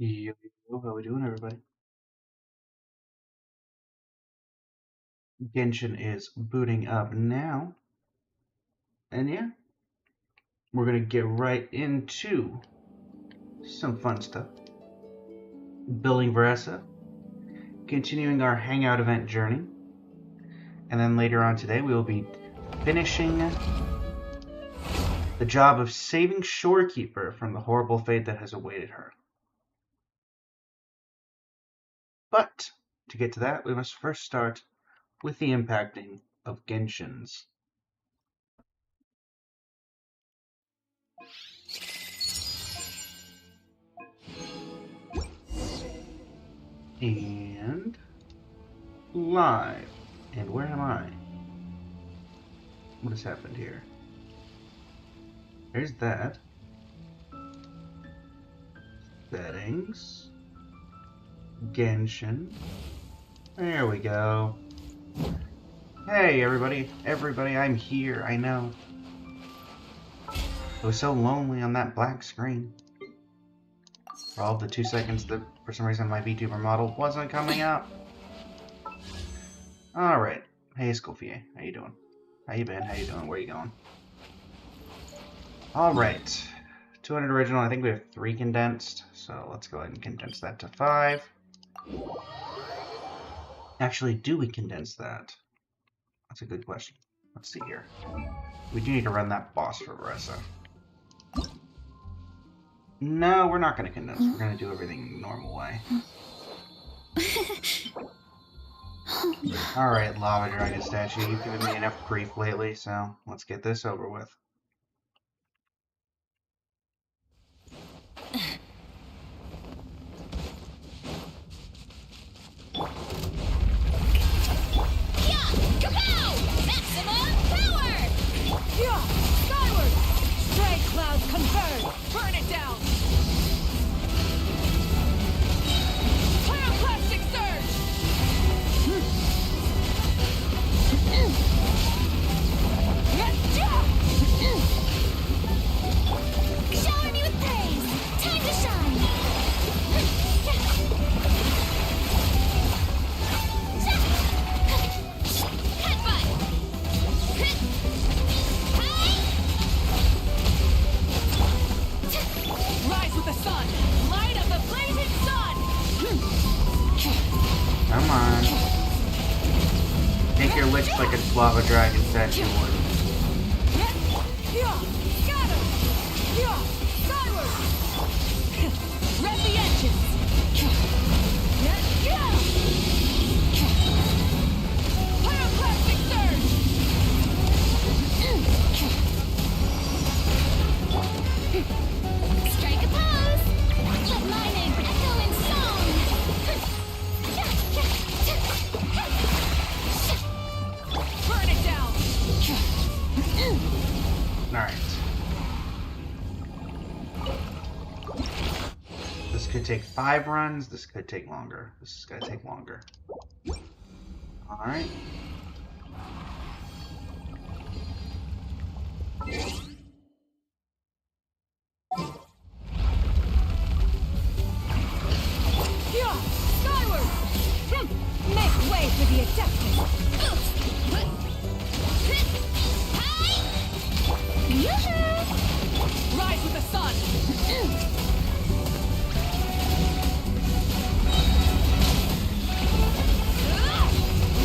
Yo, how we doing, everybody? Genshin is booting up now, and yeah, we're gonna get right into some fun stuff. Building Veresa, continuing our Hangout event journey, and then later on today we will be finishing the job of saving Shorekeeper from the horrible fate that has awaited her. But to get to that, we must first start with the impacting of Genshins. And live. And where am I? What has happened here? There's that. Settings. Genshin. There we go. Hey, everybody. Everybody, I'm here. I know. It was so lonely on that black screen. For all of the 2 seconds that, for some reason, my VTuber model wasn't coming up. Alright. Hey, Scofier. How you doing? How you been? How you doing? Where you going? Alright. 200 original. I think we have 3 condensed. So let's go ahead and condense that to 5. Actually, do we condense that? That's a good question. Let's see here. We do need to run that boss for Veresa. No, we're not going to condense. We're going to do everything the normal way. Alright, Lava Dragon Statue, you've given me enough grief lately, so let's get this over with. Skyward! Stray clouds converge! Burn it down! Pyroclastic surge! Shower me with praise! Time to shine! Rise with the sun! Light of the blazing sun! Come on. Take your licks like a Lava Dragon Statue would. Scatter! Skyward! Rev the engines! Pyroclastic surge! Strike a pose! Let my name echo in song! Burn it down! Alright. This could take 5 runs, this could take longer. This is going to take longer. Alright. Skyward! Make way for the Adeptus! Rise with the sun!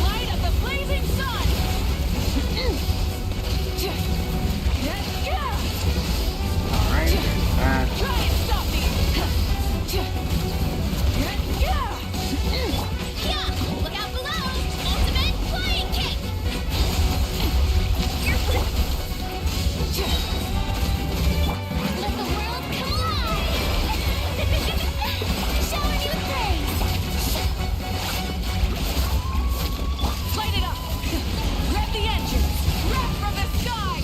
Light of the blazing sun! Alright, there's that. Try and stop me! Look out below! Ultimate flying kick! Let the world come alive! Shower you with praise! Light it up! Rev the engine! Rev from the sky!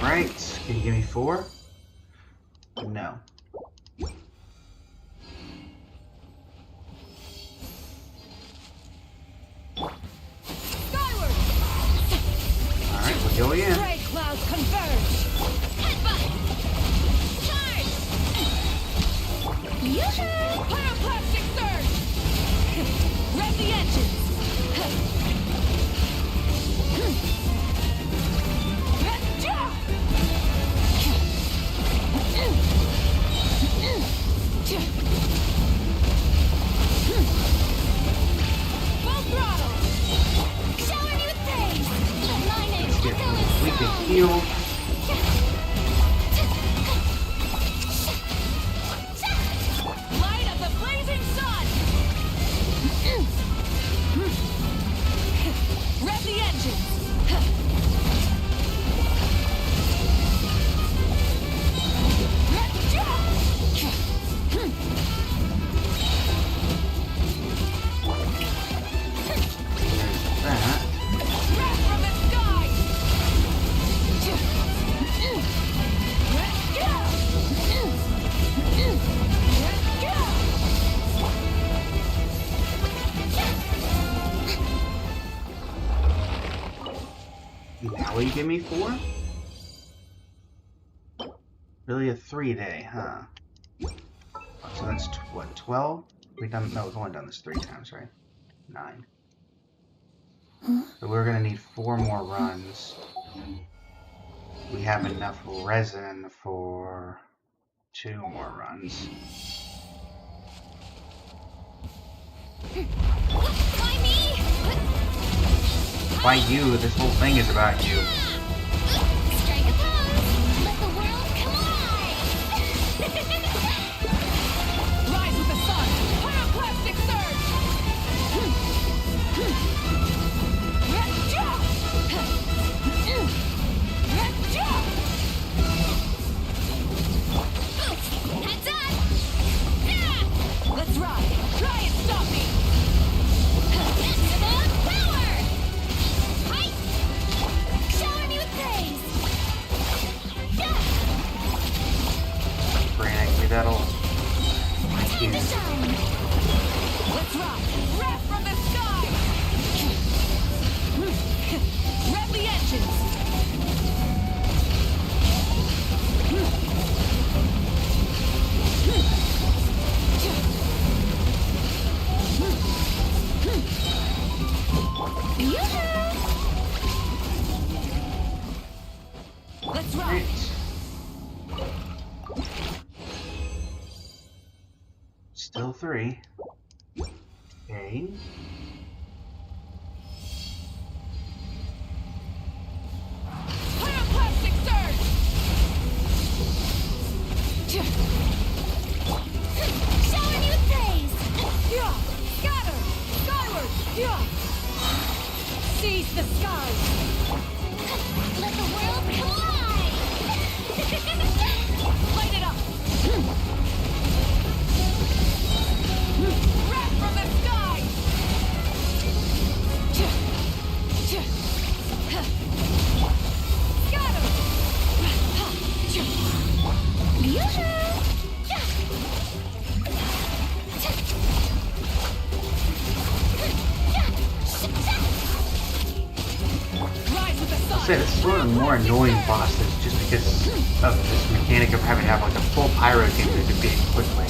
Right, can you give me 4? No. Skyward! Alright, we'll go in. Stray clouds converge! Headbutt! Charge! Yoo-hoo! Pyroclastic surge! Rev the engines! Full throttle! Shower me with praise! Let my name echo in We can song! heal. Light of the blazing sun! Rev the engines! That. Wrath from the sky! Now will you give me 4? Really a 3-day, huh? So that's what, 12? We've only done this 3 times, right? 9. So we're gonna need 4 more runs. We have enough resin for 2 more runs. Why me? Why you? This whole thing is about you. Strike a pose! Let the world come alive! Rise with the sun! Pyroclastic surge! Heads up! Let's ride! Try and stop me! Maximum power! Right! Shower me with praise! Frantic, me that'll. Time to shine! Let's rock! Wrath from the sky! Rev the engines! Let's rock! Right. Still 3. Okay. Pyroclastic surge! Shower me with praise! Yeah! Scatter! Skyward! Yeah! Seize the skies! Let the world come alive! Light it up! Wrath from the sky! Scatter! Rise with the sun! Say, this is one of the more annoying bosses just because of this mechanic of having to have like a full pyro team to defeat it quickly.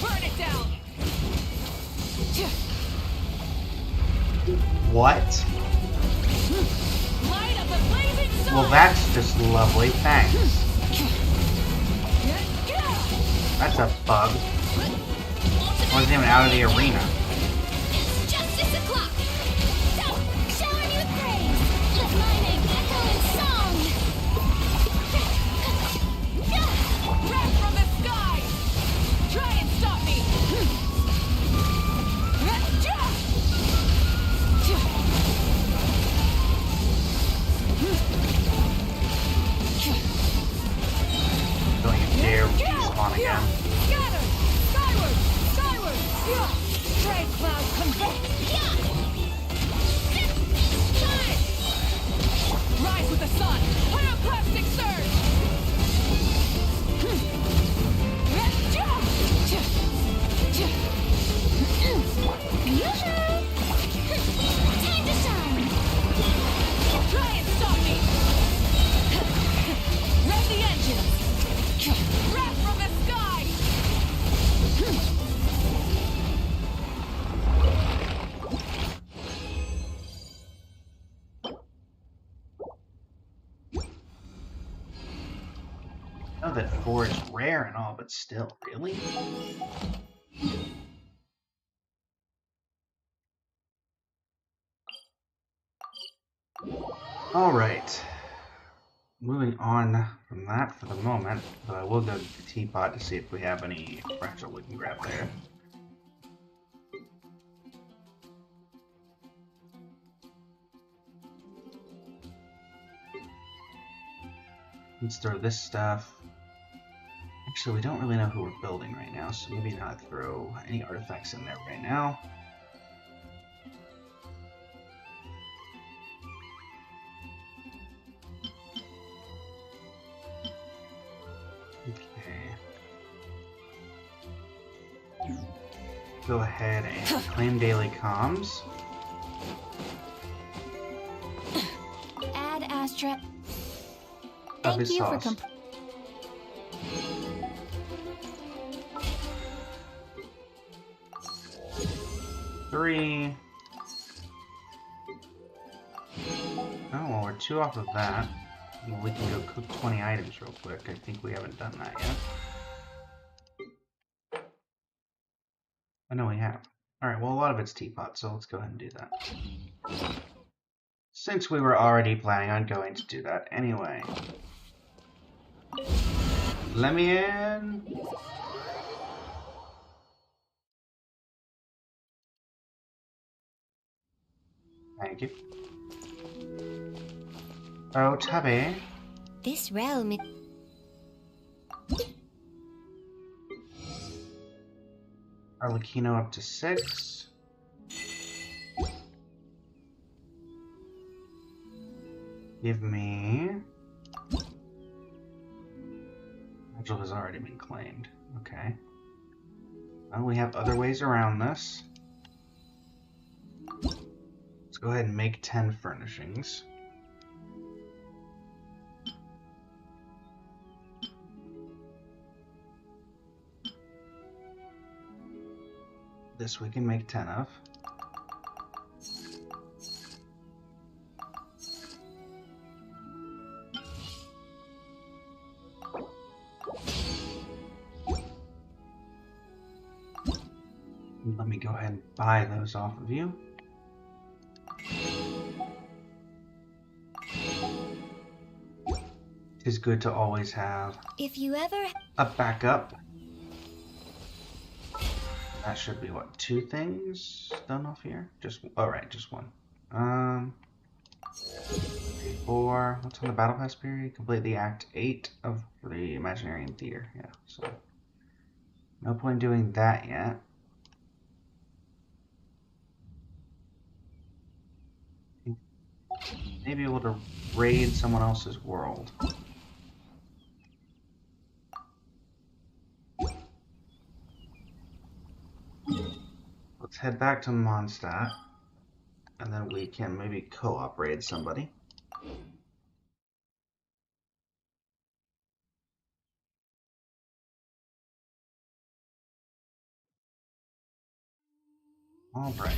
Burn it down! What? Light of the blazing sun! Well, that's just lovely. Thanks. That's a bug. Wasn't even out of the arena. It's justice o'clock! Shower me with praise! Let my name echo in song! Wrath from the sky! Try and stop me! Don't you dare respawn again. Stray cloud convert! Charge! Rise with the sun! Pyroclastic surge! Time to shine! Try and stop me! Rev the engines! Wrath from the sky! I know that 4 is rare and all, but still, really? Alright. Moving on from that for the moment, but I will go to the teapot to see if we have any fragile we can grab there. Let's throw this stuff. Actually, we don't really know who we're building right now, so maybe not throw any artifacts in there right now. Okay. Go ahead and claim daily comms. Add Astra. Of Thank his you sauce. for 3. Oh, well, we're 2 off of that. We can go cook 20 items real quick. I think we haven't done that yet. I know we have. Alright, well, a lot of it's teapot, so let's go ahead and do that. Since we were already planning on going to do that anyway. Let me in! Thank you. Oh, Tubby. this realm. Arlecchino up to 6. Give me... Agile has already been claimed. Okay. Well, we have other ways around this. Let's go ahead and make 10 furnishings. This we can make 10 of. Let me go ahead and buy those off of you. It is good to always have If you ever a backup. That should be what, 2 things done off here? Just right, just 1. 3, 4. What's on the battle pass period? Complete the Act 8 of the Imaginarium Theater. Yeah, so no point doing that yet. Maybe able to raid someone else's world. Let's head back to Mondstadt, and then we can maybe co-op raid somebody. All right.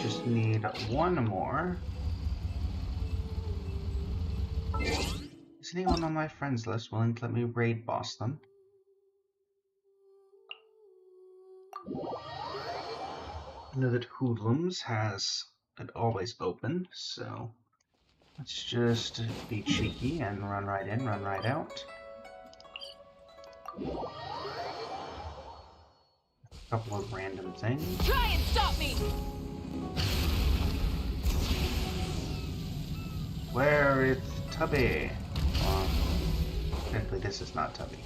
Just need 1 more. Is anyone on my friends list willing to let me raid boss them? I know that Hoodlums has it always open, so let's just be cheeky and run right in, run right out. A couple of random things. try and stop me. Where is Tubby? Technically, this is not Tubby.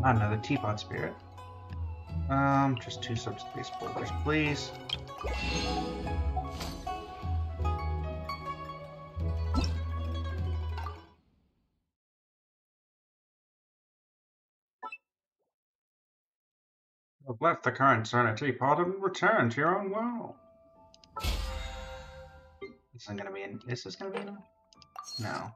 Not another teapot spirit. Just 2 subspace boulders, please. You've left the current Serena teapot and returned to your own world. This isn't gonna be in. Is this gonna be enough? No.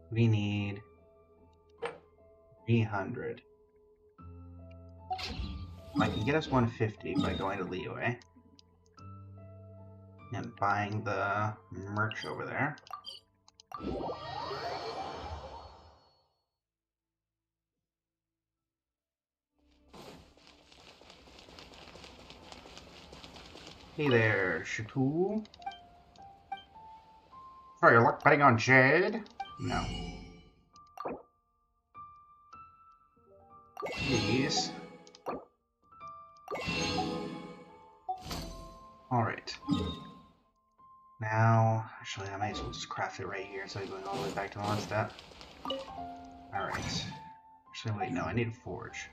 We need 300. I can get us 150 by going to Leeway and buying the merch over there. Hey there, Chateau. Try your luck betting on Jade? No. Please. Alright. Now, actually, I might as well just craft it right here instead of going all the way back to Mondstadt. Alright. Actually, wait, no, I need a forge.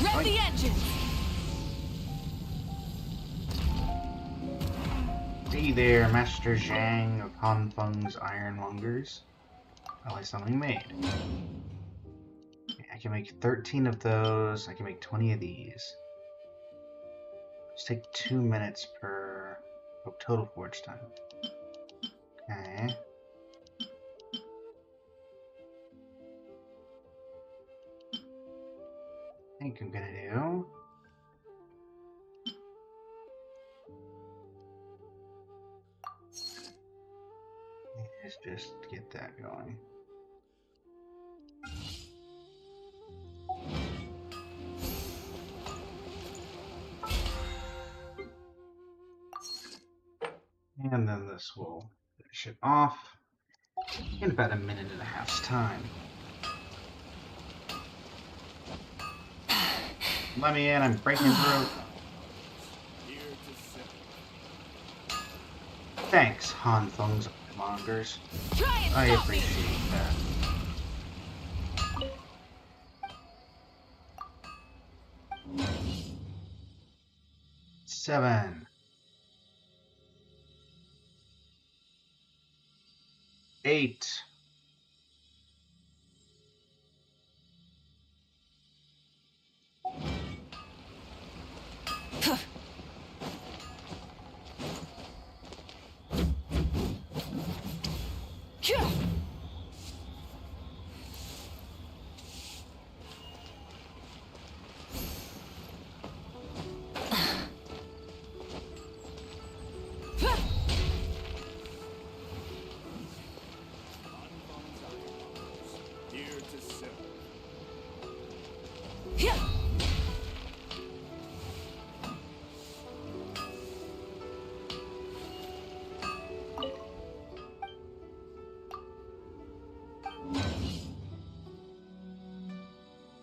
Rev the engines! Hey there, Master Zhang of Han Feng's Ironmongers. I like something made. Okay, I can make 13 of those. I can make 20 of these. Just take 2 minutes per total forge time. Okay. I think I'm gonna do is just get that going. And then this will finish it off in about 1.5 minutes time. Let me in, I'm breaking through. Thanks, Han Feng's Mongers. I appreciate that. Seven. 8.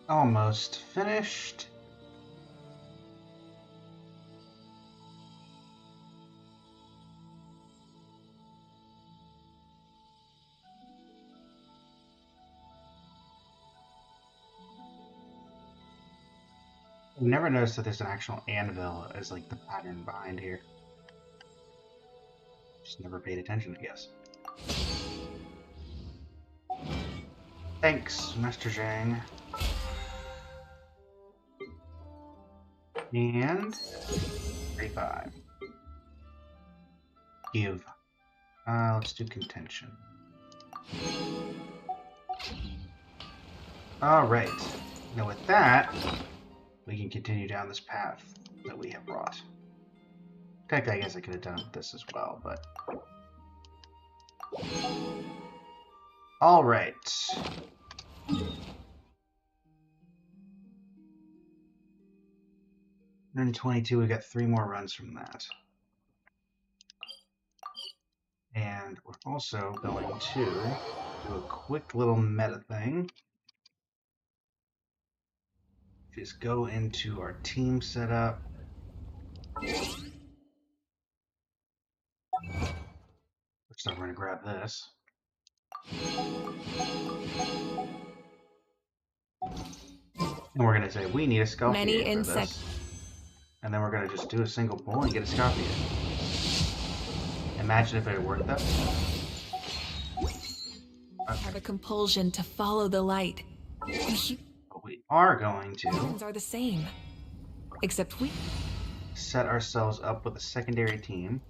Almost finished. I've never noticed that there's an actual anvil as like the pattern behind here. Just never paid attention, I guess. Thanks, Master Zhang. And 35. Give. Let's do contention. Alright. Now with that, we can continue down this path that we have brought. Technically, I guess I could have done this as well, but... All right. 122, we got 3 more runs from that. And we're also going to do a quick little meta thing. Just go into our team setup. First off, we're going to grab this. And we're going to say, we need a Sculpey for this. And then we're going to just do a single pull and get a Sculpey. Imagine if it had worked that. I have a compulsion to follow the light. But we are going to Are the same, except we set ourselves up with a secondary team.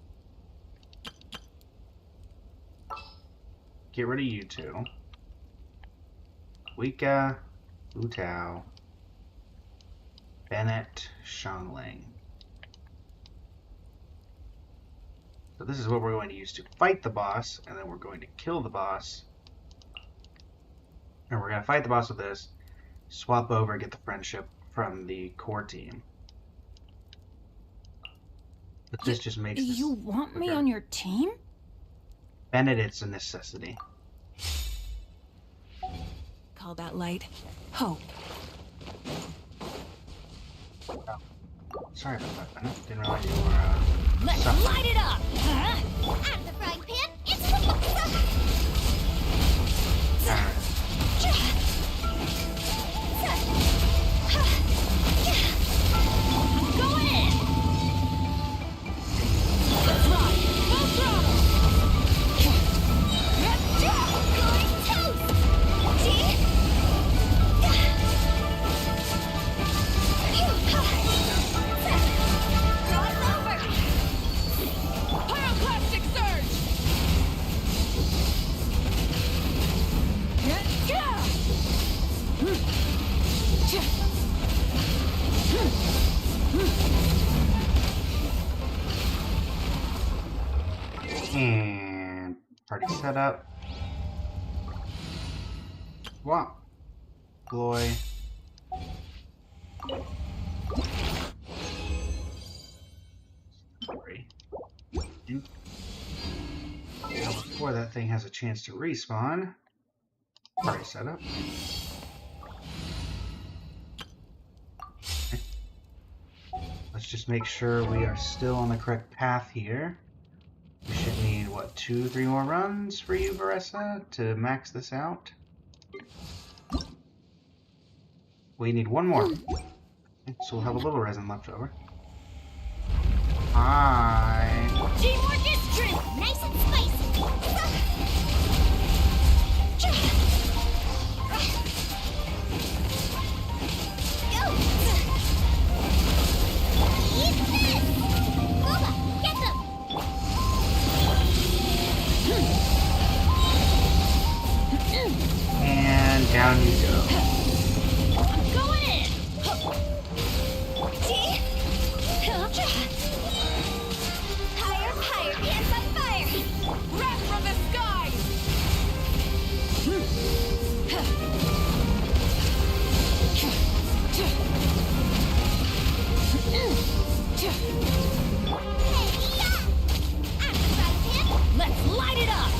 Get rid of you two. Wika, Wu Tao, Bennett, Shangling. So this is what we're going to use to fight the boss, and then we're going to kill the boss. And we're going to fight the boss with this, swap over, get the friendship from the core team. But this just makes this... You want me on your team? Bennett, it's a necessity. call that light hope. Oh. Sorry about that, Bennett. Didn't realize you were, Let's suffering. light it up! Huh? Out of the frying pan, into the Going in! Let's rock! Full throttle! Going toast! See? Throw us over! Pyroclastic surge! And party setup. Wow. Gloy. Sorry. Now before that thing has a chance to respawn, party setup. Okay. Let's just make sure we are still on the correct path here. We should need, what, 2-3 more runs for you, Varessa, to max this out? We need one more. Okay, so we'll have a little resin left over. Hi. Teamwork is true! Nice and spicy! Go! Eat this! Booba, get them! And down you go. Going in! See? Higher, higher, hands on fire! Wrath from the skies! Let's light it up!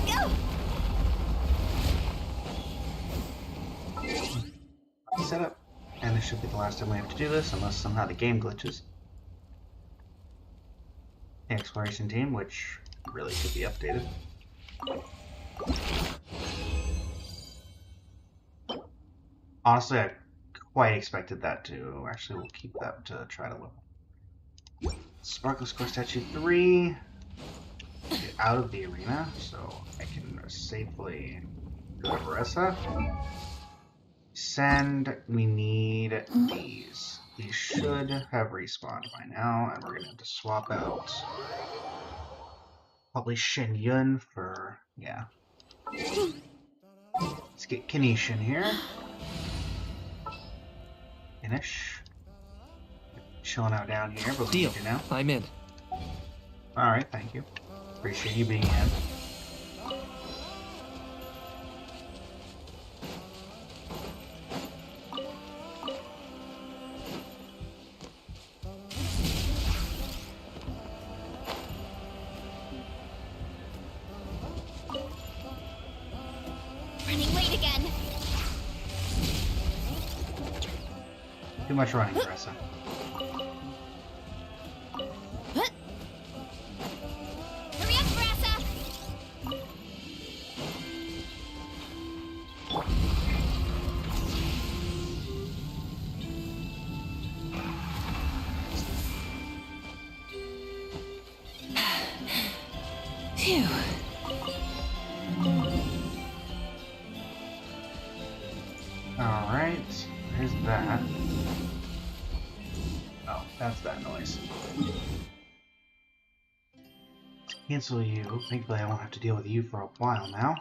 Go! Set up. And this should be the last time we have to do this, unless somehow the game glitches. The exploration team, which really could be updated. Honestly, I quite expected that to. Actually, we'll keep that to try to level. Sparkle Score Statue 3. Get out of the arena, so I can safely go to Varessa. Send, we need these. These should have respawned by now, and we're going to have to swap out probably Shen Yun for, yeah. Let's get Kinesh here. Kinesh. Chilling out down here, but we Deal. need to now. I'm in. Alright, thank you. Appreciate you being in. Running late again. Too much running, Carissa. Hurry up, Brassa! Phew. Alright, there's that. Oh, that's that noise. Cancel you. Thankfully, I won't have to deal with you for a while now.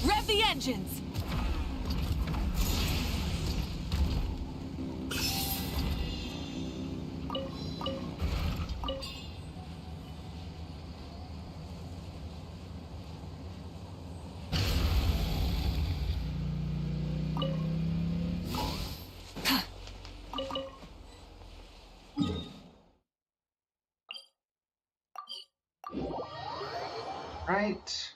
Rev the engines! Right.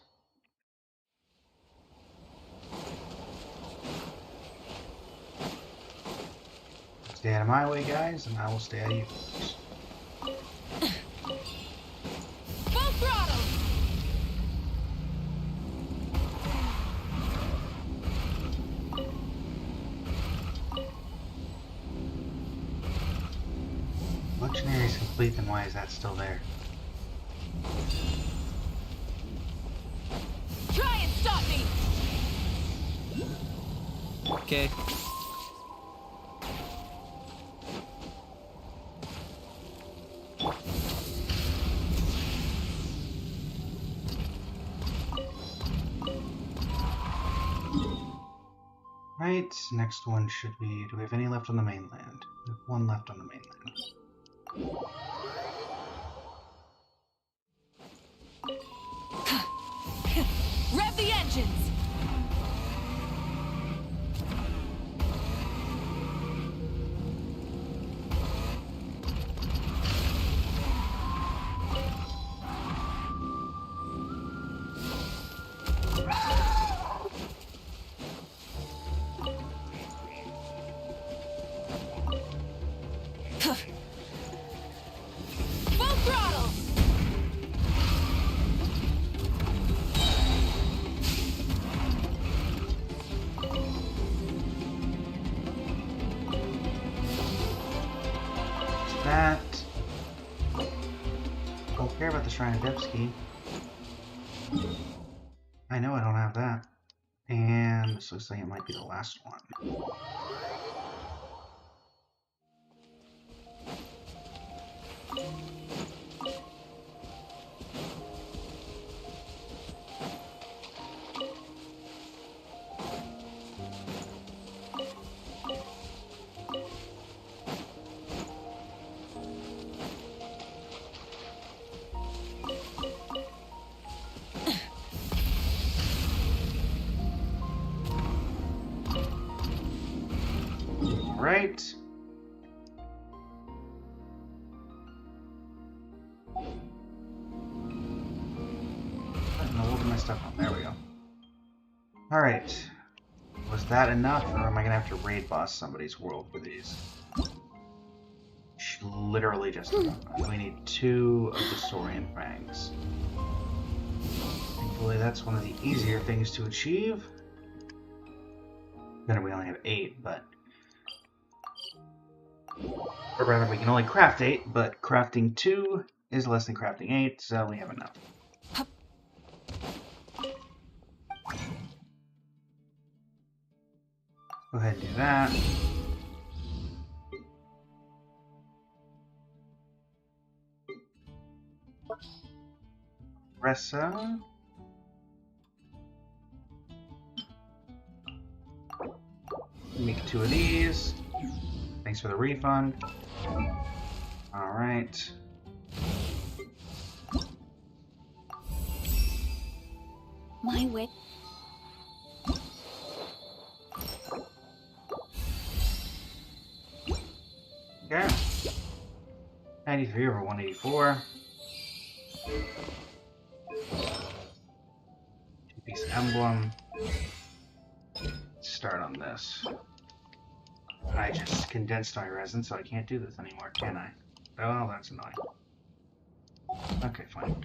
Stay out of my way, guys, and I will stay out of yours. Full throttle! Election area is complete, then why is that still there? Try and stop me! Okay. Right, next one should be... Do we have any left on the mainland? We have one left on the mainland. Rev the engines! Full throttle! That... Don't care about the Shrine of Depsky. I know I don't have that. And this looks like it might be the last one. Right. Load my stuff on. There we go. Alright. Was that enough, or am I gonna have to raid boss somebody's world for these? Literally just enough. We need 2 of the Saurian Fangs. Thankfully, that's one of the easier things to achieve. Granted, we only have 8, but... Or rather, we can only craft 8, but crafting 2 is less than crafting 8, so we have enough. Go ahead and do that. Ressa. Make 2 of these. Thanks for the refund. Alright. My way. Okay. 93 over 184. 2-piece emblem. Start on this. I just condensed my resin, so I can't do this anymore, can I? Oh, that's annoying. Okay, fine.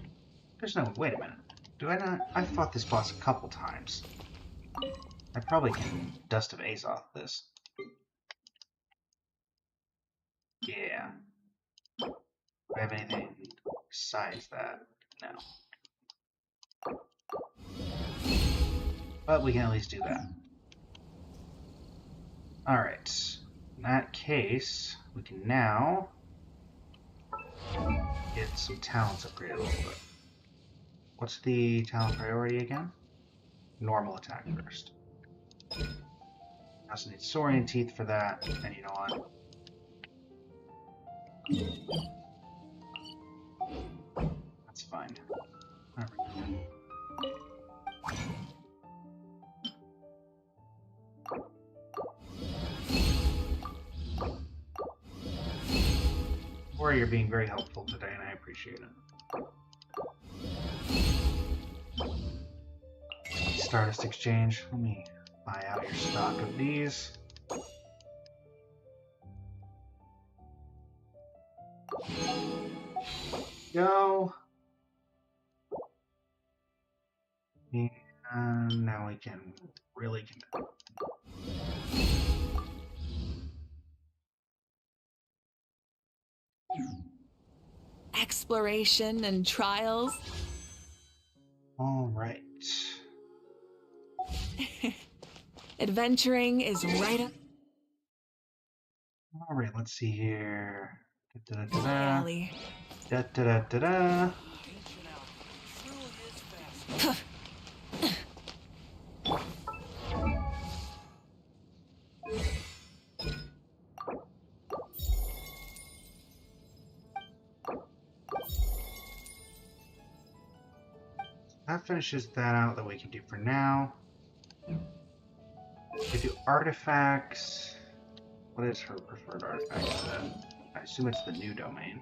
There's no... Wait a minute. Do I not... I've fought this boss a couple times. I probably can Dust of Azoth this. Yeah. Do I have anything besides that? No. But we can at least do that. Alright. In that case, we can now get some talents upgraded a little bit. What's the talent priority again? Normal attack first. I also need Saurian Teeth for that, and you know what? That's fine. There we go. Or you're being very helpful today, and I appreciate it. Stardust Exchange. Let me buy out your stock of these. Go. And now we can really commit. Exploration and trials. All right. Adventuring is right up All right. Let's see here. Da, da, da, my da, alley. da, da, da, da, da. That finishes that out that we can do for now. We do artifacts. What is her preferred artifact then? I assume it's the new domain.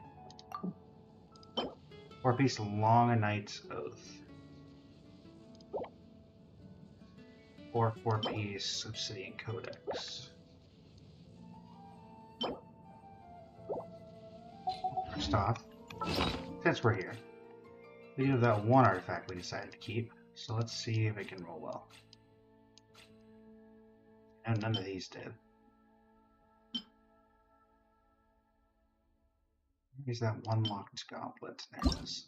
4-piece Long a Knight's Oath. Or 4-piece Obsidian Codex. First off, since we're here, we do have that one artifact we decided to keep, so let's see if it can roll well. And none of these did. Here's that one locked goblet. There it is.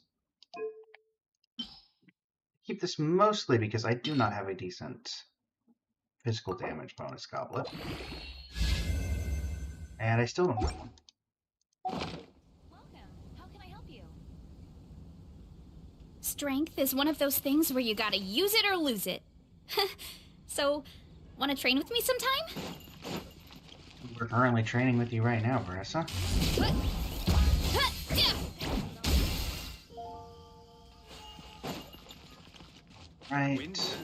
Keep this mostly because I do not have a decent physical damage bonus goblet. And I still don't have one. Welcome. How can I help you? Strength is one of those things where you gotta use it or lose it. So, wanna train with me sometime? We're currently training with you right now, Marissa. Right.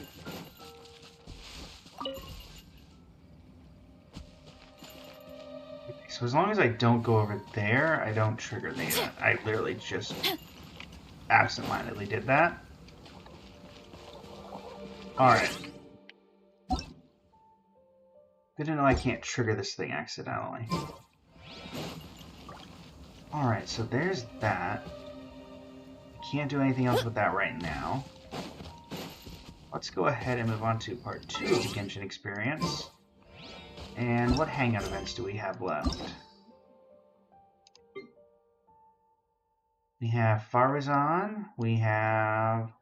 So as long as I don't go over there, I don't trigger the event. I literally just absentmindedly did that. Alright. Good to know I can't trigger this thing accidentally. Alright, so there's that. Can't do anything else with that right now. Let's go ahead and move on to part 2 of the Genshin experience. And what hangout events do we have left? We have Farazan, we have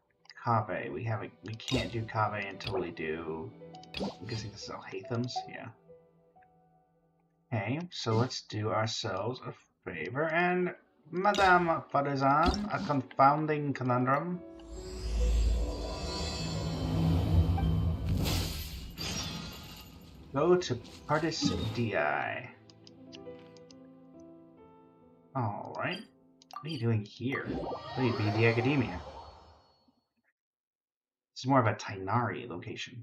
Kaveh. We can't do Kaveh until we do... I'm guessing this is Alhaitham's? Yeah. Okay, so let's do ourselves a favor and Madame Farazan, a confounding conundrum. Go to Partis DI. Alright. What are you doing here? Leave me the academia. This is more of a Tainari location.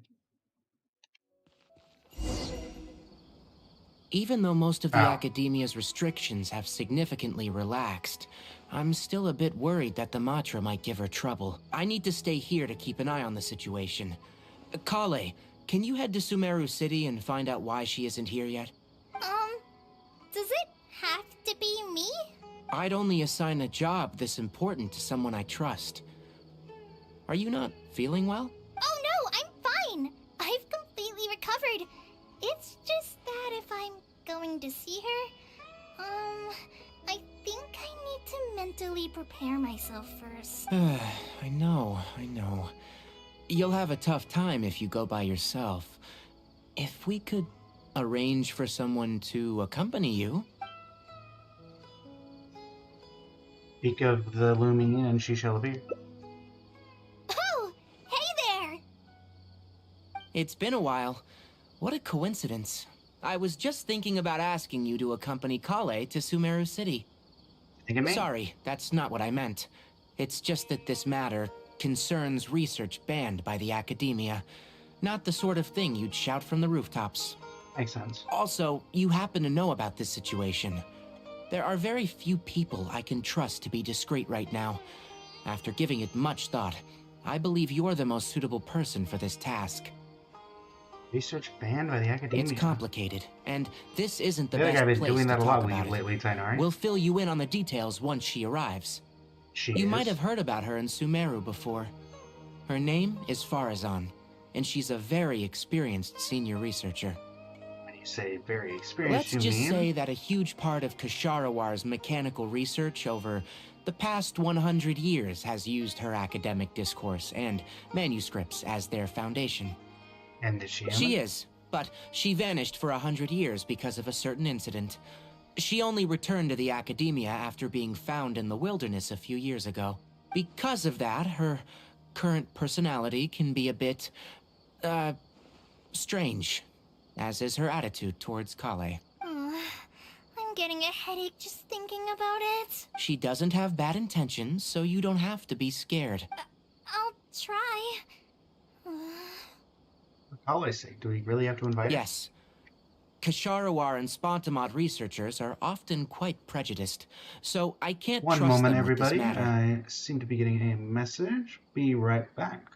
Even though most of the Oh. academia's restrictions have significantly relaxed, I'm still a bit worried that the Matra might give her trouble. I need to stay here to keep an eye on the situation. Kale, can you head to Sumeru City and find out why she isn't here yet? Does it have to be me? I'd only assign a job this important to someone I trust. Are you not feeling well? Oh no, I'm fine. I've completely recovered. It's just that if I'm going to see her, I think I need to mentally prepare myself first. I know. You'll have a tough time if you go by yourself. If we could arrange for someone to accompany you. Speak of the looming and she shall appear. Oh, hey there! It's been a while. What a coincidence. I was just thinking about asking you to accompany Kale to Sumeru City. Think of me? Sorry, that's not what I meant. It's just that this matter concerns research banned by the academia. Not the sort of thing you'd shout from the rooftops. Makes sense. Also, you happen to know about this situation. There are very few people I can trust to be discreet right now. After giving it much thought, I believe you're the most suitable person for this task. Research banned by the academia. It's complicated, and this isn't the I feel like best I've been place doing to that a talk lot with about you it. lately, Tainari. We'll fill you in on the details once she arrives. You might have heard about her in Sumeru before. Her name is Farazan, and she's a very experienced senior researcher. When you say very experienced, Let's you just mean? say that a huge part of Kasharawar's mechanical research over the past 100 years has used her academic discourse and manuscripts as their foundation. And is she? She is, but she vanished for 100 years because of a certain incident. She only returned to the academia after being found in the wilderness a few years ago. Because of that, her current personality can be a bit, strange, as is her attitude towards Kale. I'm getting a headache just thinking about it. She doesn't have bad intentions, so you don't have to be scared. I'll try. For Kale's sake, do we really have to invite her? Yes. Kasharawar and Spontamod researchers are often quite prejudiced, so I can't One trust moment, them with this everybody. matter. I seem to be getting a message. Be right back.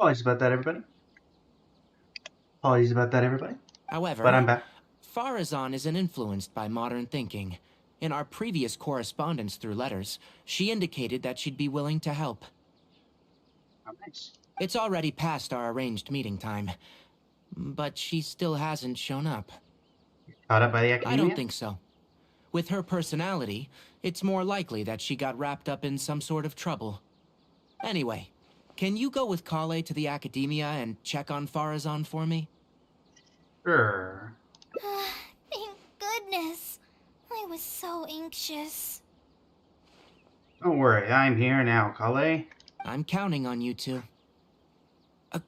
Apologies about that, everybody. Apologies about that, everybody. However, But I'm back. Farazan isn't influenced by modern thinking. In our previous correspondence through letters, she indicated that she'd be willing to help. Oh, nice. It's already past our arranged meeting time, but she still hasn't shown up. Caught up by the I academia? don't think so. With her personality, it's more likely that she got wrapped up in some sort of trouble. Anyway, can you go with Kale to the academia and check on Farazan for me? Sure. Thank goodness. I was so anxious. Don't worry, I'm here now, Kale. I'm counting on you two.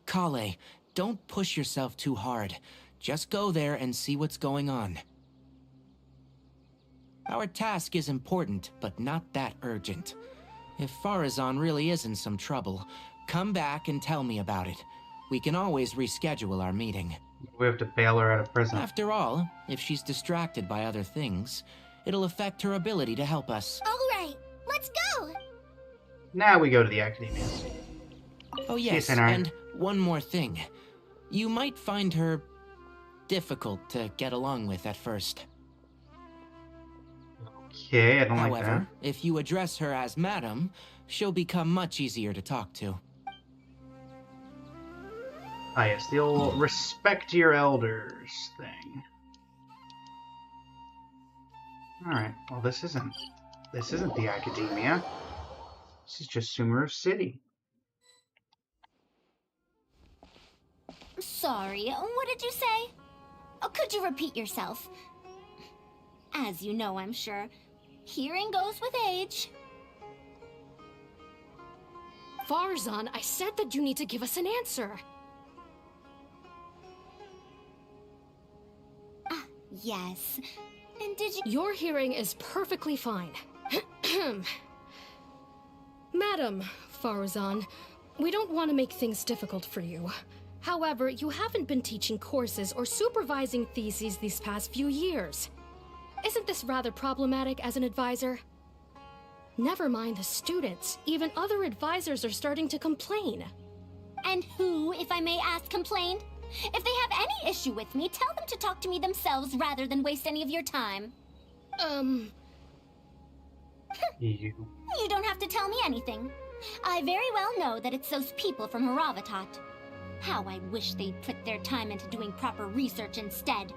Kale, don't push yourself too hard. Just go there and see what's going on. Our task is important, but not that urgent. If Farazan really is in some trouble, come back and tell me about it. We can always reschedule our meeting. We have to bail her out of prison. After all, if she's distracted by other things, it'll affect her ability to help us. Alright, let's go! Now we go to the academia. Oh yes, Henry. and one more thing. You might find her difficult to get along with at first. Okay, I don't like However, if you address her as Madam, she'll become much easier to talk to. that. Ah, yes, the old respect your elders thing. Alright, well this isn't the academia. This is just Sumeru City. Sorry, what did you say? Oh, could you repeat yourself? As you know, I'm sure, hearing goes with age. Farazan, I said that you need to give us an answer. Yes. And did you... Your hearing is perfectly fine. Madam Farazan, we don't want to make things difficult for you. However, you haven't been teaching courses or supervising theses these past few years. Isn't this rather problematic as an advisor? Never mind the students. Even other advisors are starting to complain. And who, if I may ask, complained? If they have any issue with me, tell them to talk to me themselves rather than waste any of your time. You. You don't have to tell me anything. I very well know that it's those people from Haravatat. How I wish they'd put their time into doing proper research instead.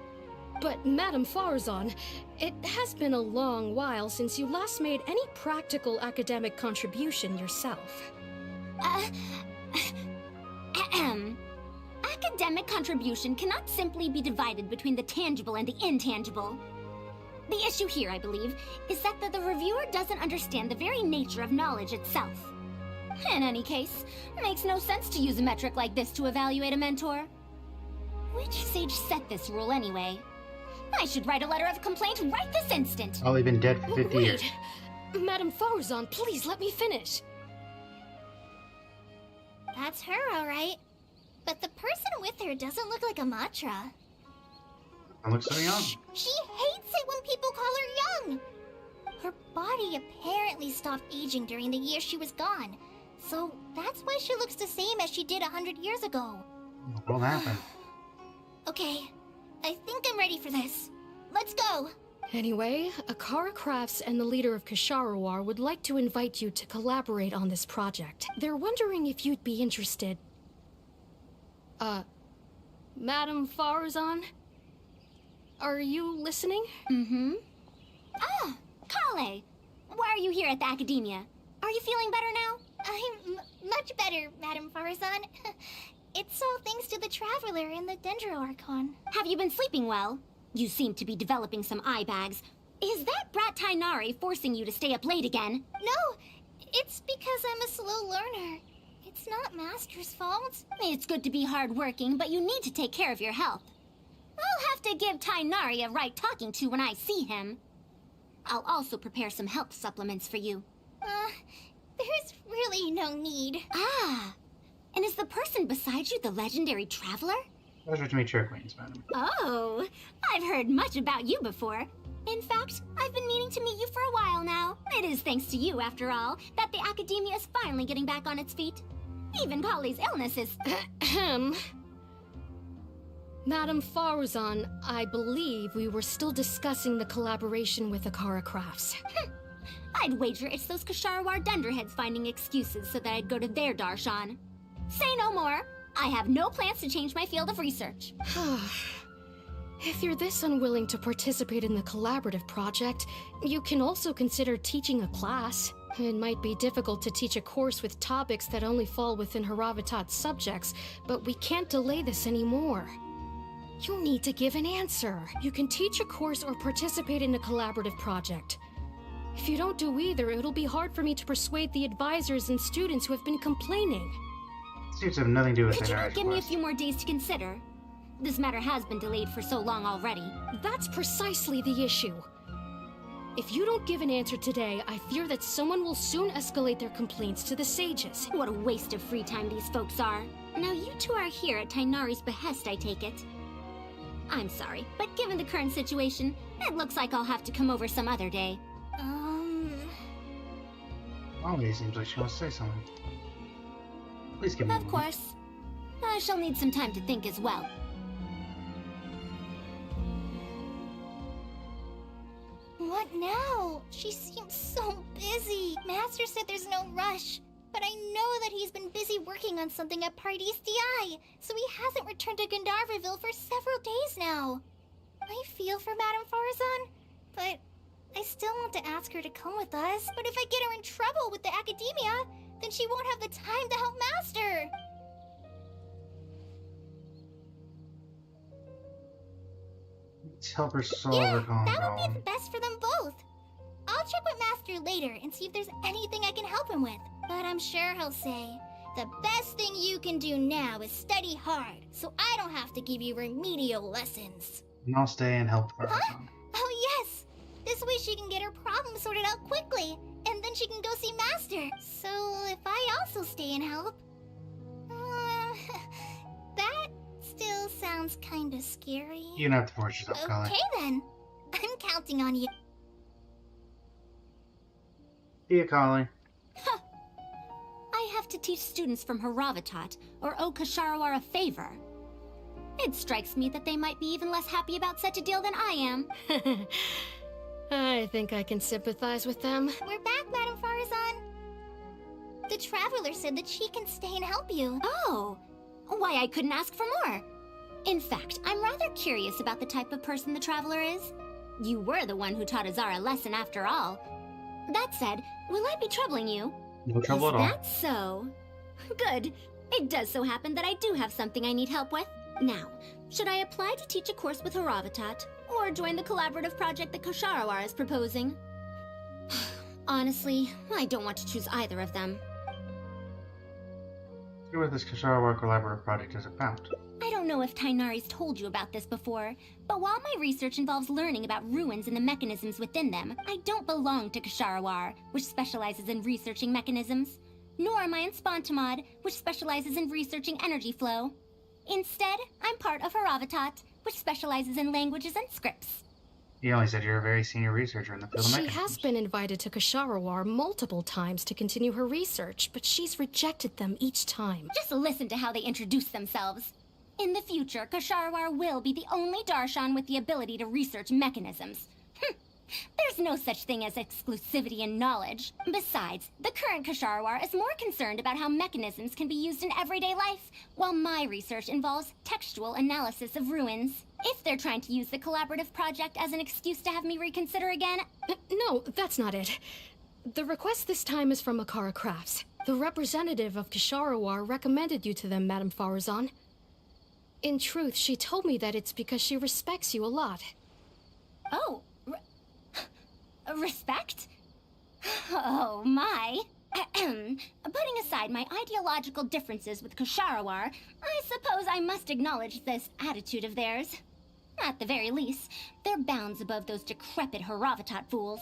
But Madam Farazan, it has been a long while since you last made any practical academic contribution yourself. Academic contribution cannot simply be divided between the tangible and the intangible. The issue here, I believe, is that the reviewer doesn't understand the very nature of knowledge itself. In any case, it makes no sense to use a metric like this to evaluate a mentor. Which sage set this rule anyway? I should write a letter of complaint right this instant. Probably been dead for 50 years. Wait! Madam Farazan, please let me finish. That's her, alright. But the person with her doesn't look like a Matra. I look so young. She hates it when people call her young. Her body apparently stopped aging during the year she was gone. So that's why she looks the same as she did 100 years ago. What'll happen? Okay, I think I'm ready for this. Let's go. Anyway, Akara Crafts and the leader of Kasharawar would like to invite you to collaborate on this project. They're wondering if you'd be interested. Madam Farazan? Are you listening? Mm-hmm. Ah, Kale! Why are you here at the academia? Are you feeling better now? I'm much better, Madam Farazan. It's all thanks to the Traveler and the Dendro Archon. Have you been sleeping well? You seem to be developing some eye bags. Is that brat Tainari forcing you to stay up late again? No, it's because I'm a slow learner. It's not Master's fault. It's good to be hardworking, but you need to take care of your health. I'll have to give Tainari a right talking to when I see him. I'll also prepare some health supplements for you. There's really no need. Ah, and is the person beside you the legendary Traveler? Pleasure to meet your acquaintance, madam. Oh, I've heard much about you before. In fact, I've been meaning to meet you for a while now. It is thanks to you, after all, that the Academia is finally getting back on its feet. Even Polly's illness is... Ahem. Madam Faruzan, I believe we were still discussing the collaboration with Akara Crafts. I'd wager it's those Kasharawar dunderheads finding excuses so that I'd go to their darshan. Say no more. I have no plans to change my field of research. If you're this unwilling to participate in the collaborative project, you can also consider teaching a class. It might be difficult to teach a course with topics that only fall within Haravatat's subjects, but we can't delay this anymore. You need to give an answer. You can teach a course or participate in a collaborative project. If you don't do either, it'll be hard for me to persuade the advisors and students who have been complaining. Seems to have nothing to do with Could you the not give me a few more days to consider? This matter has been delayed for so long already. That's precisely the issue. If you don't give an answer today, I fear that someone will soon escalate their complaints to the sages. What a waste of free time these folks are. Now you two are here at Tainari's behest, I take it. I'm sorry, but given the current situation, it looks like I'll have to come over some other day. Molly seems like she wants to say something. Please give me Of course. I shall need some time to think as well. What now? She seems so busy. Master said there's no rush, but I know that he's been busy working on something at Pardis DI, so he hasn't returned to Gandharvaville for several days now. I feel for Madame Farazan, but I still want to ask her to come with us. But if I get her in trouble with the academia, then she won't have the time to help Master. Let's help her solve her That would problem. be the best for them both. I'll check with Master later and see if there's anything I can help him with. But I'm sure he'll say, the best thing you can do now is study hard, so I don't have to give you remedial lessons. And I'll stay and help her. Huh? Oh yes! This way she can get her problem sorted out quickly, and then she can go see Master. So if I also stay and help... that still sounds kinda scary. You don't have to force yourself, Colin. Okay then. I'm counting on you. See ya, Colin. I have to teach students from Haravatat, or owe Kasharawar a favor. It strikes me that they might be even less happy about such a deal than I am. I think I can sympathize with them. We're back, Madame Farazan. The Traveler said that she can stay and help you. Oh, why I couldn't ask for more. In fact, I'm rather curious about the type of person the Traveler is. You were the one who taught Azara a lesson after all. That said, will I be troubling you? No trouble at all. Is that so? Good. It does so happen that I do have something I need help with. Now, should I apply to teach a course with Haravatat, or join the collaborative project that Kasharawar is proposing? Honestly, I don't want to choose either of them. See what this Kasharawar collaborative project is about. I don't know if Tainari's told you about this before, but while my research involves learning about ruins and the mechanisms within them, I don't belong to Kasharawar, which specializes in researching mechanisms, nor am I in Spontamod, which specializes in researching energy flow. Instead, I'm part of Haravatat, which specializes in languages and scripts. You only said you're a very senior researcher in the field of She mechanisms. has been invited to Kasharawar multiple times to continue her research, but she's rejected them each time. Just listen to how they introduce themselves. In the future, Kasharawar will be the only Darshan with the ability to research mechanisms. There's no such thing as exclusivity in knowledge. Besides, the current Kasharawar is more concerned about how mechanisms can be used in everyday life, while my research involves textual analysis of ruins. If they're trying to use the collaborative project as an excuse to have me reconsider again... No, that's not it. The request this time is from Akara Crafts. The representative of Kasharawar recommended you to them, Madame Farazan. In truth, she told me that it's because she respects you a lot. Oh, respect? Oh, my. Putting aside my ideological differences with Kasharawar, I suppose I must acknowledge this attitude of theirs. At the very least, they're bounds above those decrepit Haravatat fools.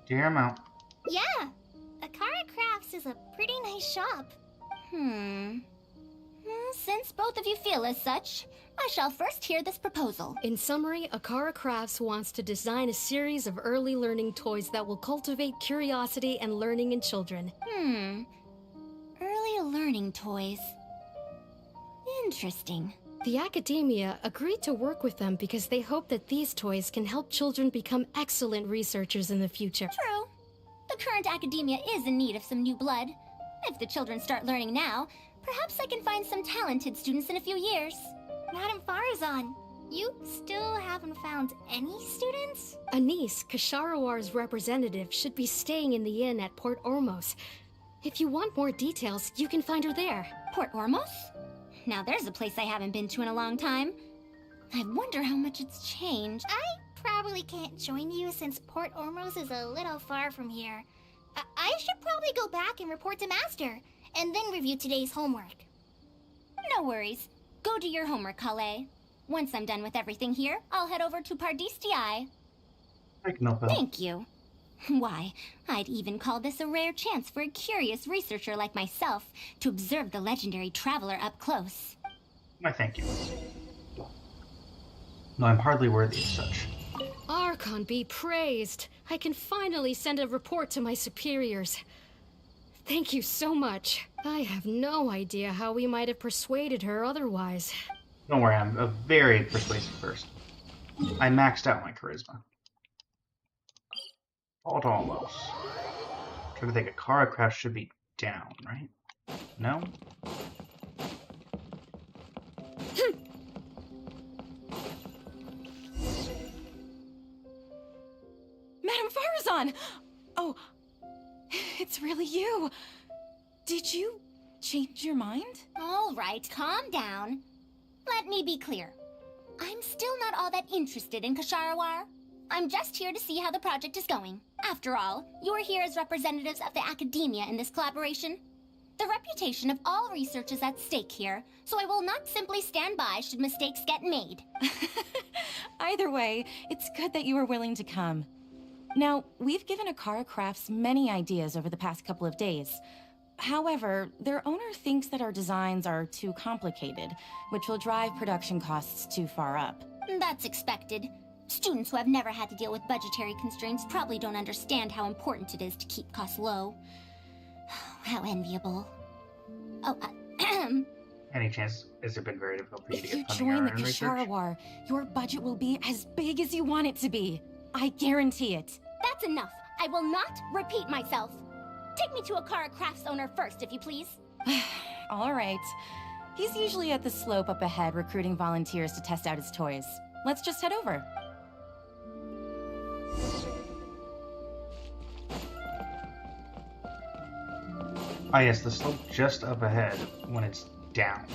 Dear amount. Yeah, Akara Crafts is a pretty nice shop. Since both of you feel as such, I shall first hear this proposal. In summary, Akara Crafts wants to design a series of early learning toys that will cultivate curiosity and learning in children. Early learning toys. Interesting. The academia agreed to work with them because they hope that these toys can help children become excellent researchers in the future. True. The current academia is in need of some new blood. If the children start learning now, perhaps I can find some talented students in a few years. Madam Farazan, you still haven't found any students? Anise, Kasharawar's representative, should be staying in the inn at Port Ormos. If you want more details, you can find her there. Port Ormos? Now there's a place I haven't been to in a long time. I wonder how much it's changed. I probably can't join you since Port Ormos is a little far from here. I should probably go back and report to Master, and then review today's homework. No worries. Go do your homework, Kale. Once I'm done with everything here, I'll head over to Pardistii. Thank you. Why, I'd even call this a rare chance for a curious researcher like myself to observe the legendary traveler up close. Why, thank you. No, I'm hardly worthy of such. Archon be praised. I can finally send a report to my superiors. Thank you so much. I have no idea how we might have persuaded her otherwise. Don't worry, I'm a very persuasive person. I maxed out my charisma. Almost. Trying to think, a Kara craft should be down, right? No? Madam Farazan! Oh, it's really you. Did you change your mind? All right, calm down. Let me be clear. I'm still not all that interested in Kasharawar. I'm just here to see how the project is going. After all, you're here as representatives of the academia in this collaboration. The reputation of all research is at stake here, so I will not simply stand by should mistakes get made. Either way, it's good that you were willing to come. Now, we've given Akara Crafts many ideas over the past couple of days. However, their owner thinks that our designs are too complicated, which will drive production costs too far up. That's expected. Students who have never had to deal with budgetary constraints probably don't understand how important it is to keep costs low. How enviable. Oh, Any chance has it been very difficult for you to If you get funding join the around research? Kasharawar, your budget will be as big as you want it to be. I guarantee it. That's enough. I will not repeat myself. Take me to Akara Crafts owner first, if you please. All right. He's usually at the slope up ahead recruiting volunteers to test out his toys. Let's just head over. Ah yes, the slope just up ahead when it's down.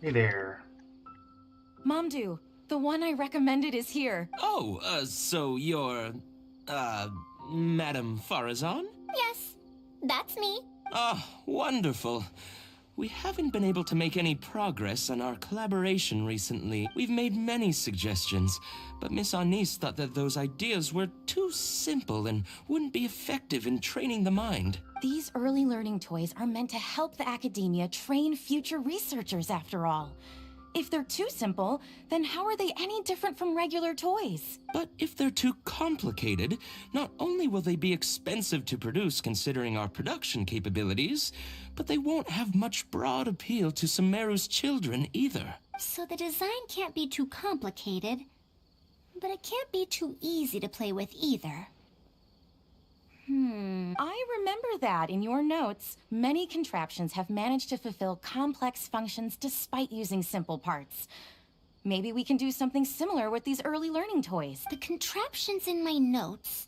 Hey there. Momdu, the one I recommended is here. Oh, so you're, Madam Farazan? Yes, that's me. Ah, wonderful. We haven't been able to make any progress on our collaboration recently. We've made many suggestions, but Miss Anise thought that those ideas were too simple and wouldn't be effective in training the mind. These early learning toys are meant to help the academia train future researchers, after all. If they're too simple, then how are they any different from regular toys? But if they're too complicated, not only will they be expensive to produce considering our production capabilities, but they won't have much broad appeal to Sumeru's children either. So the design can't be too complicated, but it can't be too easy to play with either. I remember that in your notes. Many contraptions have managed to fulfill complex functions despite using simple parts. Maybe we can do something similar with these early learning toys. The contraptions in my notes.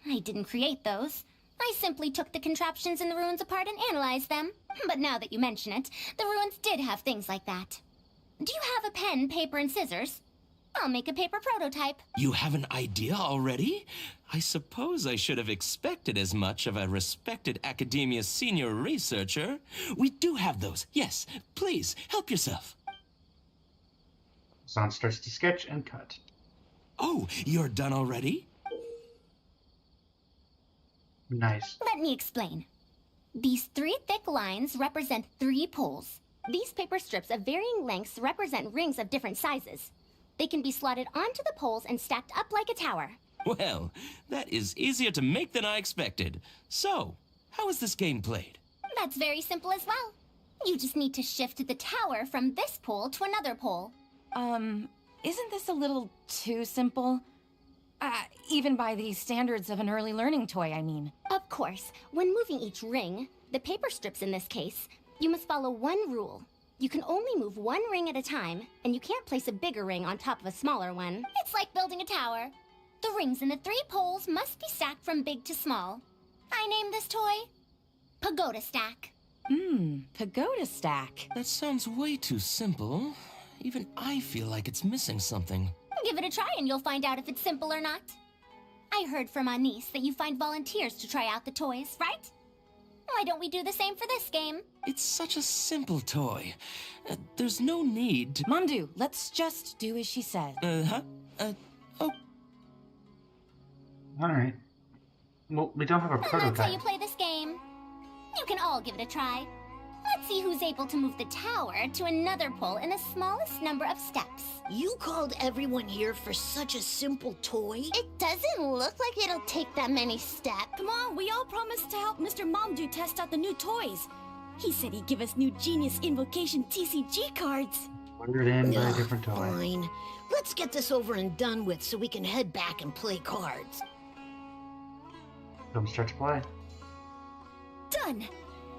I didn't create those. I simply took the contraptions in the ruins apart and analyzed them. But now that you mention it, the ruins did have things like that. Do you have a pen, paper, and scissors? I'll make a paper prototype. You have an idea already? I suppose I should have expected as much of a respected academia senior researcher. We do have those. Yes, please, help yourself. Zan starts to sketch and cut. Oh, you're done already? Nice. Let me explain. These 3 thick lines represent 3 poles. These paper strips of varying lengths represent rings of different sizes. They can be slotted onto the poles and stacked up like a tower. Well, that is easier to make than I expected. So, how is this game played? That's very simple as well. You just need to shift the tower from this pole to another pole. Isn't this a little too simple? Even by the standards of an early learning toy, I mean. Of course, when moving each ring, the paper strips in this case, you must follow one rule. You can only move one ring at a time, and you can't place a bigger ring on top of a smaller one. It's like building a tower. The rings in the 3 poles must be stacked from big to small. I named this toy Pagoda Stack. Pagoda stack. That sounds way too simple. Even I feel like it's missing something. Give it a try and you'll find out if it's simple or not. I heard from our niece that you find volunteers to try out the toys, right? Why don't we do the same for this game? It's such a simple toy. There's no need to... Mamdu, let's just do as she said. Oh. Alright. Well, we don't have a And that's how prototype. you play this game. You can all give it a try. Let's see who's able to move the tower to another pole in the smallest number of steps. You called everyone here for such a simple toy? It doesn't look like it'll take that many steps. Come on, we all promised to help Mr. Mamdu test out the new toys. He said he'd give us new Genius Invocation TCG cards. Ordered in by a Ugh, different toy. Fine. Let's get this over and done with so we can head back and play cards. Don't start to play. Done.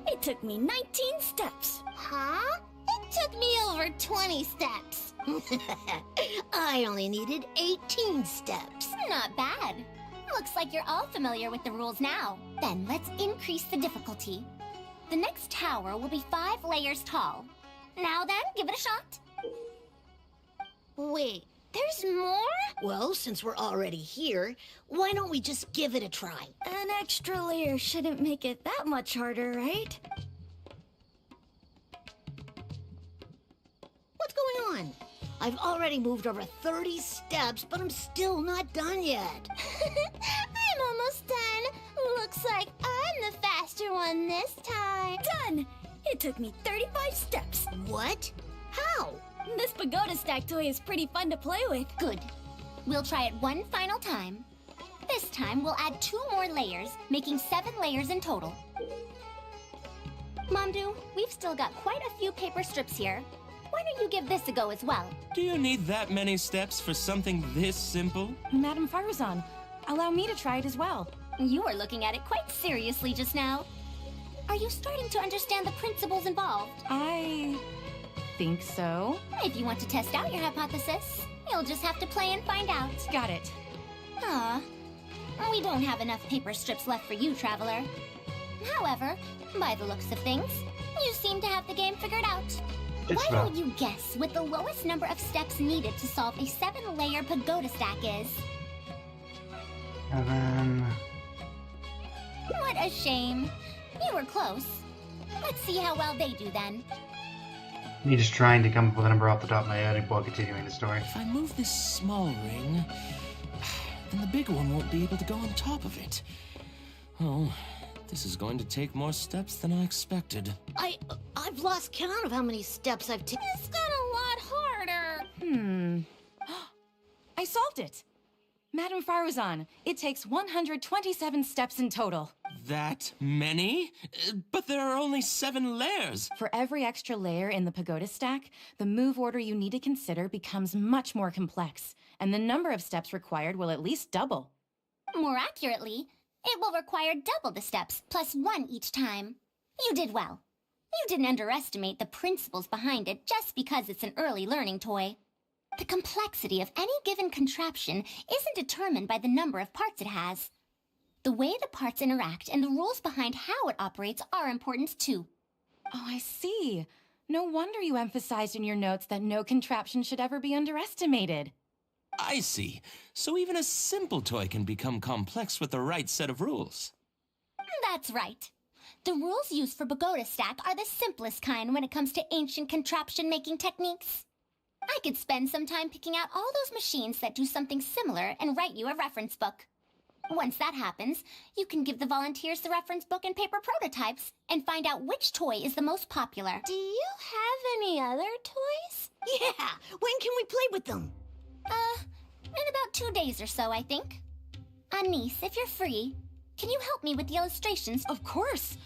It took me 19 steps. Huh? It took me over 20 steps. I only needed 18 steps. Not bad. Looks like you're all familiar with the rules now. Then let's increase the difficulty. The next tower will be 5 layers tall. Now then, give it a shot. Wait, There's more? well, since we're already here, why don't we just give it a try? An extra layer shouldn't make it that much harder, right? What's going on? I've already moved over 30 steps, but I'm still not done yet. I'm almost done. Looks like I'm the faster one this time. Done! It took me 35 steps. What? How? This pagoda stack toy is pretty fun to play with. Good. We'll try it one final time. This time we'll add 2 more layers, making 7 layers in total. Mamdu, we've still got quite a few paper strips here. Why don't you give this a go as well? Do you need that many steps for something this simple? Madame Faruzan, allow me to try it as well. You were looking at it quite seriously just now. Are you starting to understand the principles involved? I think so. If you want to test out your hypothesis, you'll just have to play and find out. Got it. Ah, we don't have enough paper strips left for you, Traveler. However, by the looks of things, you seem to have the game figured out. Just Why about. don't you guess what the lowest number of steps needed to solve a 7-layer pagoda stack is? 7. What a shame. You were close. Let's see how well they do then. Me just trying to come up with a number off the top of my head while continuing the story. If I move this small ring, then the bigger one won't be able to go on top of it. Oh, this is going to take more steps than I expected. I've lost count of how many steps I've taken. It's got a lot harder. I solved it. Madame Faruzan, it takes 127 steps in total. That many? But there are only 7 layers. For every extra layer in the pagoda stack, the move order you need to consider becomes much more complex, and the number of steps required will at least double. More accurately, it will require double the steps, plus 1 each time. You did well. You didn't underestimate the principles behind it just because it's an early learning toy. The complexity of any given contraption isn't determined by the number of parts it has. The way the parts interact and the rules behind how it operates are important too. Oh, I see. No wonder you emphasized in your notes that no contraption should ever be underestimated. I see. So even a simple toy can become complex with the right set of rules. That's right. The rules used for Pagoda Stack are the simplest kind when it comes to ancient contraption-making techniques. I could spend some time picking out all those machines that do something similar and write you a reference book. Once that happens, you can give the volunteers the reference book and paper prototypes and find out which toy is the most popular. Do you have any other toys? Yeah, when can we play with them? In about 2 days or so, I think. Niece, if you're free, can you help me with the illustrations? Of course.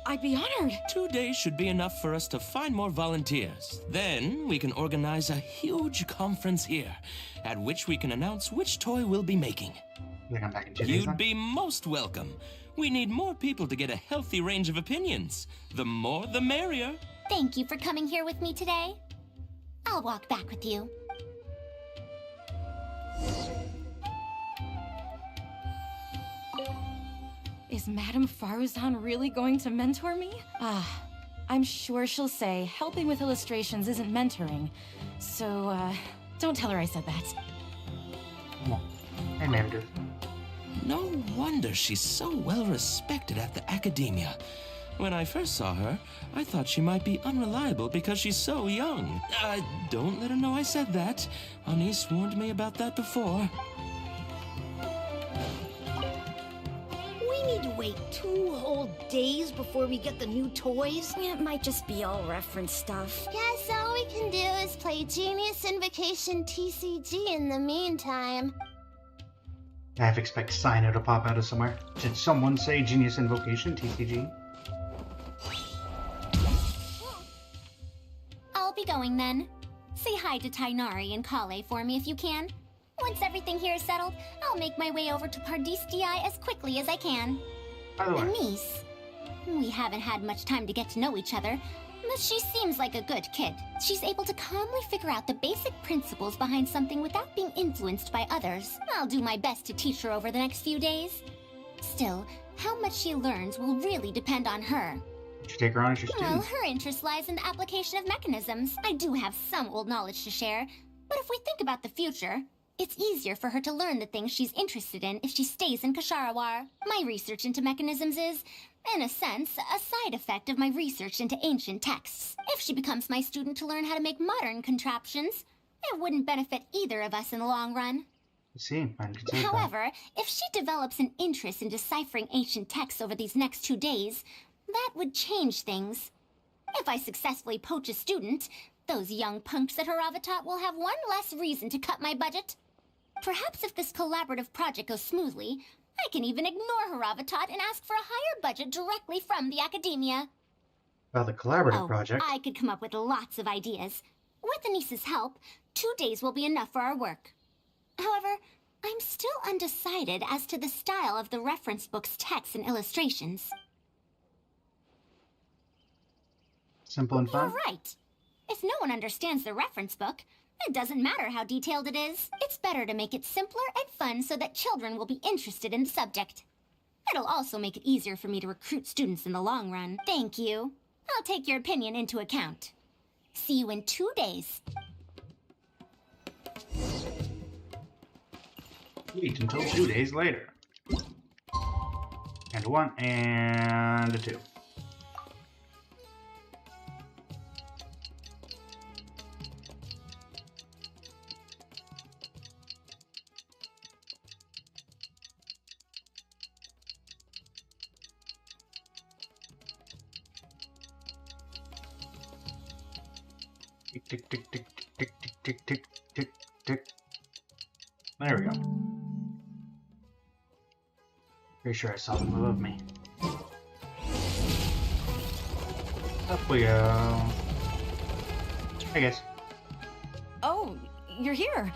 I'd be honored. 2 days should be enough for us to find more volunteers. Then we can organize a huge conference here, at which we can announce which toy we'll be making. Like I'm back in 2 days. You'd Then? be most welcome. We need more people to get a healthy range of opinions. The more, the merrier. Thank you for coming here with me today. I'll walk back with you. Is Madame Faruzan really going to mentor me? I'm sure she'll say helping with illustrations isn't mentoring. So, don't tell her I said that. Hey, ma'am, dude. No wonder she's so well respected at the academia. When I first saw her, I thought she might be unreliable because she's so young. Don't let her know I said that. Anise warned me about that before. We need to wait 2 whole days before we get the new toys. It might just be all reference stuff. Guess all we can do is play Genius Invocation TCG in the meantime. I have to expect Sino to pop out of somewhere. Did someone say Genius Invocation TCG? I'll be going then. Say hi to Tainari and Kale for me if you can. Once everything here is settled, I'll make my way over to Pardistii as quickly as I can. By the way, Niece, we haven't had much time to get to know each other, but she seems like a good kid. She's able to calmly figure out the basic principles behind something without being influenced by others. I'll do my best to teach her over the next few days. Still, how much she learns will really depend on her. did you take her on as your Well, student? her interest lies in the application of mechanisms. I do have some old knowledge to share, but if we think about the future, it's easier for her to learn the things she's interested in if she stays in Kasharawar. My research into mechanisms is, in a sense, a side effect of my research into ancient texts. If she becomes my student to learn how to make modern contraptions, it wouldn't benefit either of us in the long run. See, I can see that. However, if she develops an interest in deciphering ancient texts over these next 2 days, that would change things. If I successfully poach a student, those young punks at Haravatat will have one less reason to cut my budget. Perhaps if this collaborative project goes smoothly, I can even ignore Haravatat and ask for a higher budget directly from the academia. Well, the collaborative project. I could come up with lots of ideas. With Anise's help, 2 days will be enough for our work. However, I'm still undecided as to the style of the reference book's text and illustrations. Simple and fun. You're right. If no one understands the reference book, it doesn't matter how detailed it is. It's better to make it simpler and fun so that children will be interested in the subject. It'll also make it easier for me to recruit students in the long run. Thank you. I'll take your opinion into account. See you in 2 days. Wait until 2 days later. And 1 and a 2. Tick, tick, tick, tick, tick, tick, tick, tick, tick. There we go. Pretty sure I saw them above me. Up we go. Hey guys. Oh, you're here.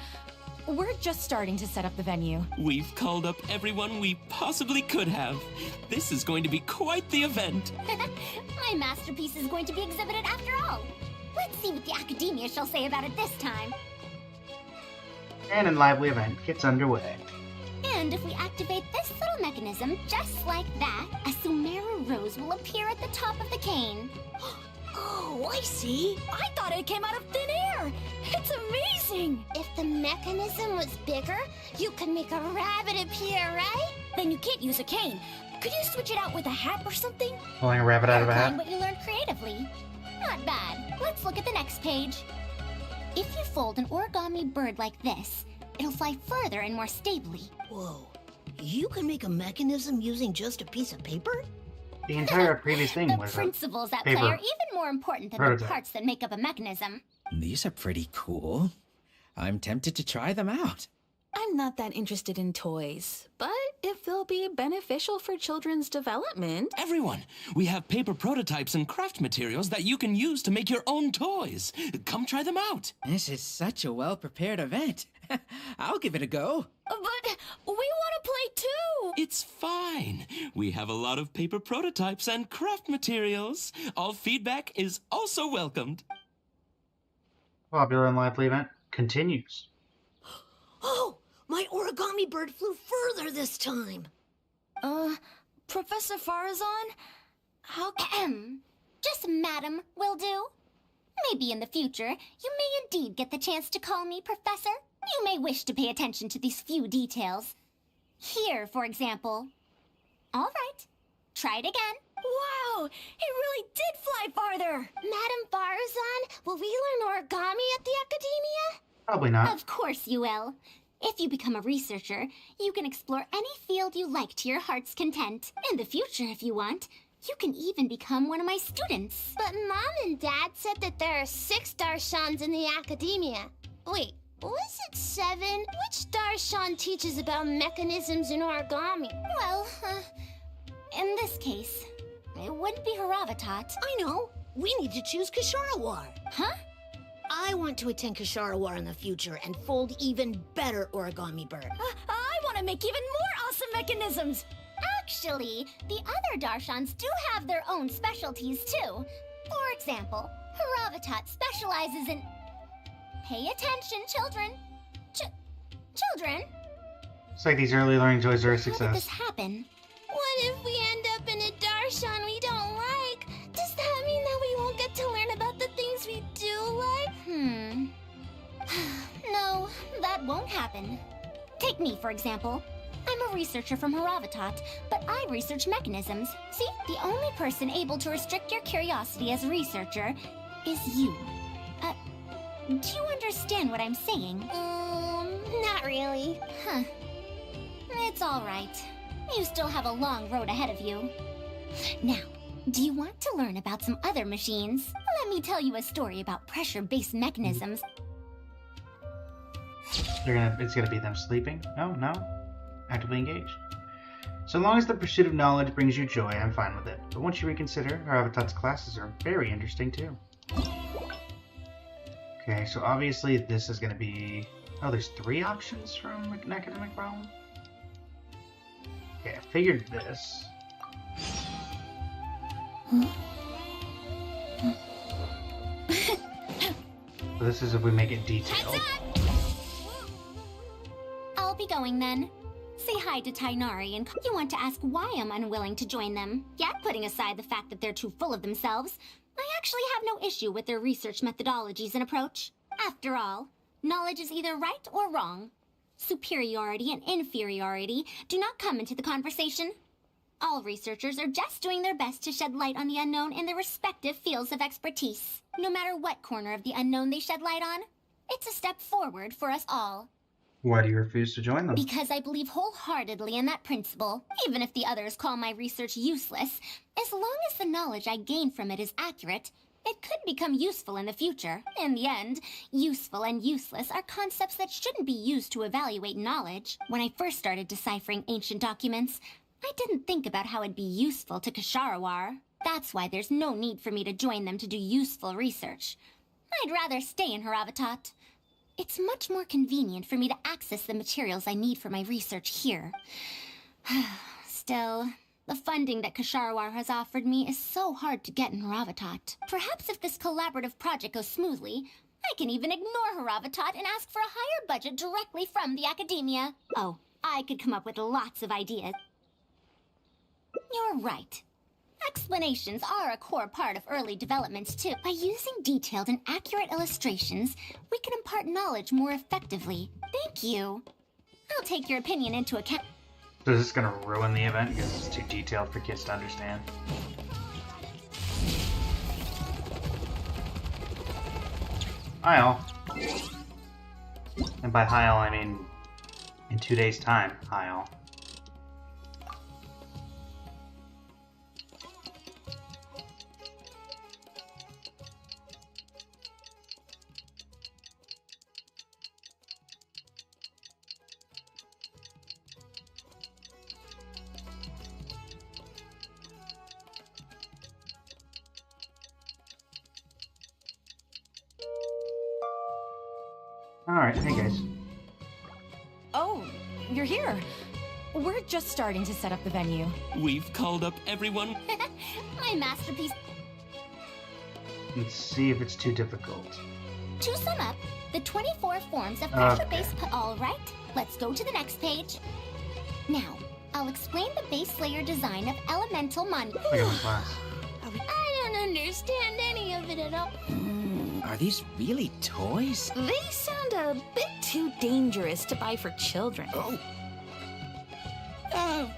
We're just starting to set up the venue. We've called up everyone we possibly could have. This is going to be quite the event. My masterpiece is going to be exhibited after all. Let's see what the academia shall say about it this time. And a lively event gets underway. And if we activate this little mechanism, just like that, a Sumeru rose will appear at the top of the cane. Oh, I see. I thought it came out of thin air. It's amazing. If the mechanism was bigger, you could make a rabbit appear, right? Then you can't use a cane. Could you switch it out with a hat or something? Pulling a rabbit out of a Applying hat. what you learned creatively. Not bad. Let's look at the next page. If you fold an origami bird like this, it'll fly further and more stably. Whoa. You can make a mechanism using just a piece of paper? The entire previous thing The was principles at paper play are even more important than prototype. the parts that make up a mechanism. These are pretty cool. I'm tempted to try them out. I'm not that interested in toys, but if they'll be beneficial for children's development... Everyone, we have paper prototypes and craft materials that you can use to make your own toys. Come try them out. This is such a well-prepared event. I'll give it a go. But we want to play too! It's fine. We have a lot of paper prototypes and craft materials. All feedback is also welcomed. Popular and lively event continues. Oh, my origami bird flew further this time. Professor Farazan? How Just madam will do. Maybe in the future, you may indeed get the chance to call me Professor. You may wish to pay attention to these few details. Here, for example. All right. Try it again. Wow! It really did fly farther! Madam Farazan, will we learn origami at the Academia? Probably not. Of course you will. If you become a researcher, you can explore any field you like to your heart's content. In the future, if you want, you can even become one of my students. But Mom and Dad said that there are 6 Darshans in the Academia. Wait, was it 7? Which Darshan teaches about mechanisms in origami? Well, in this case, it wouldn't be Haravatat. I know. We need to choose Kasharawar. Huh? I want to attend Kasharawar in the future and fold even better origami bird. I want to make even more awesome mechanisms! Actually, the other Darshans do have their own specialties too. For example, Haravatat specializes in... Pay attention, children. Children. It's like these early learning toys are a How did this success. happen? What if we end up in a Darshan we don't like? Does that mean that we won't get to learn about the things we do like? No, that won't happen. Take me, for example. I'm a researcher from Haravatat, but I research mechanisms. See, the only person able to restrict your curiosity as a researcher is you. Do you understand what I'm saying? Not really. Huh. It's all right. You still have a long road ahead of you. Now, do you want to learn about some other machines? Let me tell you a story about pressure-based mechanisms. It's gonna be them sleeping? No? Actively engaged. So long as the pursuit of knowledge brings you joy, I'm fine with it. But once you reconsider, Haravatat's classes are very interesting too. Okay, so obviously this is gonna be... Oh, there's 3 options from an academic problem? Okay, I figured this. So this is if we make it detailed. I'll be going then. Say hi to Tainari and you want to ask why I'm unwilling to join them. Yet, putting aside the fact that they're too full of themselves, I actually have no issue with their research methodologies and approach. After all, knowledge is either right or wrong. Superiority and inferiority do not come into the conversation. All researchers are just doing their best to shed light on the unknown in their respective fields of expertise. No matter what corner of the unknown they shed light on, it's a step forward for us all. Why do you refuse to join them? Because I believe wholeheartedly in that principle, even if the others call my research useless. As long as the knowledge I gain from it is accurate, it could become useful in the future. In the end, useful and useless are concepts that shouldn't be used to evaluate knowledge. When I first started deciphering ancient documents, I didn't think about how it'd be useful to Kasharawar. That's why there's no need for me to join them to do useful research. I'd rather stay in Haravatat. It's much more convenient for me to access the materials I need for my research here. Still, the funding that Kasharawar has offered me is so hard to get in Haravatat. Perhaps if this collaborative project goes smoothly, I can even ignore Haravatat and ask for a higher budget directly from the Academia. Oh, I could come up with lots of ideas. You're right. Explanations are a core part of early developments, too. By using detailed and accurate illustrations, we can impart knowledge more effectively. Thank you. I'll take your opinion into account. So is this gonna ruin the event because it's too detailed for kids to understand? Hi all. And by hi all I mean in 2 days time, hi all. Alright, hey guys. Oh, you're here. We're just starting to set up the venue. We've called up everyone. My masterpiece. Let's see if it's too difficult. To sum up, the 24 forms of pressure-based. All right, let's go to the next page. Now, I'll explain the base layer design of elemental monuments. Look at my class. I don't understand any of it at all. Are these really toys? They sound a bit too dangerous to buy for children. Oh.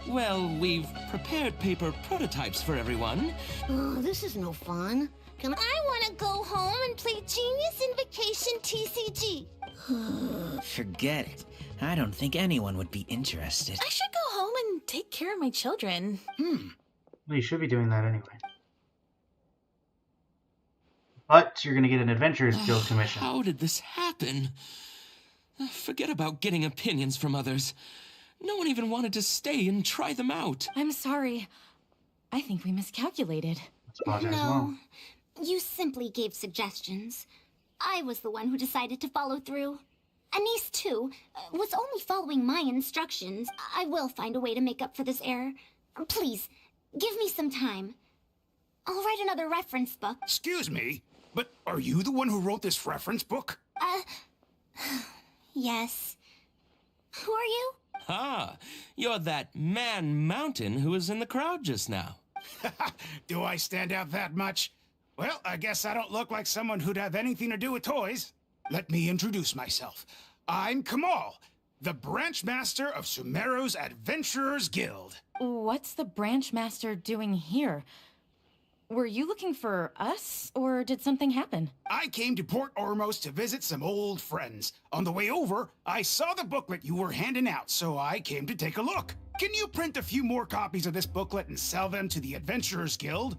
Well, we've prepared paper prototypes for everyone. Oh, this is no fun. Can I want to go home and play Genius Invocation TCG. Forget it. I don't think anyone would be interested. I should go home and take care of my children. Well, you should be doing that anyway. But you're gonna get an Adventurers Guild commission. How did this happen? Forget about getting opinions from others. No one even wanted to stay and try them out. I'm sorry. I think we miscalculated. Let's apologize as No, well. you simply gave suggestions. I was the one who decided to follow through. Anise, too, was only following my instructions. I will find a way to make up for this error. Please, give me some time. I'll write another reference book. Excuse me, but are you the one who wrote this reference book? Yes. Who are you? Ah, you're that man Mountain who was in the crowd just now. Do I stand out that much? Well, I guess I don't look like someone who'd have anything to do with toys. Let me introduce myself. I'm Kamal, the branch master of Sumeru's Adventurers Guild. What's the branch master doing here? Were you looking for us, or did something happen? I came to Port Ormos to visit some old friends. On the way over, I saw the booklet you were handing out, so I came to take a look. Can you print a few more copies of this booklet and sell them to the Adventurers Guild?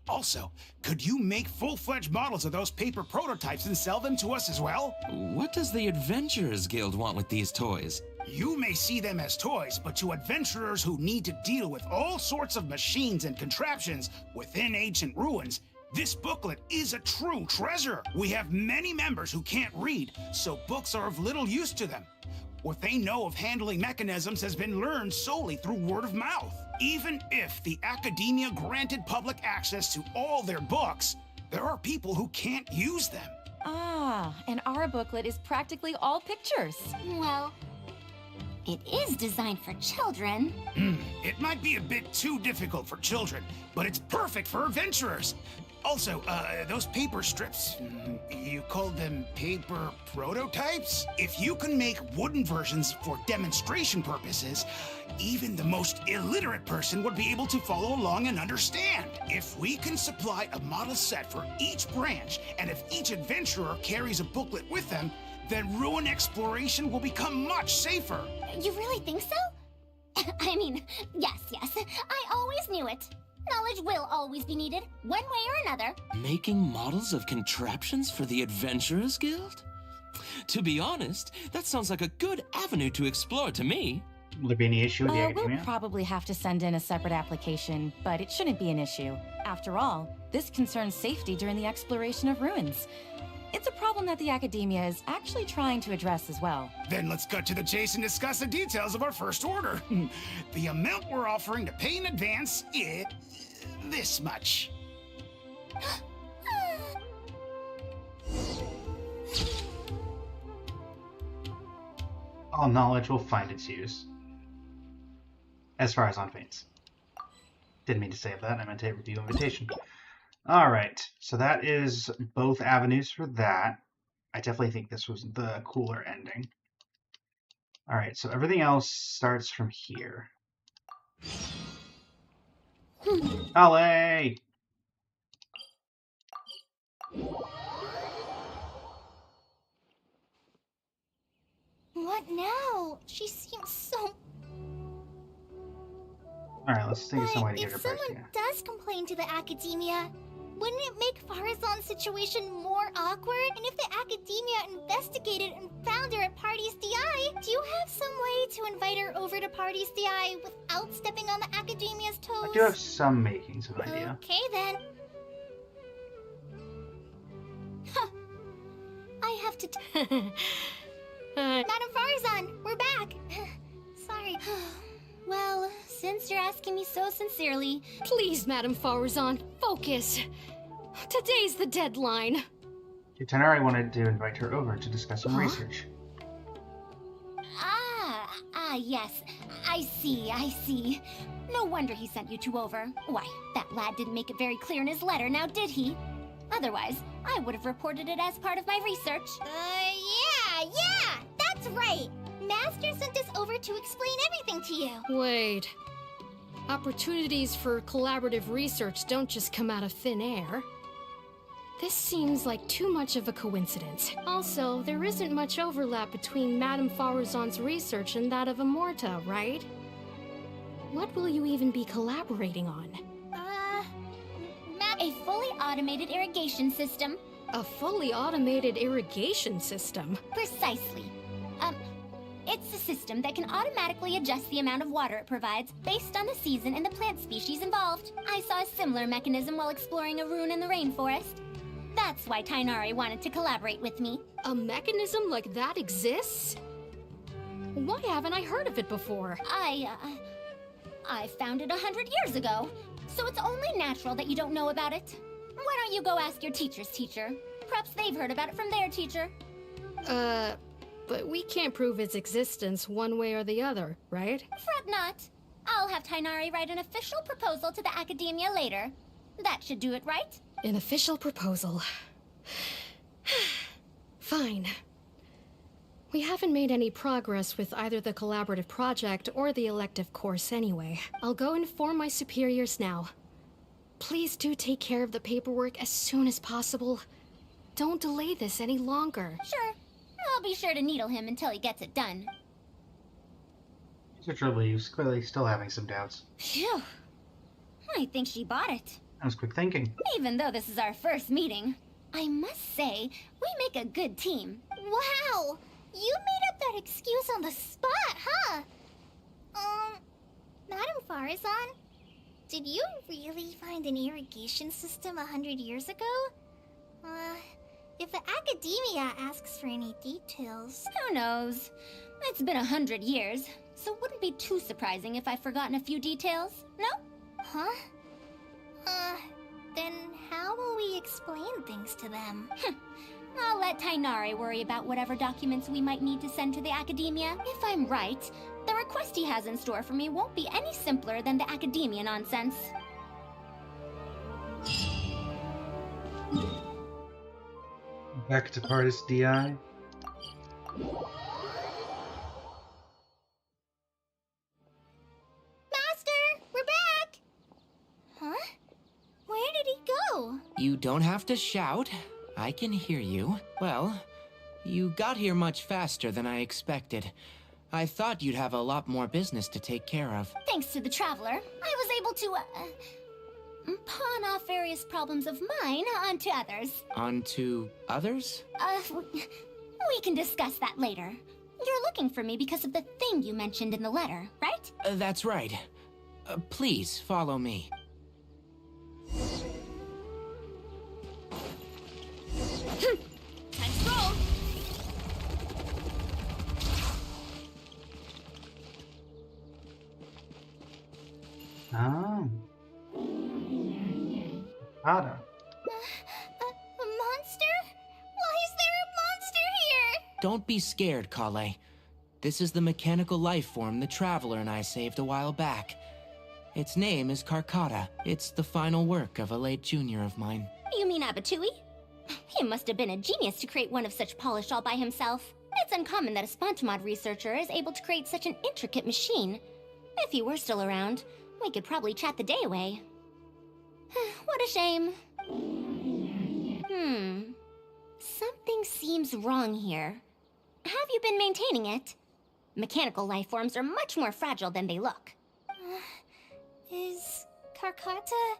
Also, could you make full-fledged models of those paper prototypes and sell them to us as well? What does the Adventurers Guild want with these toys? You may see them as toys, but to adventurers who need to deal with all sorts of machines and contraptions within ancient ruins, this booklet is a true treasure. We have many members who can't read, so books are of little use to them. What they know of handling mechanisms has been learned solely through word of mouth. Even if the academia granted public access to all their books, there are people who can't use them. Ah, and our booklet is practically all pictures. Well, it is designed for children. It might be a bit too difficult for children, but it's perfect for adventurers. Also, those paper strips, you called them paper prototypes? If you can make wooden versions for demonstration purposes, even the most illiterate person would be able to follow along and understand. If we can supply a model set for each branch, and if each adventurer carries a booklet with them, then ruin exploration will become much safer. You really think so? I mean, yes. I always knew it. Knowledge will always be needed, one way or another. Making models of contraptions for the Adventurers Guild? To be honest, that sounds like a good avenue to explore to me. Will there be any issue with the We'll academia? probably have to send in a separate application, but it shouldn't be an issue. After all, this concerns safety during the exploration of ruins. It's a problem that the academia is actually trying to address as well. Then let's cut to the chase and discuss the details of our first order. The amount we're offering to pay in advance is this much. All knowledge will find its use. As far as on faints. Didn't mean to say that, I meant to hit review invitation. Alright, so that is both avenues for that. I definitely think this was the cooler ending. Alright, so everything else starts from here. Ollie! What now? She seems so... Alright, let's think of some way to But get if her back someone here. does complain to the academia, wouldn't it make Farazan's situation more awkward? And if the academia investigated and found her at Party's DI, do you have some way to invite her over to Party's DI without stepping on the academia's toes? I do have some makings of idea. Okay then. Huh. I have to Madam Farzan, we're back. Sorry. Well, since you're asking me so sincerely... Please, Madam Farzan, focus. Today's the deadline. Tanari wanted to invite her over to discuss some research. Yes. I see. No wonder he sent you two over. Why, that lad didn't make it very clear in his letter, now did he? Otherwise, I would have reported it as part of my research. Yeah, that's right. Master sent us over to explain everything to you. Wait. Opportunities for collaborative research don't just come out of thin air. This seems like too much of a coincidence. Also, there isn't much overlap between Madame Farazan's research and that of Amorta, right? What will you even be collaborating on? A fully automated irrigation system. A fully automated irrigation system? Precisely. It's a system that can automatically adjust the amount of water it provides based on the season and the plant species involved. I saw a similar mechanism while exploring a rune in the rainforest. That's why Tainari wanted to collaborate with me. A mechanism like that exists? Why haven't I heard of it before? I found it 100 years ago, so it's only natural that you don't know about it. Why don't you go ask your teacher's teacher? Perhaps they've heard about it from their teacher. But we can't prove its existence one way or the other, right? Fret not. I'll have Tainari write an official proposal to the Academia later. That should do it, right? An official proposal. Fine. We haven't made any progress with either the collaborative project or the elective course anyway. I'll go inform my superiors now. Please do take care of the paperwork as soon as possible. Don't delay this any longer. Sure. I'll be sure to needle him until he gets it done. Teacher leaves, clearly still having some doubts. Phew. I think she bought it. That was quick thinking. Even though this is our first meeting, I must say, we make a good team. Wow! You made up that excuse on the spot, huh? Madam Farazan, did you really find an irrigation system 100 years ago? If the Academia asks for any details... Who knows? It's been 100 years, so it wouldn't be too surprising if I've forgotten a few details, no? Huh? Then how will we explain things to them? I'll let Tainari worry about whatever documents we might need to send to the Academia. If I'm right, the request he has in store for me won't be any simpler than the Academia nonsense. Back to Pardis DI. Master, we're back! Huh? Where did he go? You don't have to shout. I can hear you. Well, you got here much faster than I expected. I thought you'd have a lot more business to take care of. Thanks to the Traveler, I was able to, pawn off various problems of mine onto others. Onto others? We can discuss that later. You're looking for me because of the thing you mentioned in the letter, right? That's right. Please follow me. Time to roll! Oh. Ada. A monster? Why is there a monster here? Don't be scared, Kale. This is the mechanical life form the Traveler and I saved a while back. Its name is Karkata. It's the final work of a late junior of mine. You mean Abatui? He must have been a genius to create one of such polish all by himself. It's uncommon that a Spontamod researcher is able to create such an intricate machine. If he were still around, we could probably chat the day away. What a shame. Something seems wrong here. Have you been maintaining it? Mechanical life forms are much more fragile than they look. Is Karkata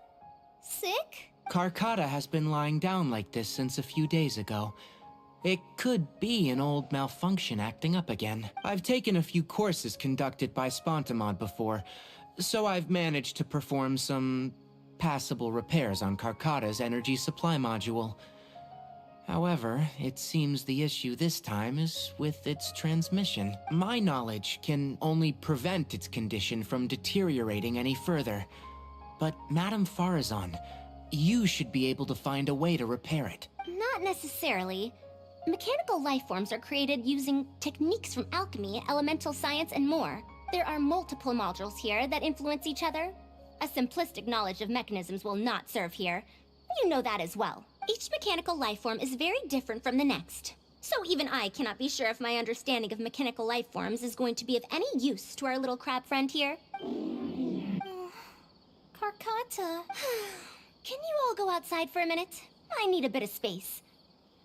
sick? Karkata has been lying down like this since a few days ago. It could be an old malfunction acting up again. I've taken a few courses conducted by Spontamod before, so I've managed to perform some passable repairs on Karkata's energy supply module. However, it seems the issue this time is with its transmission. My knowledge can only prevent its condition from deteriorating any further. But Madame Farazan, you should be able to find a way to repair it. Not necessarily. Mechanical life forms are created using techniques from alchemy, elemental science, and more. There are multiple modules here that influence each other. A simplistic knowledge of mechanisms will not serve here. You know that as well. Each mechanical life form is very different from the next. So even I cannot be sure if my understanding of mechanical life forms is going to be of any use to our little crab friend here. Karkata. Can you all go outside for a minute? I need a bit of space.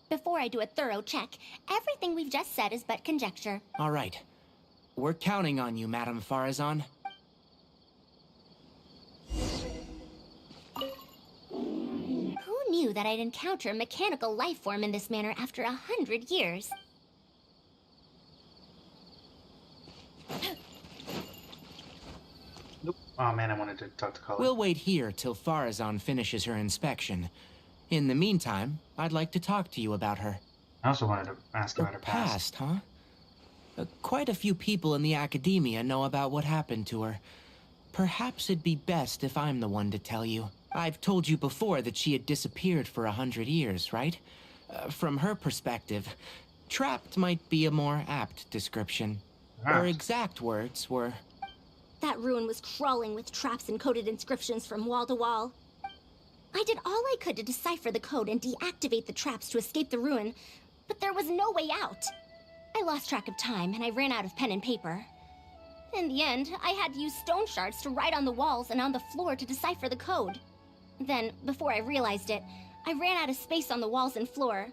Before I do a thorough check, everything we've just said is but conjecture. All right. We're counting on you, Madame Farazan. Who knew that I'd encounter a mechanical life form in this manner after 100 years? Nope. Oh man, I wanted to talk to Colin. We'll wait here till Farazan finishes her inspection. In the meantime, I'd like to talk to you about her. I also wanted to ask about her past. Huh? Quite a few people in the academia know about what happened to her. Perhaps it'd be best if I'm the one to tell you. I've told you before that she had disappeared for 100 years, right? From her perspective, trapped might be a more apt description. Her exact words were... That ruin was crawling with traps and coded inscriptions from wall to wall. I did all I could to decipher the code and deactivate the traps to escape the ruin, but there was no way out. I lost track of time and I ran out of pen and paper. In the end, I had to use stone shards to write on the walls and on the floor to decipher the code. Then, before I realized it, I ran out of space on the walls and floor.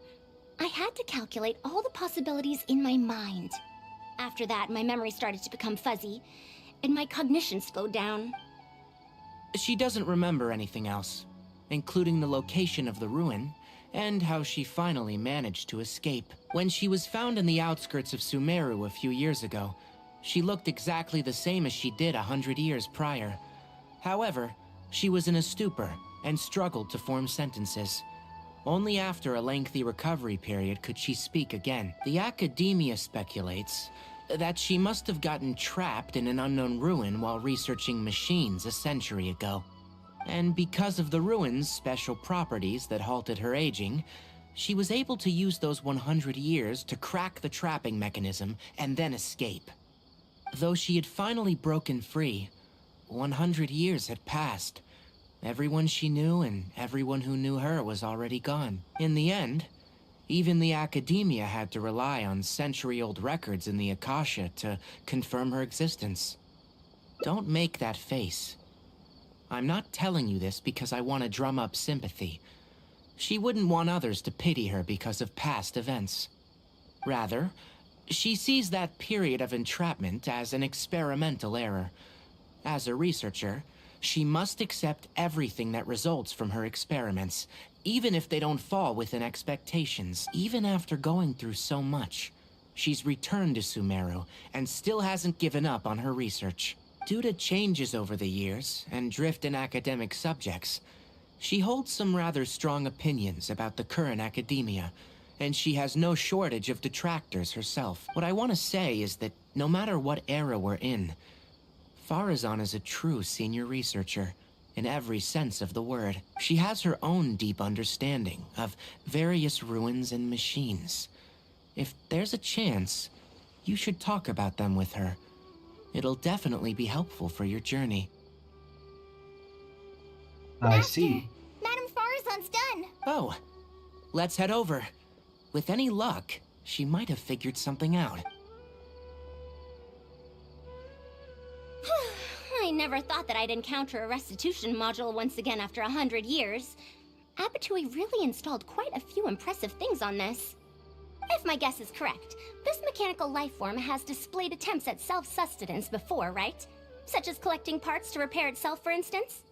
I had to calculate all the possibilities in my mind. After that, my memory started to become fuzzy, and my cognition slowed down. She doesn't remember anything else, including the location of the ruin, and how she finally managed to escape. When she was found in the outskirts of Sumeru a few years ago, she looked exactly the same as she did 100 years prior. However, she was in a stupor and struggled to form sentences. Only after a lengthy recovery period could she speak again. The academia speculates that she must have gotten trapped in an unknown ruin while researching machines a century ago. And because of the ruin's special properties that halted her aging, she was able to use those 100 years to crack the trapping mechanism and then escape. Though she had finally broken free, 100 years had passed. Everyone she knew and everyone who knew her was already gone. In the end, even the academia had to rely on century-old records in the Akasha to confirm her existence. Don't make that face. I'm not telling you this because I want to drum up sympathy. She wouldn't want others to pity her because of past events. Rather, she sees that period of entrapment as an experimental error. As a researcher, she must accept everything that results from her experiments, even if they don't fall within expectations. Even after going through so much, she's returned to Sumeru and still hasn't given up on her research. Due to changes over the years and drift in academic subjects, she holds some rather strong opinions about the current academia, and she has no shortage of detractors herself. What I want to say is that no matter what era we're in, Farazan is a true senior researcher, in every sense of the word. She has her own deep understanding of various ruins and machines. If there's a chance, you should talk about them with her. It'll definitely be helpful for your journey. I see. Madame Farazan's done. Oh, let's head over. With any luck, she might have figured something out. I never thought that I'd encounter a restitution module once again after 100 years. Abatui really installed quite a few impressive things on this. If my guess is correct, this mechanical life form has displayed attempts at self-sustenance before, right? Such as collecting parts to repair itself, for instance?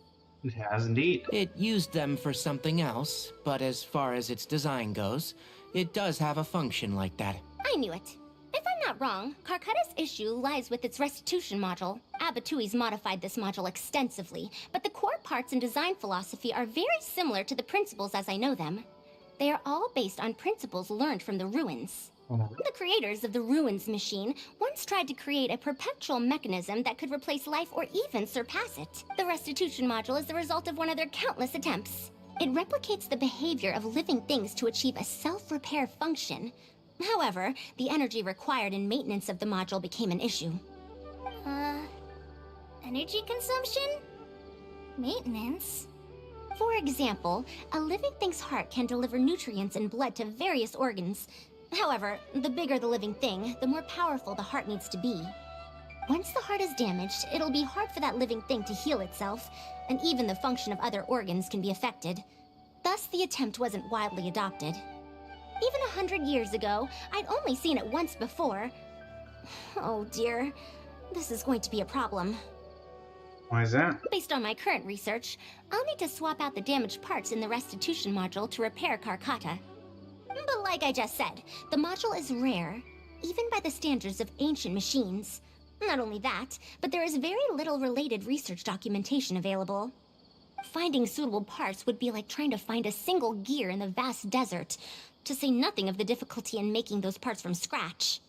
It has indeed. It used them for something else, but as far as its design goes, it does have a function like that. I knew it. If I'm not wrong, Karkata's issue lies with its restitution module. Abatui's modified this module extensively, but the core parts and design philosophy are very similar to the principles as I know them. They are all based on principles learned from the ruins. The creators of the Ruins machine once tried to create a perpetual mechanism that could replace life or even surpass it. The restitution module is the result of one of their countless attempts. It replicates the behavior of living things to achieve a self-repair function. However, the energy required in maintenance of the module became an issue. Energy consumption? Maintenance? For example, a living thing's heart can deliver nutrients and blood to various organs. However, the bigger the living thing, the more powerful the heart needs to be. Once the heart is damaged, it'll be hard for that living thing to heal itself, and even the function of other organs can be affected. Thus, the attempt wasn't widely adopted. Even 100 years ago, I'd only seen it once before. Oh dear, this is going to be a problem. Why is that? Based on my current research, I'll need to swap out the damaged parts in the restitution module to repair Karkata. But like I just said, the module is rare, even by the standards of ancient machines. Not only that, but there is very little related research documentation available. Finding suitable parts would be like trying to find a single gear in the vast desert, to say nothing of the difficulty in making those parts from scratch.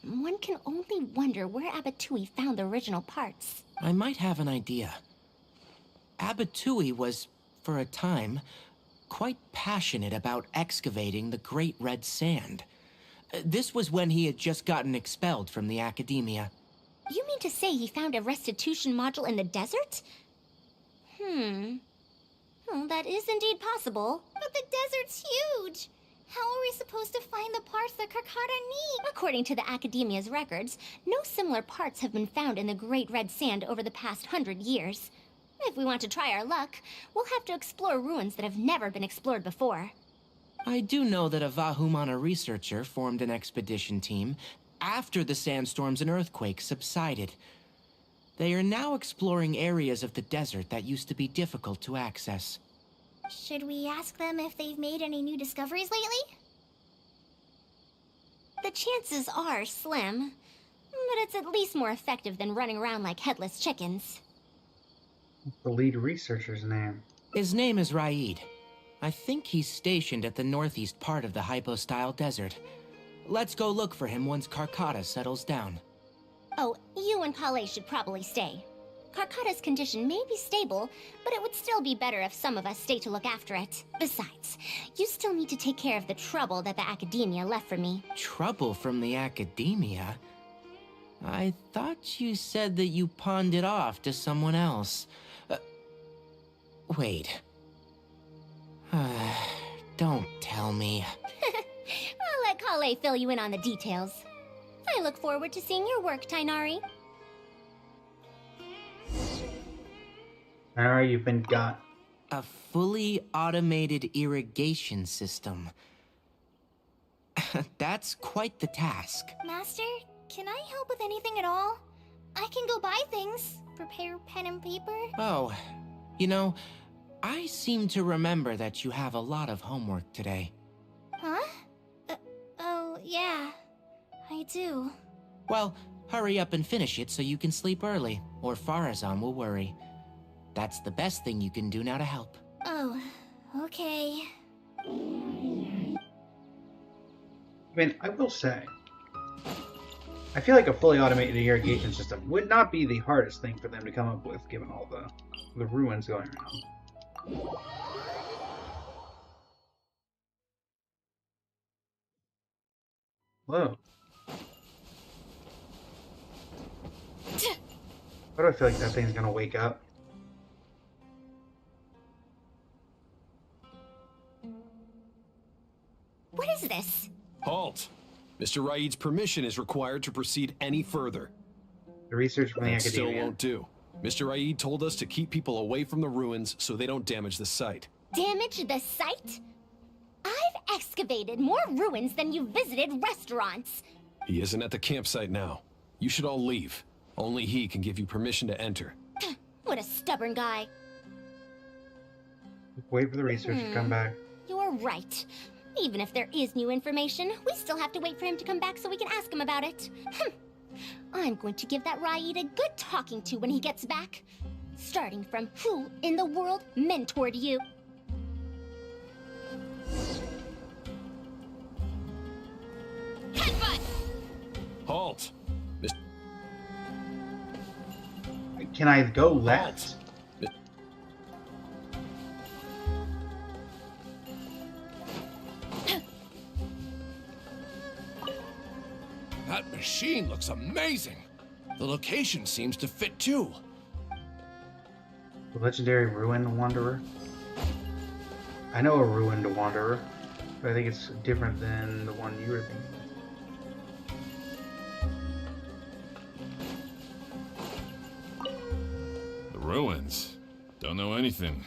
One can only wonder where Abatui found the original parts. I might have an idea. Abatui was, for a time, quite passionate about excavating the Great Red Sand. This was when he had just gotten expelled from the academia. You mean to say he found a restitution module in the desert? Well, that is indeed possible. But the desert's huge! How are we supposed to find the parts that Karkata need? According to the Academia's records, no similar parts have been found in the Great Red Sand over the past 100 years. If we want to try our luck, we'll have to explore ruins that have never been explored before. I do know that a Vahumana researcher formed an expedition team after the sandstorms and earthquakes subsided. They are now exploring areas of the desert that used to be difficult to access. Should we ask them if they've made any new discoveries lately? The chances are slim, but it's at least more effective than running around like headless chickens. What's the lead researcher's name? His name is Raid. I think he's stationed at the northeast part of the Hypostyle Desert. Let's go look for him once Karkata settles down. Oh, you and Kale should probably stay. Karkata's condition may be stable, but it would still be better if some of us stay to look after it. Besides, you still need to take care of the trouble that the Academia left for me. Trouble from the Academia? I thought you said that you pawned it off to someone else. Wait. Don't tell me. I'll let Kale fill you in on the details. I look forward to seeing your work, Tainari. Alright, you've been got. A fully automated irrigation system. That's quite the task. Master, can I help with anything at all? I can go buy things, prepare pen and paper. Oh, you know, I seem to remember that you have a lot of homework today. Huh? Oh, yeah, I do. Well, hurry up and finish it so you can sleep early, or Farazan will worry. That's the best thing you can do now to help. Oh, okay. I mean, I will say, I feel like a fully automated irrigation system would not be the hardest thing for them to come up with, given all the ruins going around. Whoa. Why do I feel like that thing's gonna wake up? What is this? Halt! Mr. Raid's permission is required to proceed any further. The research from the That still Academia. won't do. Mr. Raid told us to keep people away from the ruins so they don't damage the site. Damage the site? I've excavated more ruins than you visited restaurants. He isn't at the campsite now. You should all leave. Only he can give you permission to enter. What a stubborn guy. Wait for the researcher to come back. You're right. Even if there is new information, we still have to wait for him to come back so we can ask him about it. I'm going to give that Raid a good talking to when he gets back. Starting from who in the world mentored you? Halt! Can I go left? That machine looks amazing. The location seems to fit too. The legendary ruined wanderer. I know a ruined wanderer, but I think it's different than the one you were thinking The ruins. Don't know anything.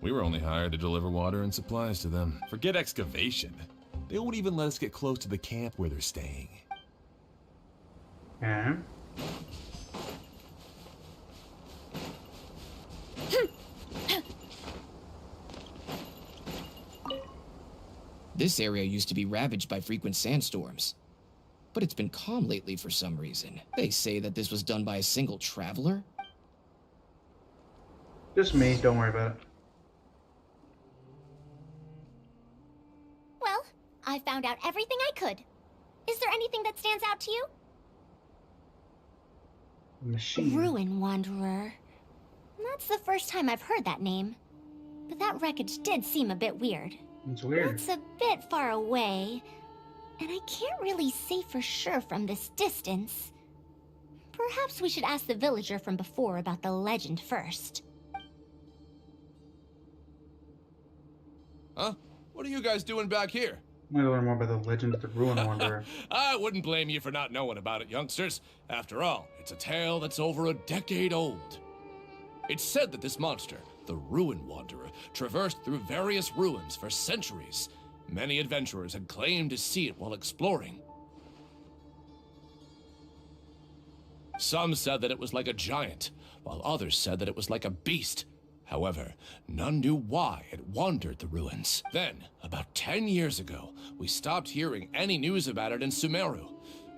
We were only hired to deliver water and supplies to them. Forget excavation. They won't even let us get close to the camp where they're staying. of. This area used to be ravaged by frequent sandstorms, but it's been calm lately for some reason. They say that this was done by a single traveler. Just me, don't worry about it. Well, I found out everything I could. Is there anything that stands out to you? Machine. Ruin Wanderer. That's the first time I've heard that name. But that wreckage did seem a bit weird. It's weird. It's a bit far away, and I can't really say for sure from this distance. Perhaps we should ask the villager from before about the legend first. Huh? What are you guys doing back here? I want to learn more about the legend of the ruined wanderer. I wouldn't blame you for not knowing about it, youngsters. After all, it's a tale that's over a decade old. It's said that this monster, the Ruin Wanderer, traversed through various ruins for centuries. Many adventurers had claimed to see it while exploring. Some said that it was like a giant, while others said that it was like a beast. However, none knew why it wandered the ruins. Then, about 10 years ago, we stopped hearing any news about it in Sumeru.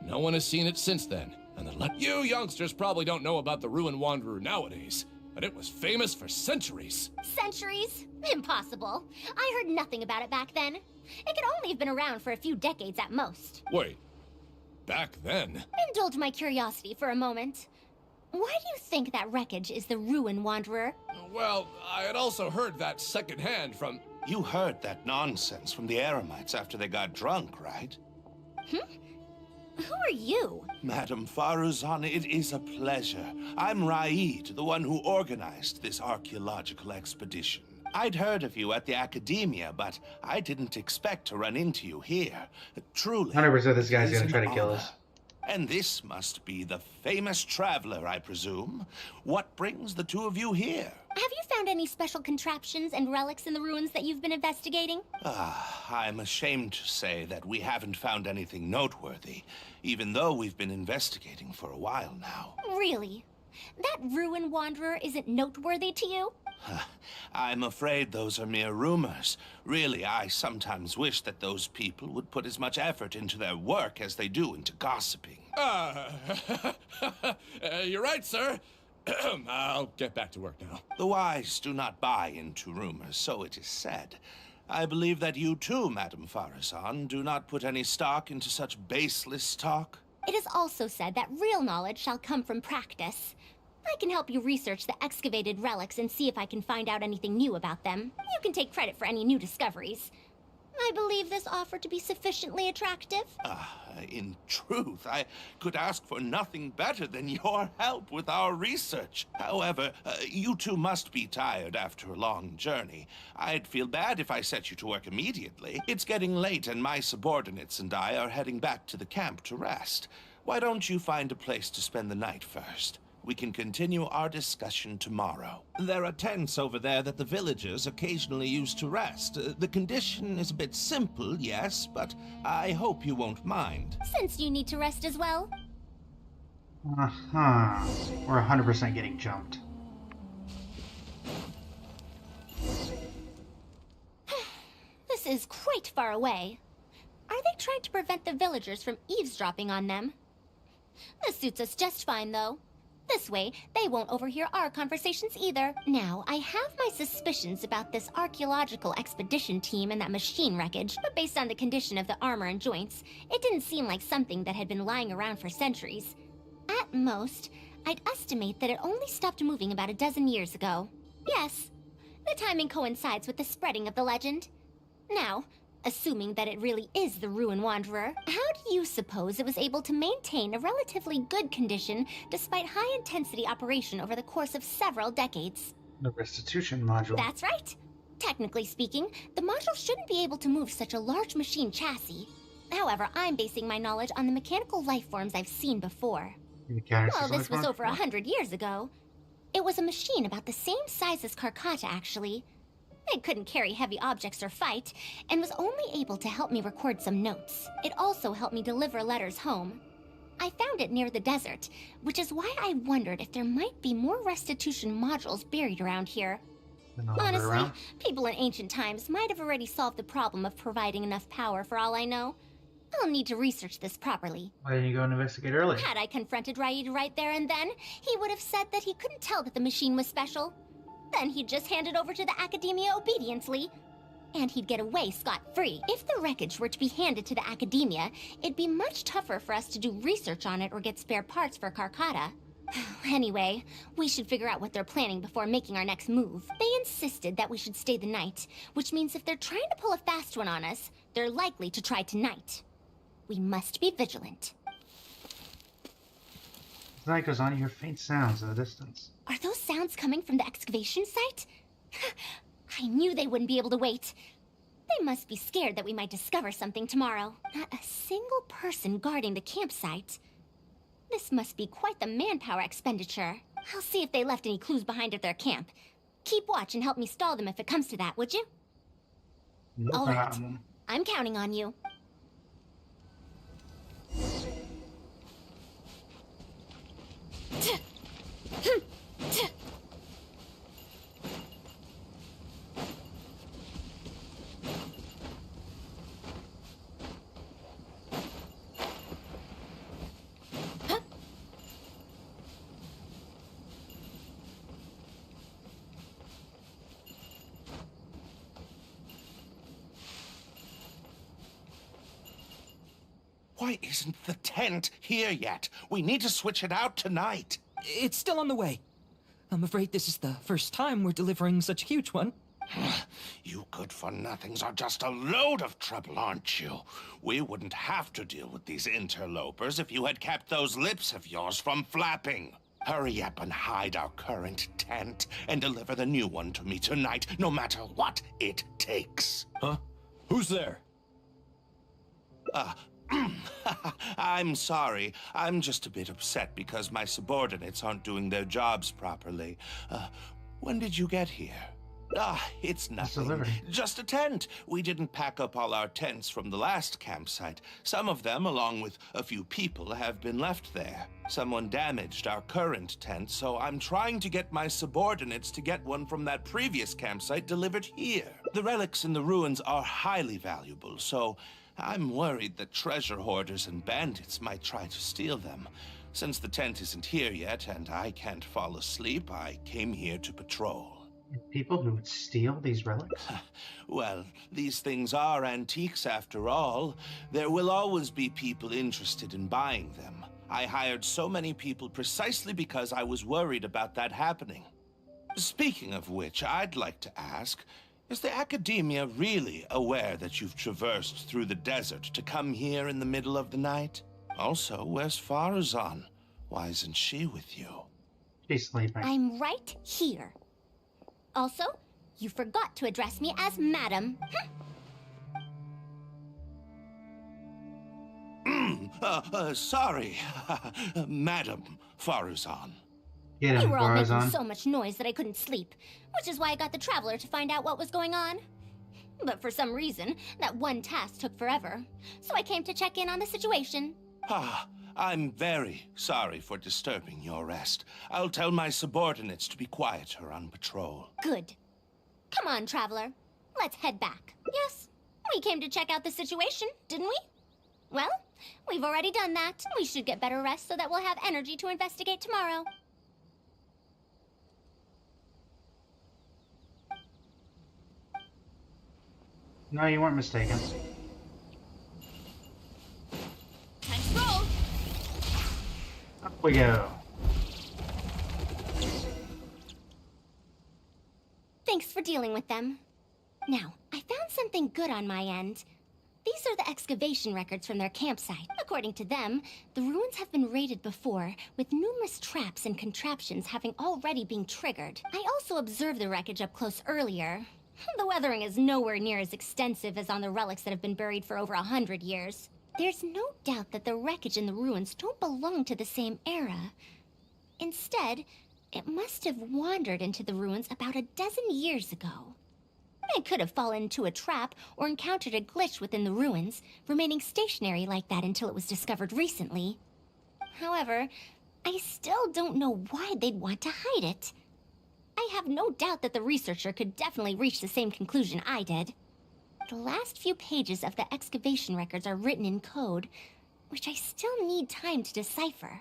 No one has seen it since then, and you youngsters probably don't know about the Ruin Wanderer nowadays, but it was famous for centuries. Centuries? Impossible. I heard nothing about it back then. It could only have been around for a few decades at most. Wait, back then? Indulge my curiosity for a moment. Why do you think that wreckage is the Ruin Wanderer? Well, I had also heard that secondhand from... You heard that nonsense from the Eremites after they got drunk, right? Who are you? Madam Faruzan, it is a pleasure. I'm Raid, the one who organized this archaeological expedition. I'd heard of you at the Academia, but I didn't expect to run into you here. Truly. 100% this guy's gonna try to kill us. And this must be the famous traveler, I presume. What brings the two of you here? Have you found any special contraptions and relics in the ruins that you've been investigating? I'm ashamed to say that we haven't found anything noteworthy, even though we've been investigating for a while now. Really? That Ruin Wanderer isn't noteworthy to you? I'm afraid those are mere rumors. Really, I sometimes wish that those people would put as much effort into their work as they do into gossiping. You're right, sir. I'll get back to work now. The wise do not buy into rumors, so it is said. I believe that you too, Madam Faruzan, do not put any stock into such baseless talk. It is also said that real knowledge shall come from practice. I can help you research the excavated relics and see if I can find out anything new about them. You can take credit for any new discoveries. I believe this offer to be sufficiently attractive. In truth, I could ask for nothing better than your help with our research. However, you two must be tired after a long journey. I'd feel bad if I set you to work immediately. It's getting late and my subordinates and I are heading back to the camp to rest. Why don't you find a place to spend the night first? We can continue our discussion tomorrow. There are tents over there that the villagers occasionally use to rest. The condition is a bit simple, yes, but I hope you won't mind. Since you need to rest as well. We're 100% getting jumped. This is quite far away. Are they trying to prevent the villagers from eavesdropping on them? This suits us just fine, though. This way, they won't overhear our conversations either. Now, I have my suspicions about this archaeological expedition team and that machine wreckage, but based on the condition of the armor and joints, it didn't seem like something that had been lying around for centuries. At most, I'd estimate that it only stopped moving about a dozen years ago. Yes, the timing coincides with the spreading of the legend. Now, assuming that it really is the Ruin Wanderer, how do you suppose it was able to maintain a relatively good condition despite high-intensity operation over the course of several decades? The restitution module. That's right. Technically speaking, the module shouldn't be able to move such a large machine chassis. However, I'm basing my knowledge on the mechanical life forms I've seen before. Well, this was over 100 years ago. It was a machine about the same size as Karkata, actually. It couldn't carry heavy objects or fight, and was only able to help me record some notes. It also helped me deliver letters home. I found it near the desert, which is why I wondered if there might be more restitution modules buried around here. Honestly, people in ancient times might have already solved the problem of providing enough power for all I know. I'll need to research this properly. Why didn't you go and investigate earlier? Had I confronted Raid right there and then, he would have said that he couldn't tell that the machine was special. Then he'd just hand it over to the Academia obediently. And he'd get away scot-free. If the wreckage were to be handed to the Academia, it'd be much tougher for us to do research on it or get spare parts for Karkata. Anyway, we should figure out what they're planning before making our next move. They insisted that we should stay the night, which means if they're trying to pull a fast one on us, they're likely to try tonight. We must be vigilant. The night goes on, you hear faint sounds in the distance. Are those sounds coming from the excavation site? I knew they wouldn't be able to wait. They must be scared that we might discover something tomorrow. Not a single person guarding the campsite. This must be quite the manpower expenditure. I'll see if they left any clues behind at their camp. Keep watch and help me stall them if it comes to that, would you? No All right. problem. I'm counting on you. Why isn't the tent here yet? We need to switch it out tonight. It's still on the way. I'm afraid this is the first time we're delivering such a huge one. You good-for-nothings are just a load of trouble, aren't you? We wouldn't have to deal with these interlopers if you had kept those lips of yours from flapping. Hurry up and hide our current tent and deliver the new one to me tonight, no matter what it takes. Huh? Who's there? I'm sorry. I'm just a bit upset because my subordinates aren't doing their jobs properly. When did you get here? It's nothing. Just a tent. We didn't pack up all our tents from the last campsite. Some of them, along with a few people, have been left there. Someone damaged our current tent, so I'm trying to get my subordinates to get one from that previous campsite delivered here. The relics in the ruins are highly valuable, so I'm worried that treasure hoarders and bandits might try to steal them. Since the tent isn't here yet and I can't fall asleep, I came here to patrol. People who would steal these relics? Well, these things are antiques after all. There will always be people interested in buying them. I hired so many people precisely because I was worried about that happening. Speaking of which, I'd like to ask, is the Academia really aware that you've traversed through the desert to come here in the middle of the night? Also, where's Farazan? Why isn't she with you? She's sleeping. I'm right here. Also, you forgot to address me as Madam. Sorry, Madam Farazan. You were all making so much noise that I couldn't sleep, which is why I got the Traveler to find out what was going on. But for some reason, that one task took forever, so I came to check in on the situation. I'm very sorry for disturbing your rest. I'll tell my subordinates to be quieter on patrol. Good. Come on, Traveler. Let's head back. Yes, we came to check out the situation, didn't we? Well, we've already done that. We should get better rest so that we'll have energy to investigate tomorrow. No, you weren't mistaken. Time to roll. Up we go. Thanks for dealing with them. Now, I found something good on my end. These are the excavation records from their campsite. According to them, the ruins have been raided before, with numerous traps and contraptions having already been triggered. I also observed the wreckage up close earlier. The weathering is nowhere near as extensive as on the relics that have been buried for over 100 years. There's no doubt that the wreckage and the ruins don't belong to the same era. Instead, it must have wandered into the ruins about a dozen years ago. It could have fallen into a trap or encountered a glitch within the ruins, remaining stationary like that until it was discovered recently. However, I still don't know why they'd want to hide it. I have no doubt that the researcher could definitely reach the same conclusion I did. The last few pages of the excavation records are written in code, which I still need time to decipher.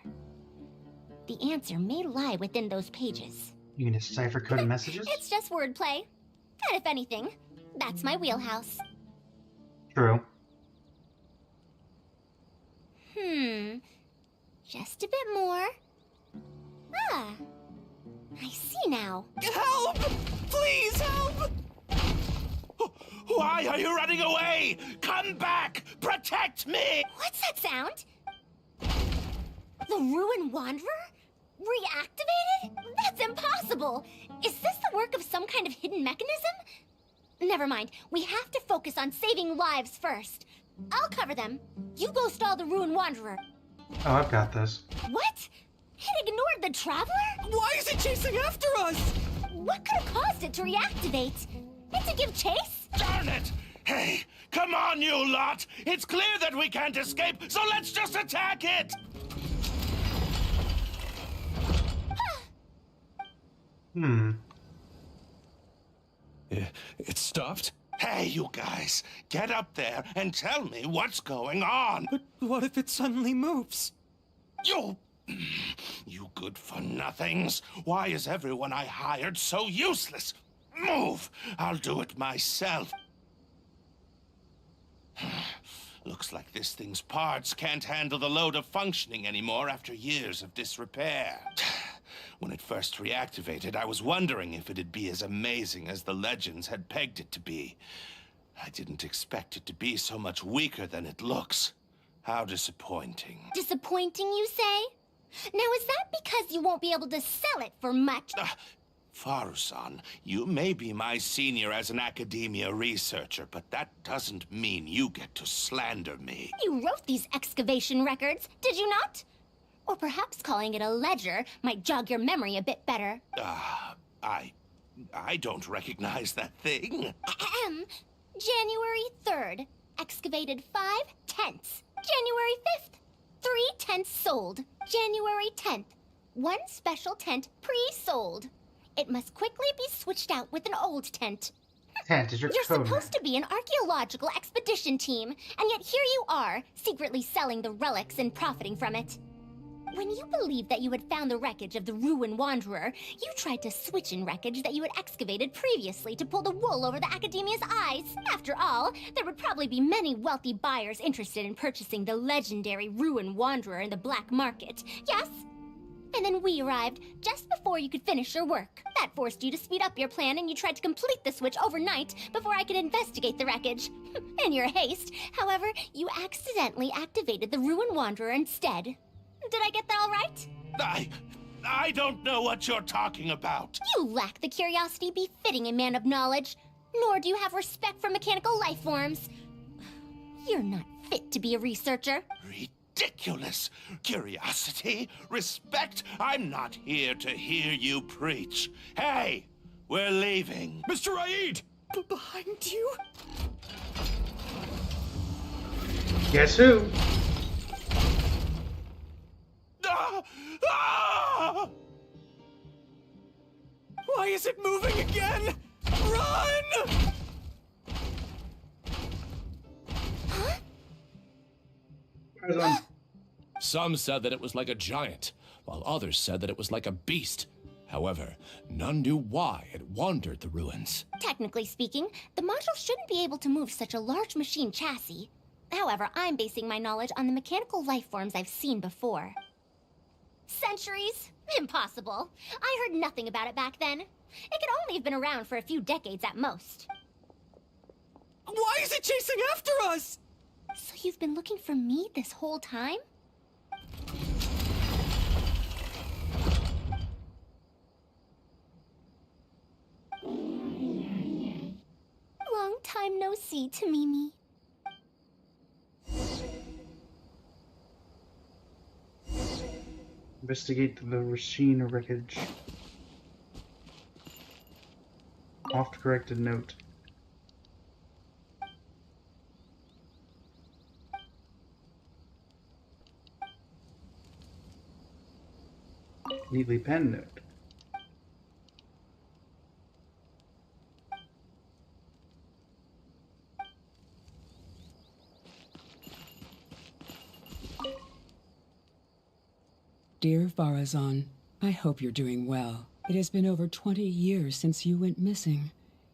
The answer may lie within those pages. You can decipher coded messages? It's just wordplay. And if anything, that's my wheelhouse. True. Just a bit more. Ah, I see now. Help! Please help! Why are you running away? Come back! Protect me! What's that sound? The Ruin Wanderer? Reactivated? That's impossible! Is this the work of some kind of hidden mechanism? Never mind. We have to focus on saving lives first. I'll cover them. You go stall the Ruin Wanderer. Oh, I've got this. What? It ignored the Traveler? Why is it chasing after us? What could have caused it to reactivate? And to give chase? Darn it! Hey, come on, you lot! It's clear that we can't escape, so let's just attack it! It stopped? Hey, you guys, get up there and tell me what's going on. But what if it suddenly moves? You good-for-nothings. Why is everyone I hired so useless? Move! I'll do it myself. Looks like this thing's parts can't handle the load of functioning anymore after years of disrepair. When it first reactivated, I was wondering if it'd be as amazing as the legends had pegged it to be. I didn't expect it to be so much weaker than it looks. How disappointing. Disappointing, you say? Now, is that because you won't be able to sell it for much? Faru-san, you may be my senior as an academia researcher, but that doesn't mean you get to slander me. You wrote these excavation records, did you not? Or perhaps calling it a ledger might jog your memory a bit better. I don't recognize that thing. January 3rd, excavated 5 tents. January 5th, 3 tents sold. January 10th, 1 special tent pre-sold. It must quickly be switched out with an old tent. Tent is your You're code supposed to be an archaeological expedition team, and yet here you are, secretly selling the relics and profiting from it. When you believed that you had found the wreckage of the Ruin Wanderer, you tried to switch in wreckage that you had excavated previously to pull the wool over the Academia's eyes. After all, there would probably be many wealthy buyers interested in purchasing the legendary Ruin Wanderer in the black market. Yes? And then we arrived just before you could finish your work. That forced you to speed up your plan, and you tried to complete the switch overnight before I could investigate the wreckage. In your haste, however, you accidentally activated the Ruin Wanderer instead. Did I get that all right? I don't know what you're talking about. You lack the curiosity befitting a man of knowledge, nor do you have respect for mechanical life forms. You're not fit to be a researcher. Ridiculous. Curiosity? Respect? I'm not here to hear you preach. Hey, we're leaving. Mr. Aid! Behind you? Guess who? Why is it moving again? Run! Some said that it was like a giant, while others said that it was like a beast. However, none knew why it wandered the ruins. Technically speaking, the module shouldn't be able to move such a large machine chassis. However, I'm basing my knowledge on the mechanical life forms I've seen before. Centuries? Impossible. I heard nothing about it back then. It could only have been around for a few decades at most. Why is it chasing after us? So you've been looking for me this whole time? Long time no see, Tamimi. Investigate the machine wreckage. Oft-corrected note. Neatly penned note. Dear Farazan, I hope you're doing well. It has been over 20 years since you went missing.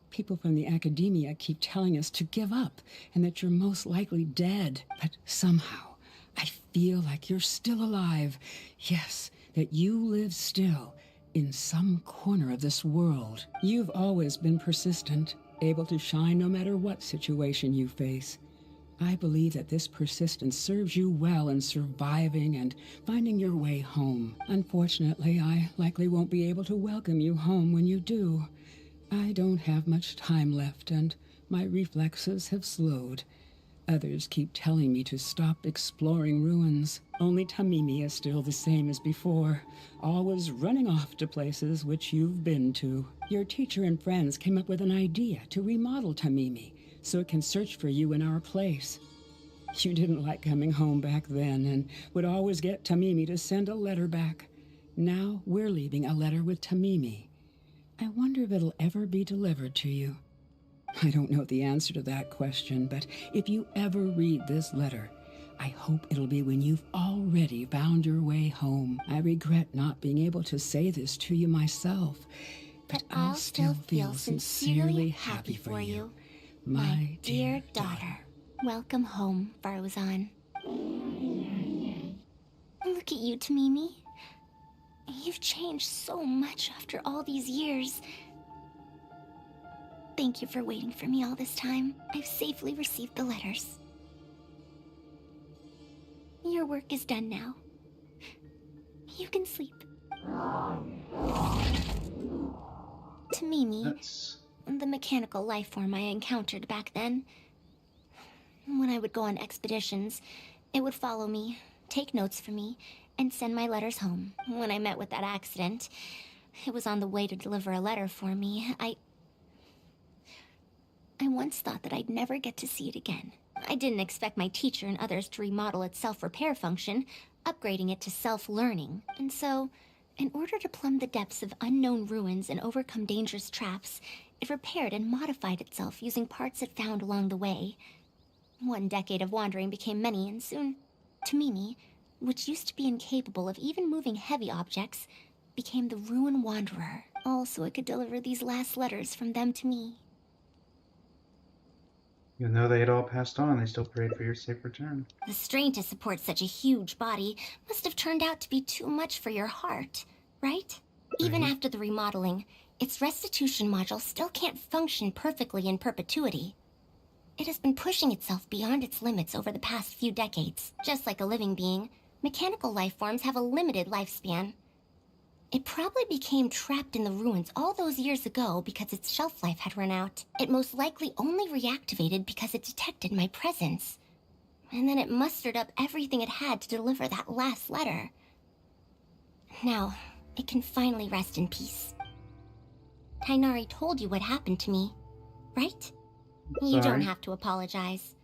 People from the academia keep telling us to give up and that you're most likely dead. But somehow, I feel like you're still alive. Yes, that you live still in some corner of this world. You've always been persistent, able to shine no matter what situation you face. I believe that this persistence serves you well in surviving and finding your way home. Unfortunately, I likely won't be able to welcome you home when you do. I don't have much time left, and my reflexes have slowed. Others keep telling me to stop exploring ruins. Only Tamimi is still the same as before, always running off to places which you've been to. Your teacher and friends came up with an idea to remodel Tamimi, so it can search for you in our place. You didn't like coming home back then and would always get Tamimi to send a letter back. Now we're leaving a letter with Tamimi. I wonder if it'll ever be delivered to you. I don't know the answer to that question, but if you ever read this letter, I hope it'll be when you've already found your way home. I regret not being able to say this to you myself, but I'll still feel sincerely happy for you. My dear daughter. Welcome home, Farazan. Look at you, Tamimi. You've changed so much after all these years. Thank you for waiting for me all this time. I've safely received the letters. Your work is done now. You can sleep. Tamimi, the mechanical life form I encountered back then. When I would go on expeditions, it would follow me, take notes for me, and send my letters home. When I met with that accident, it was on the way to deliver a letter for me. I once thought that I'd never get to see it again. I didn't expect my teacher and others to remodel its self-repair function, upgrading it to self-learning. And so, in order to plumb the depths of unknown ruins and overcome dangerous traps, it repaired and modified itself using parts it found along the way. One decade of wandering became many, and soon, Tamimi, which used to be incapable of even moving heavy objects, became the Ruin Wanderer. All so it could deliver these last letters from them to me. Even though they had all passed on, they still prayed for your safe return. The strain to support such a huge body must have turned out to be too much for your heart, right? Even after the remodeling, its restitution module still can't function perfectly in perpetuity. It has been pushing itself beyond its limits over the past few decades. Just like a living being, mechanical life forms have a limited lifespan. It probably became trapped in the ruins all those years ago because its shelf life had run out. It most likely only reactivated because it detected my presence. And then it mustered up everything it had to deliver that last letter. Now, it can finally rest in peace. Tainari told you what happened to me, right? You don't have to apologize.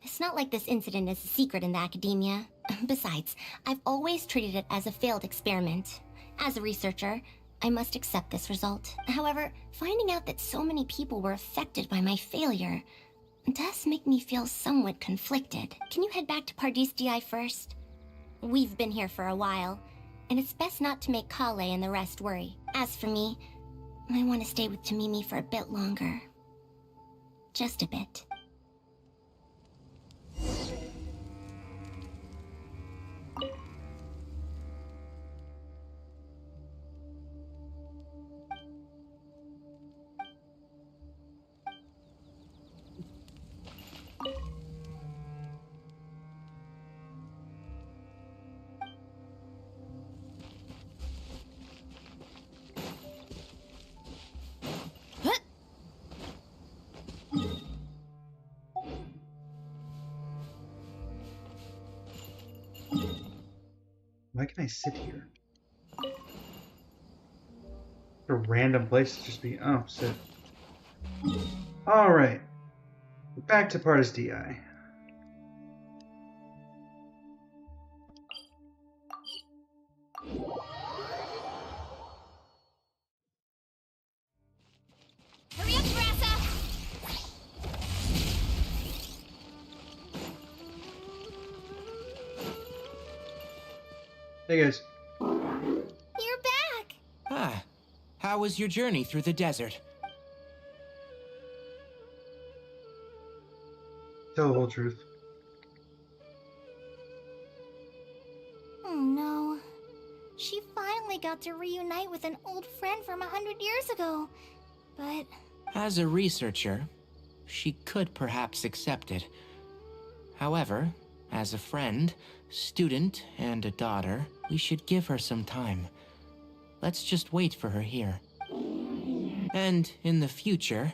It's not like this incident is a secret in the academia. Besides, I've always treated it as a failed experiment. As a researcher, I must accept this result. However, finding out that so many people were affected by my failure does make me feel somewhat conflicted. Can you head back to Pardis DI first? We've been here for a while. and it's best not to make Kale and the rest worry. As for me, I want to stay with Tamimi for a bit longer. Just a bit. Why can I sit here? A random place to just be. Oh, sit. Alright. Back to Partis DI. Hurry up, Grassa! Hey guys. You're back! Ah, how was your journey through the desert? Tell the whole truth. Oh no. She finally got to reunite with an old friend from 100 years ago. But As a researcher, she could perhaps accept it. However, as a friend, student, and a daughter, we should give her some time. Let's just wait for her here. And in the future,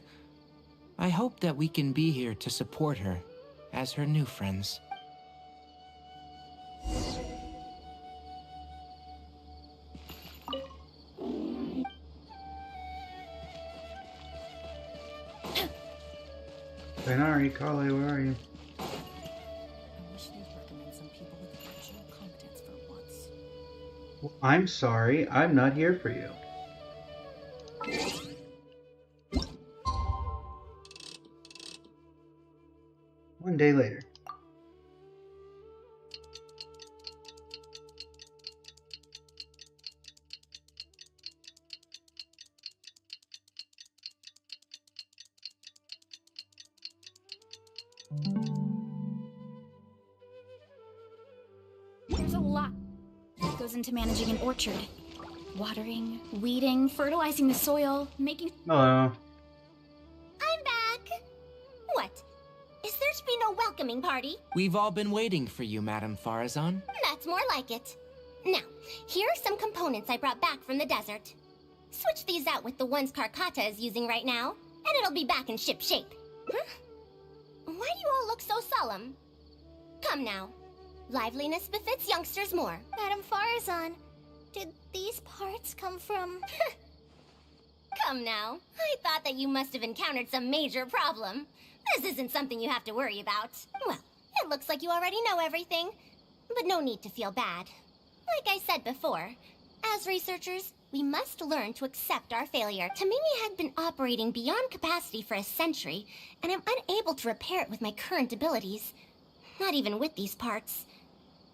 I hope that we can be here to support her as her new friends. Benari, Kale, where are you? I wish they'd recommend some people with actual competence for once. Well, I'm sorry, I'm not here for you. One day later. There's a lot that goes into managing an orchard. Watering, weeding, fertilizing the soil, making... Hello. I'm back! What? Is there to be no welcoming party? We've all been waiting for you, Madame Farazan. That's more like it. Now, here are some components I brought back from the desert. Switch these out with the ones Karkata is using right now, and it'll be back in ship shape. Huh? Why do you all look so solemn? Come now. Liveliness befits youngsters more. Madame Farazan, did these parts come from... Come now. I thought that you must have encountered some major problem. This isn't something you have to worry about. Well, it looks like you already know everything, but no need to feel bad. Like I said before, as researchers, we must learn to accept our failure. Tamimi had been operating beyond capacity for a century, and I'm unable to repair it with my current abilities. Not even with these parts.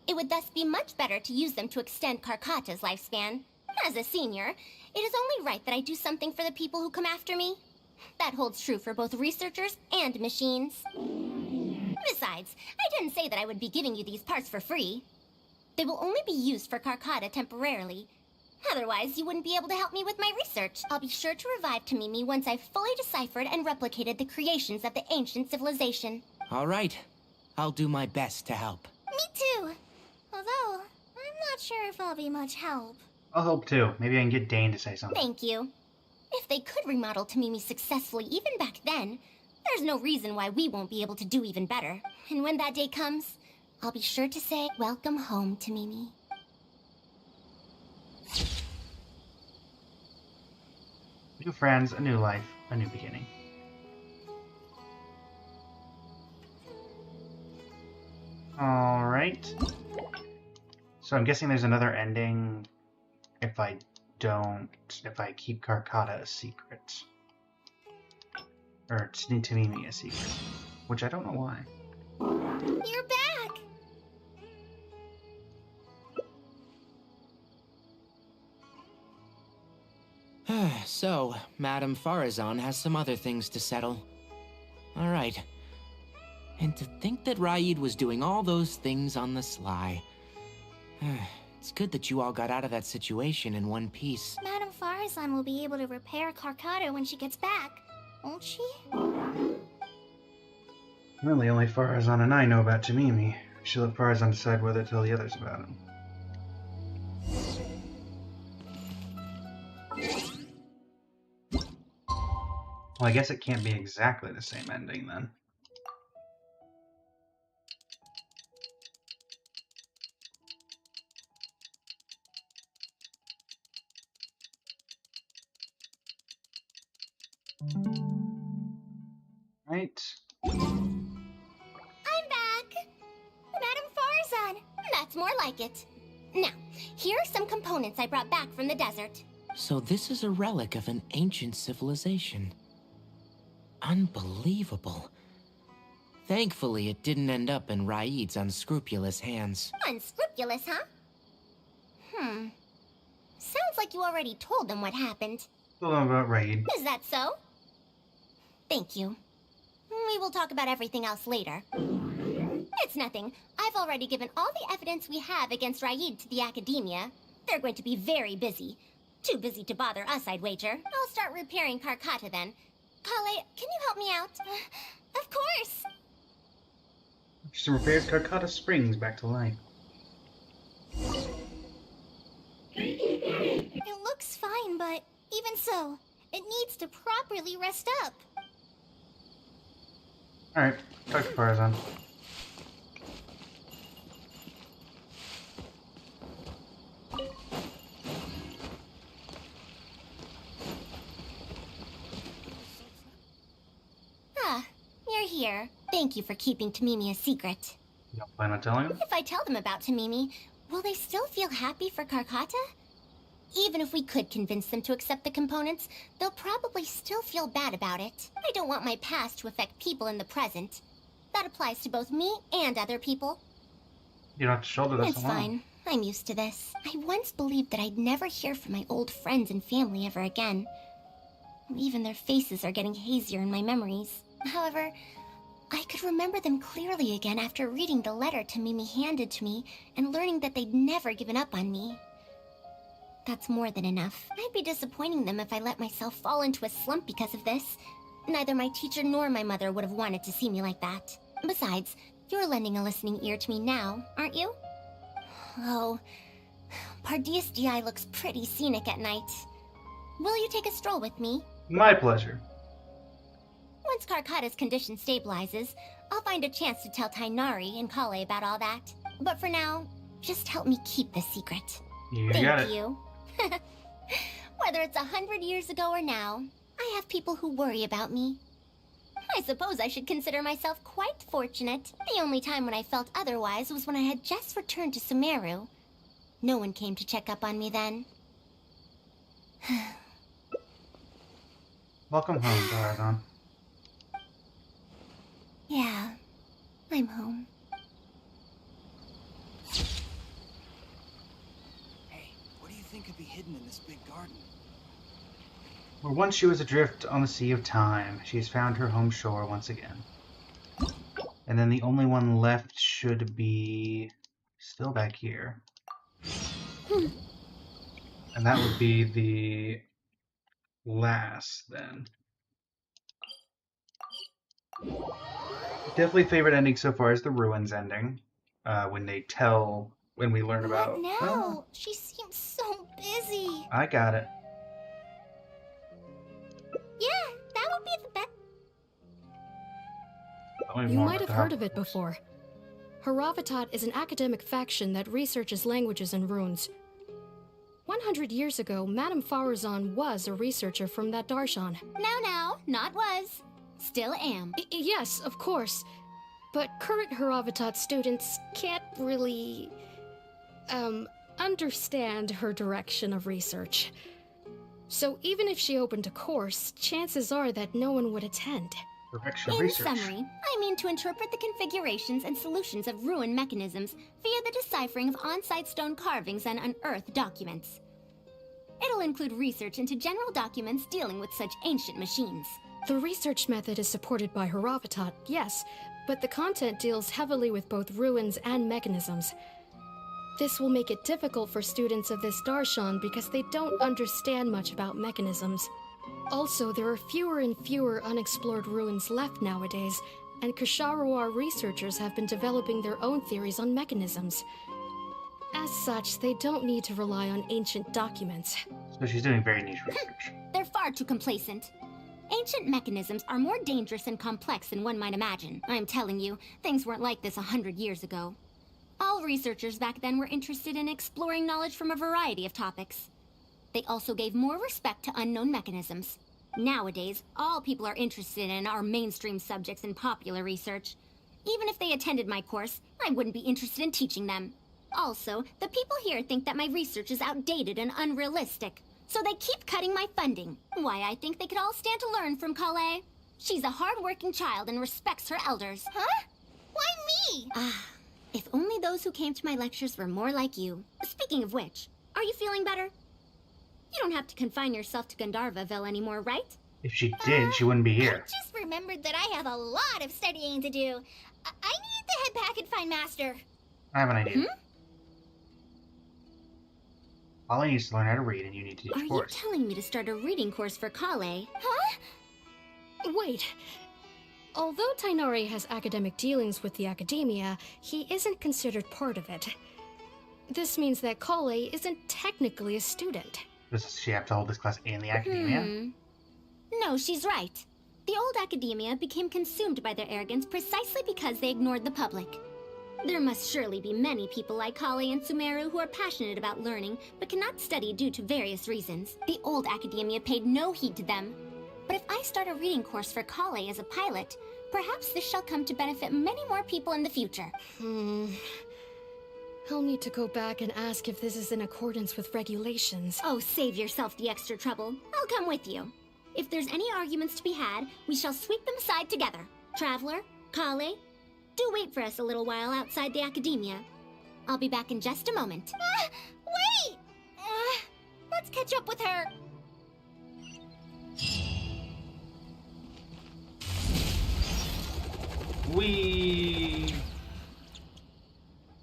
It would thus be much better to use them to extend Karkata's lifespan. As a senior, it is only right that I do something for the people who come after me. That holds true for both researchers and machines. Besides, I didn't say that I would be giving you these parts for free. They will only be used for Karkata temporarily. Otherwise, you wouldn't be able to help me with my research. I'll be sure to revive Tamimi once I've fully deciphered and replicated the creations of the ancient civilization. All right. I'll do my best to help. Me too. Although, I'm not sure if I'll be much help. I'll help too. Maybe I can get Dane to say something. Thank you. If they could remodel Tamimi successfully even back then, there's no reason why we won't be able to do even better. And when that day comes, I'll be sure to say, welcome home, Tamimi. New friends, a new life, a new beginning. Alright. So I'm guessing there's another ending if I keep Karkata a secret. Or Tamimi a secret. Which I don't know why. You're back! So, Madame Farazan has some other things to settle. All right. And to think that Raid was doing all those things on the sly. It's good that you all got out of that situation in one piece. Madame Farazan will be able to repair Carcata when she gets back, won't she? Really, only Farazan and I know about Tamimi. We should let Farazan decide whether to tell the others about him. Well, I guess it can't be exactly the same ending then. Right. I'm back! Madame Farazan! That's more like it. Now, here are some components I brought back from the desert. So this is a relic of an ancient civilization. Unbelievable. Thankfully, it didn't end up in Raid's unscrupulous hands. Unscrupulous, huh? Sounds like you already told them what happened. Told them about Raid. Is that so? Thank you. We will talk about everything else later. It's nothing. I've already given all the evidence we have against Raid to the Academia. They're going to be very busy. Too busy to bother us, I'd wager. I'll start repairing Carcata then. Kale, can you help me out? Of course! She repairs Carcata Springs back to life. It looks fine, but even so, it needs to properly rest up. Alright, talk to Farazan. You're here. Thank you for keeping Tamimi a secret. You don't plan on telling him? If I tell them about Tamimi, will they still feel happy for Carcata? Even if we could convince them to accept the components, they'll probably still feel bad about it. I don't want my past to affect people in the present. That applies to both me and other people. You don't have to shoulder this It's alone. fine. I'm used to this. I once believed that I'd never hear from my old friends and family ever again. Even their faces are getting hazier in my memories. However, I could remember them clearly again after reading the letter Tamimi handed to me and learning that they'd never given up on me. That's more than enough. I'd be disappointing them if I let myself fall into a slump because of this. Neither my teacher nor my mother would have wanted to see me like that. Besides, you're lending a listening ear to me now, aren't you? Oh, Pardees DI looks pretty scenic at night. Will you take a stroll with me? My pleasure. Once Carcata's condition stabilizes, I'll find a chance to tell Tainari and Kale about all that. But for now, just help me keep this secret. You Thank got it. you. Whether it's 100 years ago or now, I have people who worry about me. I suppose I should consider myself quite fortunate. The only time when I felt otherwise was when I had just returned to Sumeru. No one came to check up on me then. Welcome home, Farazan. Yeah, I'm home. Hey, what do you think could be hidden in this big garden? Where once she was adrift on the sea of time, she has found her home shore once again. And then the only one left should be still back here. And that would be the last then. Definitely favorite ending so far is the ruins ending. When we learn about. What now? She seems so busy. I got it. Yeah, that would be the best. You might have heard of it before. Haravatat is an academic faction that researches languages and runes. 100 years ago, Madame Farazan was a researcher from that darshan. Now, not was. Still am. Yes, of course. But current Haravatat students can't really, understand her direction of research. So even if she opened a course, chances are that no one would attend. In summary, I mean to interpret the configurations and solutions of ruin mechanisms via the deciphering of on-site stone carvings and unearthed documents. It'll include research into general documents dealing with such ancient machines. The research method is supported by Haravatat, yes, but the content deals heavily with both ruins and mechanisms. This will make it difficult for students of this darshan because they don't understand much about mechanisms. Also, there are fewer and fewer unexplored ruins left nowadays, and Ksharawar researchers have been developing their own theories on mechanisms. As such, they don't need to rely on ancient documents. So she's doing very niche research. They're far too complacent. Ancient mechanisms are more dangerous and complex than one might imagine. I'm telling you, things weren't like this 100 years ago. All researchers back then were interested in exploring knowledge from a variety of topics. They also gave more respect to unknown mechanisms. Nowadays, all people are interested in are mainstream subjects in popular research. Even if they attended my course, I wouldn't be interested in teaching them. Also, the people here think that my research is outdated and unrealistic, so they keep cutting my funding. Why, I think they could all stand to learn from Kale. She's a hard-working child and respects her elders. Huh? Why me? If only those who came to my lectures were more like you. Speaking of which, are you feeling better? You don't have to confine yourself to Gandharvaville anymore, right? If she did, she wouldn't be here. I just remembered that I have a lot of studying to do. I need to head back and find Master. I have an idea. Ollie needs to learn how to read, and you need to teach a course. Are you telling me to start a reading course for Kale? Huh? Wait. Although Tainari has academic dealings with the academia, he isn't considered part of it. This means that Kale isn't technically a student. Does she have to hold this class in the academia? No, she's right. The old academia became consumed by their arrogance precisely because they ignored the public. There must surely be many people like Kale and Sumeru who are passionate about learning, but cannot study due to various reasons. The old academia paid no heed to them. But if I start a reading course for Kale as a pilot, perhaps this shall come to benefit many more people in the future. I'll need to go back and ask if this is in accordance with regulations. Oh, save yourself the extra trouble. I'll come with you. If there's any arguments to be had, we shall sweep them aside together. Traveler, Kale, do wait for us a little while outside the academia. I'll be back in just a moment. Wait! Let's catch up with her.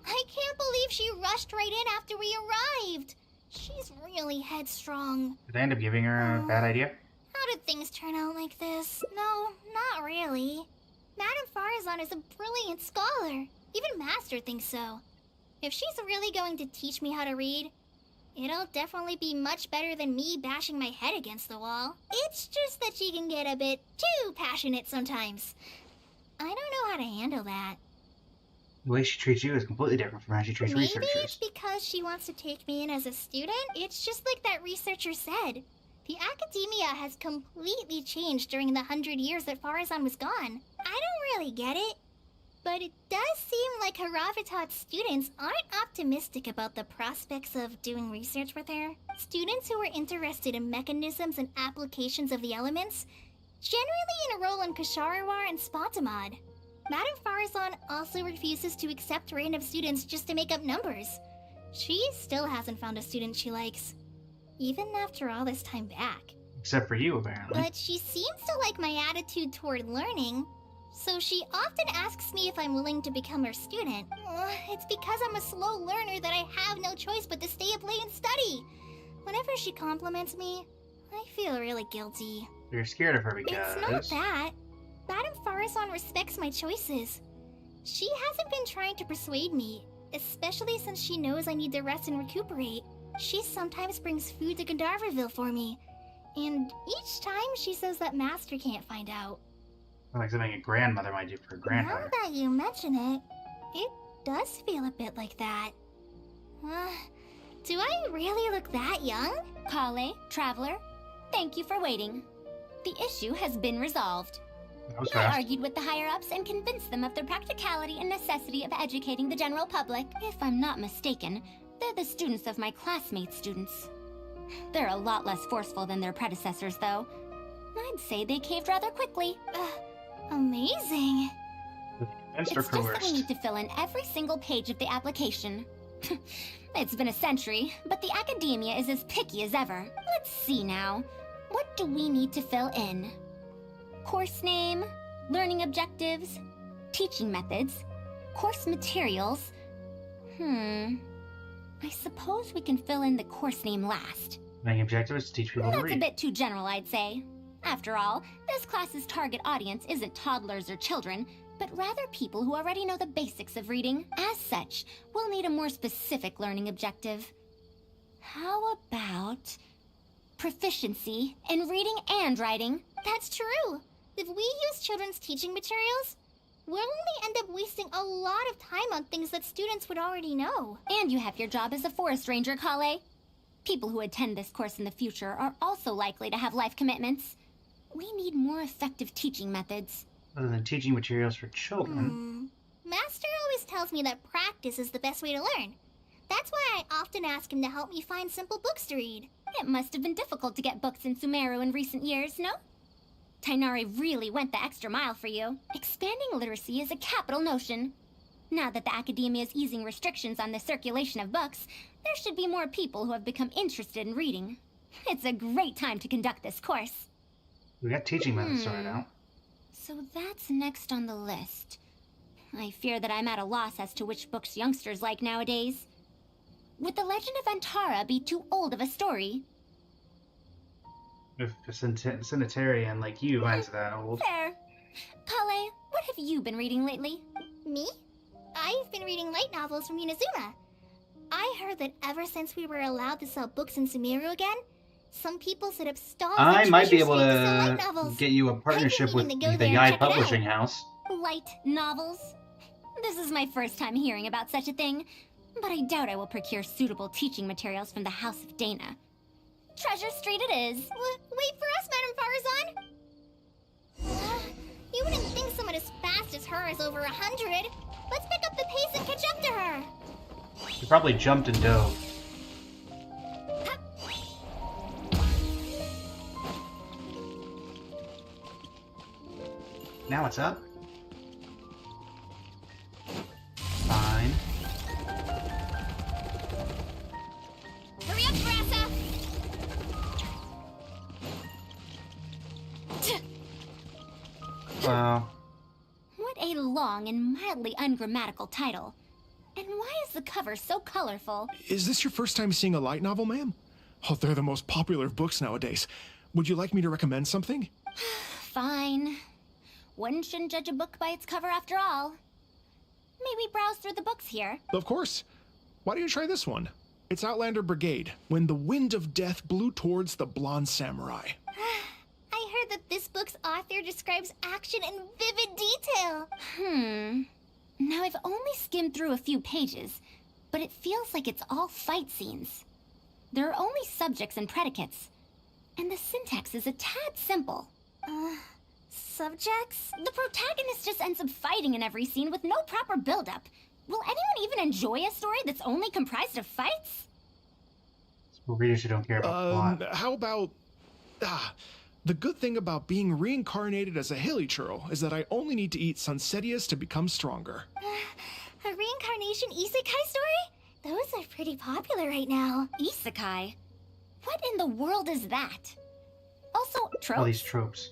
I can't believe she rushed right in after we arrived. She's really headstrong. Did I end up giving her a bad idea? How did things turn out like this? No, not really. Madame Farazan is a brilliant scholar. Even Master thinks so. If she's really going to teach me how to read, it'll definitely be much better than me bashing my head against the wall. It's just that she can get a bit too passionate sometimes. I don't know how to handle that. The way she treats you is completely different from how she treats Maybe researchers. it's because she wants to take me in as a student. It's just like that researcher said. The academia has completely changed during the 100 years that Farazan was gone. I don't really get it. But it does seem like Haravatat's students aren't optimistic about the prospects of doing research with her. Students who are interested in mechanisms and applications of the elements generally enroll in Ksharawar and Spatamad. Madame Farazan also refuses to accept random students just to make up numbers. She still hasn't found a student she likes, even after all this time back. Except for you, apparently. But she seems to like my attitude toward learning, so she often asks me if I'm willing to become her student. It's because I'm a slow learner that I have no choice but to stay up late and study. Whenever she compliments me, I feel really guilty. You're scared of her because... It's not that. Madame Farazan respects my choices. She hasn't been trying to persuade me, especially since she knows I need to rest and recuperate. She sometimes brings food to Gandharvaville for me, and each time she says that Master can't find out. Like something a grandmother might do for her granddaughter. Now that you mention it, it does feel a bit like that. Do I really look that young? Kale, Traveler, thank you for waiting. The issue has been resolved. I argued with the higher-ups and convinced them of the practicality and necessity of educating the general public. If I'm not mistaken, they're the students of my classmates' students. They're a lot less forceful than their predecessors, though. I'd say they caved rather quickly. Amazing. It's just that we need to fill in every single page of the application. It's been a century, but the academia is as picky as ever. Let's see now. What do we need to fill in? Course name, learning objectives, teaching methods, course materials. I suppose we can fill in the course name last. Main objective is to teach people to read. That's a bit too general, I'd say. After all, this class's target audience isn't toddlers or children, but rather people who already know the basics of reading. As such, we'll need a more specific learning objective. How about proficiency in reading and writing? That's true. If we use children's teaching materials, we'll only end up wasting a lot of time on things that students would already know. And you have your job as a forest ranger, Kale. People who attend this course in the future are also likely to have life commitments. We need more effective teaching methods. Other than teaching materials for children. Master always tells me that practice is the best way to learn. That's why I often ask him to help me find simple books to read. It must have been difficult to get books in Sumeru in recent years, no? Tainari really went the extra mile for you. Expanding literacy is a capital notion. Now that the academia is easing restrictions on the circulation of books, there should be more people who have become interested in reading. It's a great time to conduct this course. We got teaching methods sorted out. So that's next on the list. I fear that I'm at a loss as to which books youngsters like nowadays. Would The Legend of Antara be too old of a story? If a sanitarian like you finds that old. Fair. Kale, what have you been reading lately? Me? I've been reading light novels from Inazuma. I heard that ever since we were allowed to sell books in Sumeru again, some people set up stalls. I might be able to get you a partnership with the Yai Publishing House. Light novels? This is my first time hearing about such a thing, but I doubt I will procure suitable teaching materials from the House of Dana. Treasure Street it is. Wait for us, Madame Farazan! You wouldn't think someone as fast as her is over 100. Let's pick up the pace and catch up to her. She probably jumped and dove. Now it's up. Fine. Hurry up, Grassa! Wow. What a long and mildly ungrammatical title. And why is the cover so colorful? Is this your first time seeing a light novel, ma'am? Oh, they're the most popular of books nowadays. Would you like me to recommend something? Fine. One shouldn't judge a book by its cover after all. May we browse through the books here? Of course. Why don't you try this one? It's Outlander Brigade, When the Wind of Death Blew Towards the Blonde Samurai. I heard that this book's author describes action in vivid detail. Now I've only skimmed through a few pages, but it feels like it's all fight scenes. There are only subjects and predicates, and the syntax is a tad simple. Subjects? The protagonist just ends up fighting in every scene with no proper build-up. Will anyone even enjoy a story that's only comprised of fights? For readers who don't care about plot. How about... the good thing about being reincarnated as a hilly churl is that I only need to eat Sunsetias to become stronger. A reincarnation isekai story? Those are pretty popular right now. Isekai? What in the world is that? Also, tropes? All these tropes.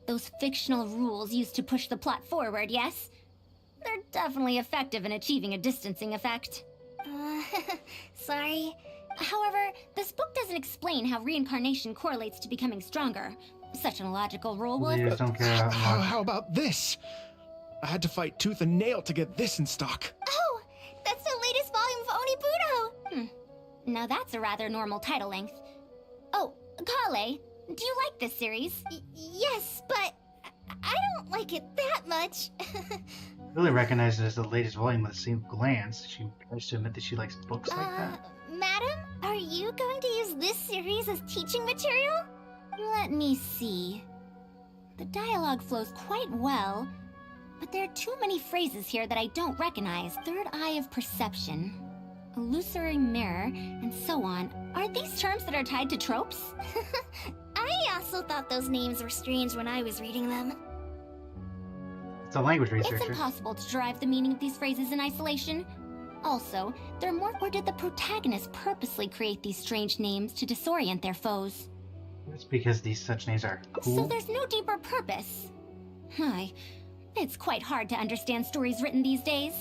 Those fictional rules used to push the plot forward, yes? They're definitely effective in achieving a distancing effect. Sorry. However, this book doesn't explain how reincarnation correlates to becoming stronger. Such an illogical rule will... Readers don't care about much. How about this? I had to fight tooth and nail to get this in stock. Oh, that's the latest volume of Onibudo. Now that's a rather normal title length. Oh, Kale, do you like this series? Yes, but I don't like it that much. Really recognize it as the latest volume with the same glance. She tries to admit that she likes books like that. Madam, are you going to use this series as teaching material? Let me see. The dialogue flows quite well, but there are too many phrases here that I don't recognize. Third eye of perception, illusory mirror, and so on. Are these terms that are tied to tropes? I also thought those names were strange when I was reading them. It's a language researcher. It's impossible to derive the meaning of these phrases in isolation. Also, they're more, or did the protagonist purposely create these strange names to disorient their foes? It's because these such names are cool. So there's no deeper purpose. It's quite hard to understand stories written these days.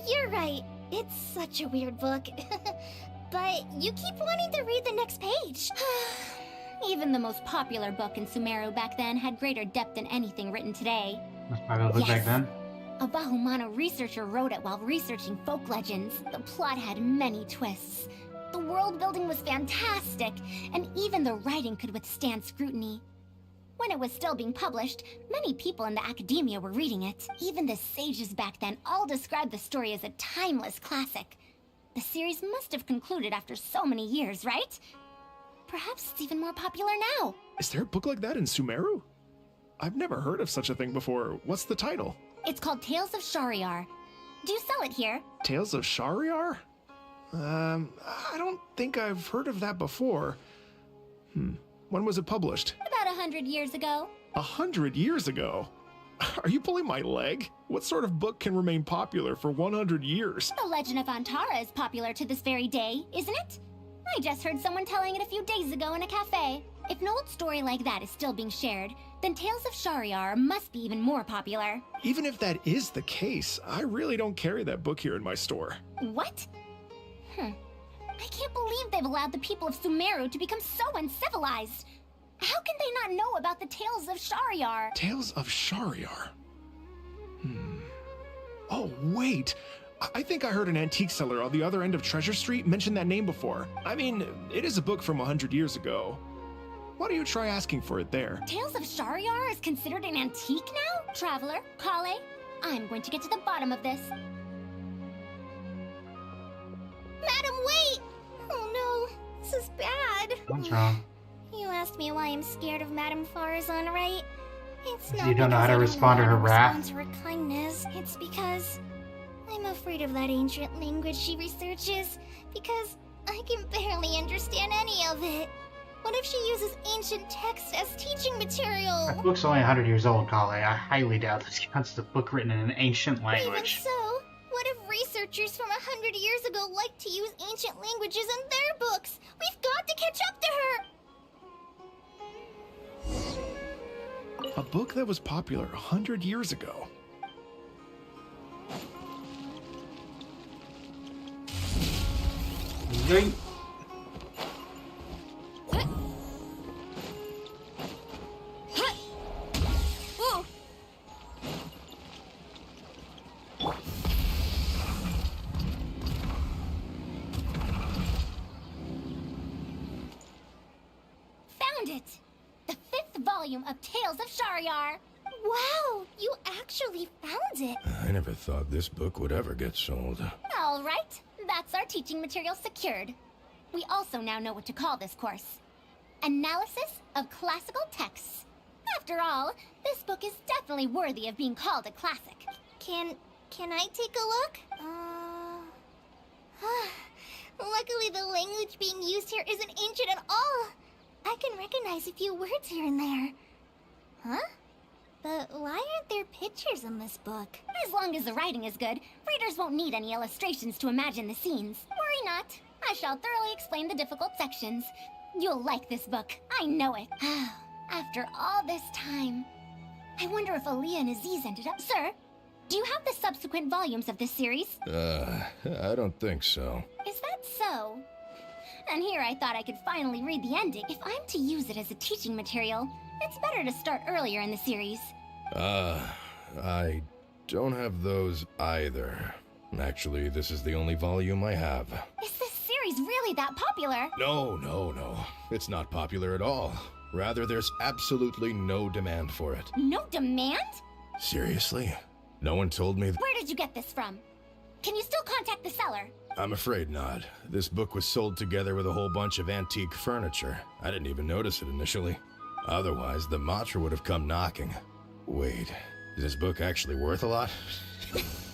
You're right. It's such a weird book. But you keep wanting to read the next page. Even the most popular book in Sumeru back then had greater depth than anything written today. Most popular book back then? A Bahumano researcher wrote it while researching folk legends. The plot had many twists. The world building was fantastic, and even the writing could withstand scrutiny. When it was still being published, many people in the academia were reading it. Even the sages back then all described the story as a timeless classic. The series must have concluded after so many years, right? Perhaps it's even more popular now. Is there a book like that in Sumeru? I've never heard of such a thing before. What's the title? It's called Tales of Shariar. Do you sell it here? Tales of Shariar? I don't think I've heard of that before. When was it published? About 100 years ago. 100 years ago? Are you pulling my leg? What sort of book can remain popular for 100 years? The Legend of Antara is popular to this very day, isn't it? I just heard someone telling it a few days ago in a cafe. If an old story like that is still being shared, then Tales of Shariar must be even more popular. Even if that is the case, I really don't carry that book here in my store. What? I can't believe they've allowed the people of Sumeru to become so uncivilized. How can they not know about the Tales of Shariar? Tales of Shariar? Oh, wait. I think I heard an antique seller on the other end of Treasure Street mention that name before. I mean, it is a book from 100 years ago. Why don't you try asking for it there? Tales of Shariar is considered an antique now? Traveler, Kale, I'm going to get to the bottom of this. Madam, wait! Oh no, this is bad. What's wrong? You asked me why I'm scared of Madame Farazan, right? It's not You don't know how to because respond to her wrath? respond to her kindness. It's because I'm afraid of that ancient language she researches, because I can barely understand any of it. What if she uses ancient texts as teaching material? That book's only 100 years old, Kale. I highly doubt this counts as a book written in an ancient language. Even so, what if researchers from 100 years ago like to use ancient languages in their books? We've got to catch up to her! A book that was popular 100 years ago. Yoink. Found it! The 5th volume of Tales of Shariar. Wow, you actually found it. I never thought this book would ever get sold. All right, that's our teaching material secured. We also now know what to call this course. Analysis of Classical Texts. After all, this book is definitely worthy of being called a classic. Can I take a look? Luckily the language being used here isn't ancient at all. I can recognize a few words here and there. Huh? But why aren't there pictures in this book? As long as the writing is good, readers won't need any illustrations to imagine the scenes. Worry not. I shall thoroughly explain the difficult sections. You'll like this book. I know it. After all this time. I wonder if Aaliyah and Aziz ended up... Sir, do you have the subsequent volumes of this series? I don't think so. Is that so? And here I thought I could finally read the ending. If I'm to use it as a teaching material, it's better to start earlier in the series. I don't have those either. Actually, this is the only volume I have. Is this series really that popular? No. It's not popular at all. Rather, there's absolutely no demand for it. No demand? Seriously? No one told me Where did you get this from? Can you still contact the seller? I'm afraid not. This book was sold together with a whole bunch of antique furniture. I didn't even notice it initially. Otherwise, the Matra would have come knocking. Wait, is this book actually worth a lot?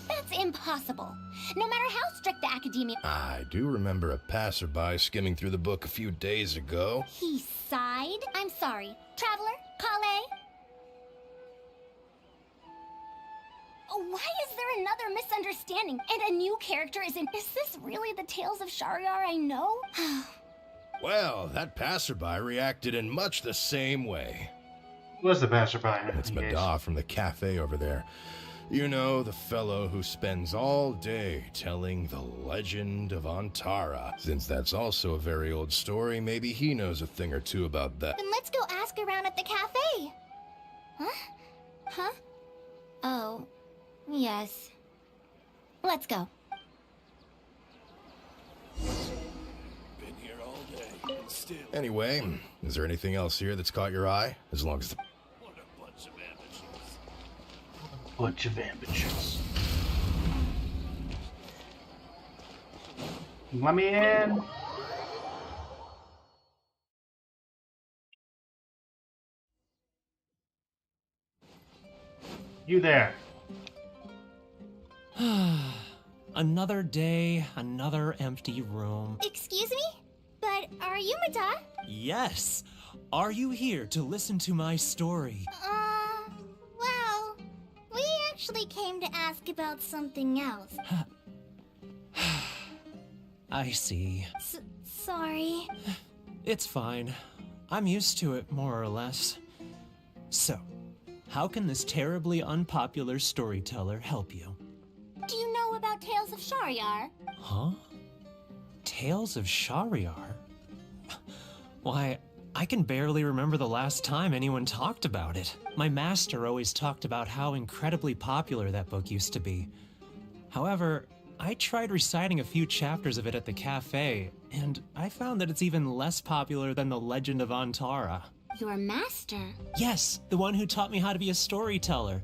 That's impossible. No matter how strict the academia... I do remember a passerby skimming through the book a few days ago. He sighed? I'm sorry. Traveler? Kale? Why is there another misunderstanding and a new character is in? Is this really the Tales of Shahryar I know? Well, that passerby reacted in much the same way. Who was the passerby? It's Madar from the cafe over there. You know, the fellow who spends all day telling the legend of Antara. Since that's also a very old story, maybe he knows a thing or two about that. Then let's go ask around at the cafe. Huh? Huh? Oh, yes. Let's go. Been here all day, and still. Anyway, is there anything else here that's caught your eye? As long as the... What a bunch of amateurs. Bunch of amateurs. Let me in. You there. Another day, another empty room. Excuse me? But are you Madar? Yes. Are you here to listen to my story? Well, we actually came to ask about something else. I see. Sorry. It's fine. I'm used to it, more or less. So, how can this terribly unpopular storyteller help you? Do you know about Tales of Shahryar? Huh? Tales of Shahryar? Why, I can barely remember the last time anyone talked about it. My master always talked about how incredibly popular that book used to be. However, I tried reciting a few chapters of it at the cafe, and I found that it's even less popular than the Legend of Antara. Your master? Yes, the one who taught me how to be a storyteller.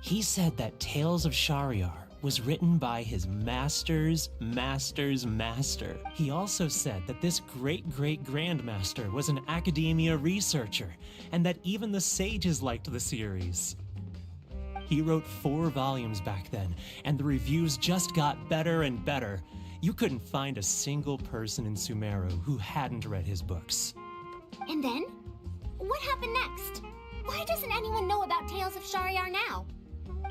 He said that Tales of Shahryar was written by his master's master's master. He also said that this great-great-grandmaster was an academia researcher, and that even the sages liked the series. He wrote 4 volumes back then, and the reviews just got better and better. You couldn't find a single person in Sumeru who hadn't read his books. And then? What happened next? Why doesn't anyone know about Tales of Shahryar now?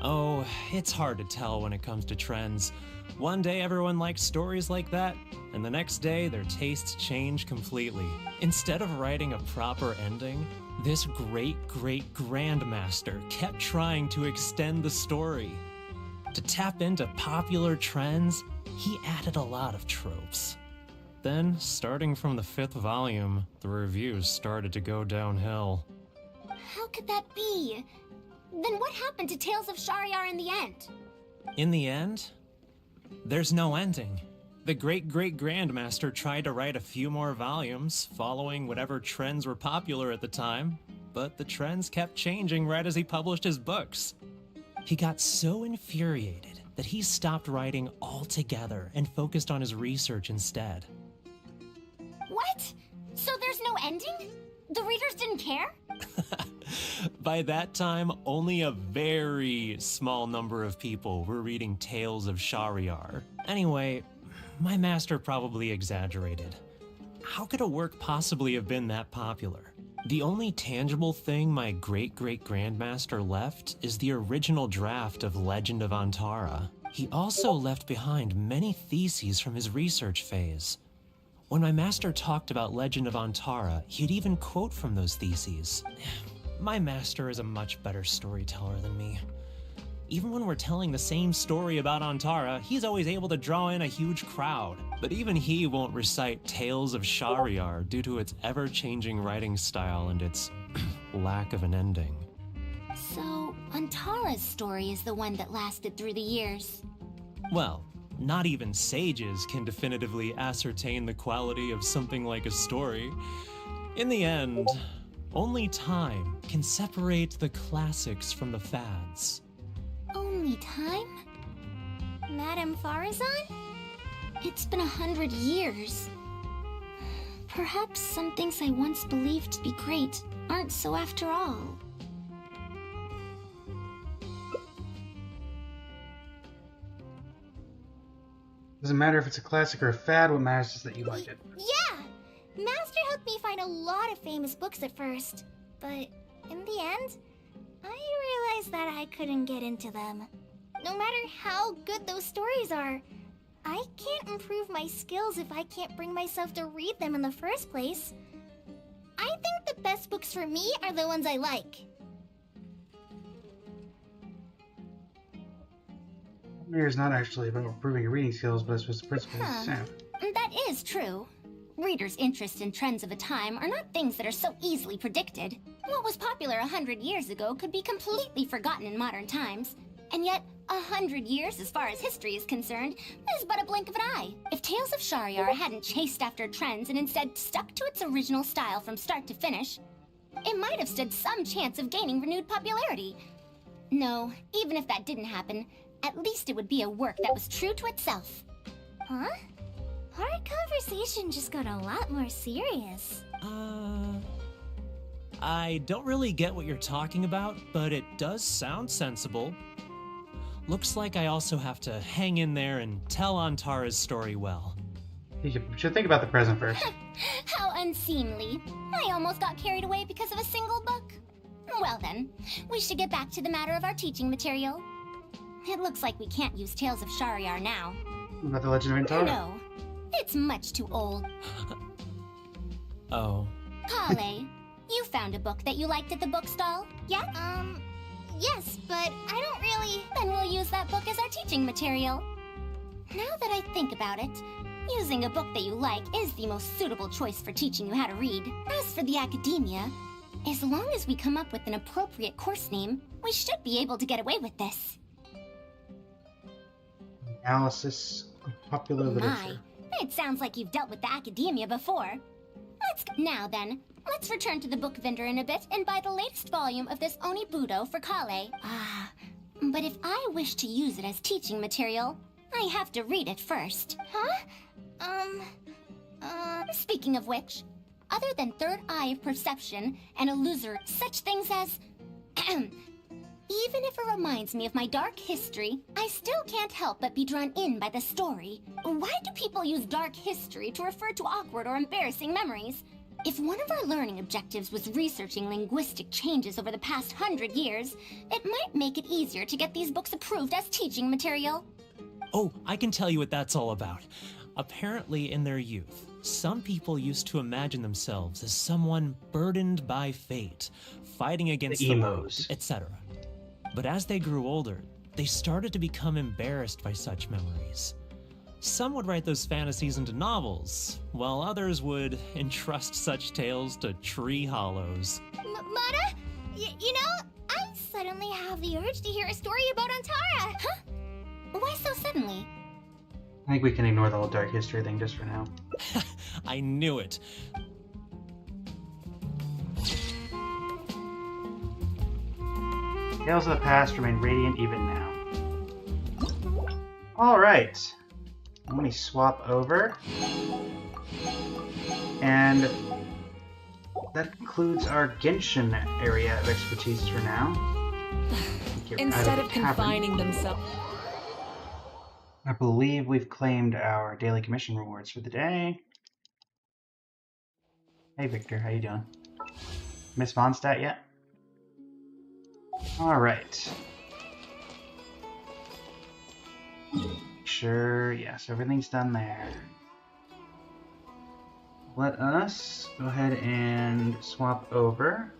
Oh, it's hard to tell when it comes to trends. One day everyone likes stories like that, and the next day their tastes change completely. Instead of writing a proper ending, this great-great-grandmaster kept trying to extend the story. To tap into popular trends, he added a lot of tropes. Then, starting from the 5th volume, the reviews started to go downhill. How could that be? Then what happened to Tales of Shahryar in the end? In the end, there's no ending. The great-great-grandmaster tried to write a few more volumes, following whatever trends were popular at the time, but the trends kept changing right as he published his books. He got so infuriated that he stopped writing altogether and focused on his research instead. What? So there's no ending? The readers didn't care? By that time, only a very small number of people were reading Tales of Shahryar. Anyway, my master probably exaggerated. How could a work possibly have been that popular? The only tangible thing my great-great-grandmaster left is the original draft of Legend of Antara. He also left behind many theses from his research phase. When my master talked about Legend of Antara, he'd even quote from those theses. My master is a much better storyteller than me. Even when we're telling the same story about Antara, he's always able to draw in a huge crowd. But even he won't recite Tales of Shahryar due to its ever-changing writing style and its lack of an ending. So, Antara's story is the one that lasted through the years. Well, not even sages can definitively ascertain the quality of something like a story. In the end, only time can separate the classics from the fads. Only time? Madame Farazan? It's been 100 years. Perhaps some things I once believed to be great aren't so after all. Doesn't matter if it's a classic or a fad, what matters is that you like it. Yeah! Master helped me find a lot of famous books at first, but in the end, I realized that I couldn't get into them. No matter how good those stories are, I can't improve my skills if I can't bring myself to read them in the first place. I think the best books for me are the ones I like. It's not actually about improving your reading skills, but it's just the principle of the same. That is true. Readers' interests and trends of a time are not things that are so easily predicted. What was popular 100 years ago could be completely forgotten in modern times. And yet, 100 years as far as history is concerned is but a blink of an eye. If Tales of Shariar hadn't chased after trends and instead stuck to its original style from start to finish, it might have stood some chance of gaining renewed popularity. No, even if that didn't happen, at least it would be a work that was true to itself. Huh? Our conversation just got a lot more serious. I don't really get what you're talking about, but it does sound sensible. Looks like I also have to hang in there and tell Antara's story well. You should think about the present first. How unseemly. I almost got carried away because of a single book. Well then, we should get back to the matter of our teaching material. It looks like we can't use Tales of Shariar now. About the Legend of Antara? No, it's much too old. Oh. Kale, you found a book that you liked at the bookstall? Yeah? Yes, but I don't really... Then we'll use that book as our teaching material. Now that I think about it, using a book that you like is the most suitable choice for teaching you how to read. As for the academia, as long as we come up with an appropriate course name, we should be able to get away with this. Analysis of popular literature. It sounds like you've dealt with the academia before. Now then, let's return to the book vendor in a bit and buy the latest volume of this Onibudo for Kale. But if I wish to use it as teaching material, I have to read it first. Speaking of which, other than third eye of perception and illusory such things as... Even if it reminds me of my dark history, I still can't help but be drawn in by the story. Why do people use dark history to refer to awkward or embarrassing memories? If one of our learning objectives was researching linguistic changes over the past 100 years, it might make it easier to get these books approved as teaching material. Oh, I can tell you what that's all about. Apparently, in their youth, some people used to imagine themselves as someone burdened by fate, fighting against the world, etc. But as they grew older, they started to become embarrassed by such memories. Some would write those fantasies into novels, while others would entrust such tales to tree hollows. Mata? You know, I suddenly have the urge to hear a story about Antara. Huh? Why so suddenly? I think we can ignore the whole dark history thing just for now. I knew it. Tales of the past remain radiant even now. Alright. Let me swap over. And that concludes our Genshin area of expertise for now. Instead of confining themselves... I believe we've claimed our daily commission rewards for the day. Hey Victor, how you doing? Miss Vonstadt yet? Alright. Sure, yes, everything's done there. Let us go ahead and swap over.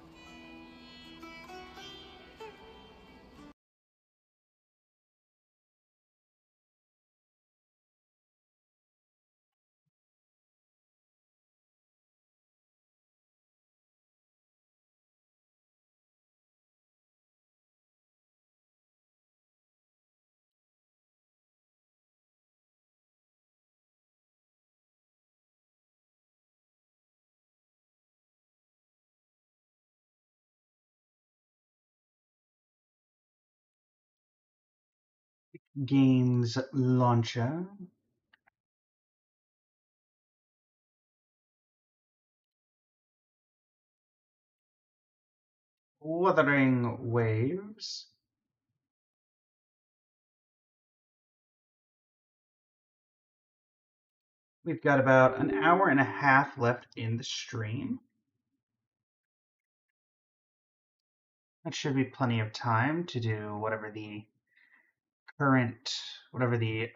Games launcher. Wuthering Waves. We've got about an hour and a half left in the stream. That should be plenty of time to do whatever the current, whatever the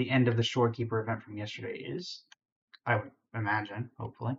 end of the Shorekeeper event from yesterday is. I would imagine, hopefully.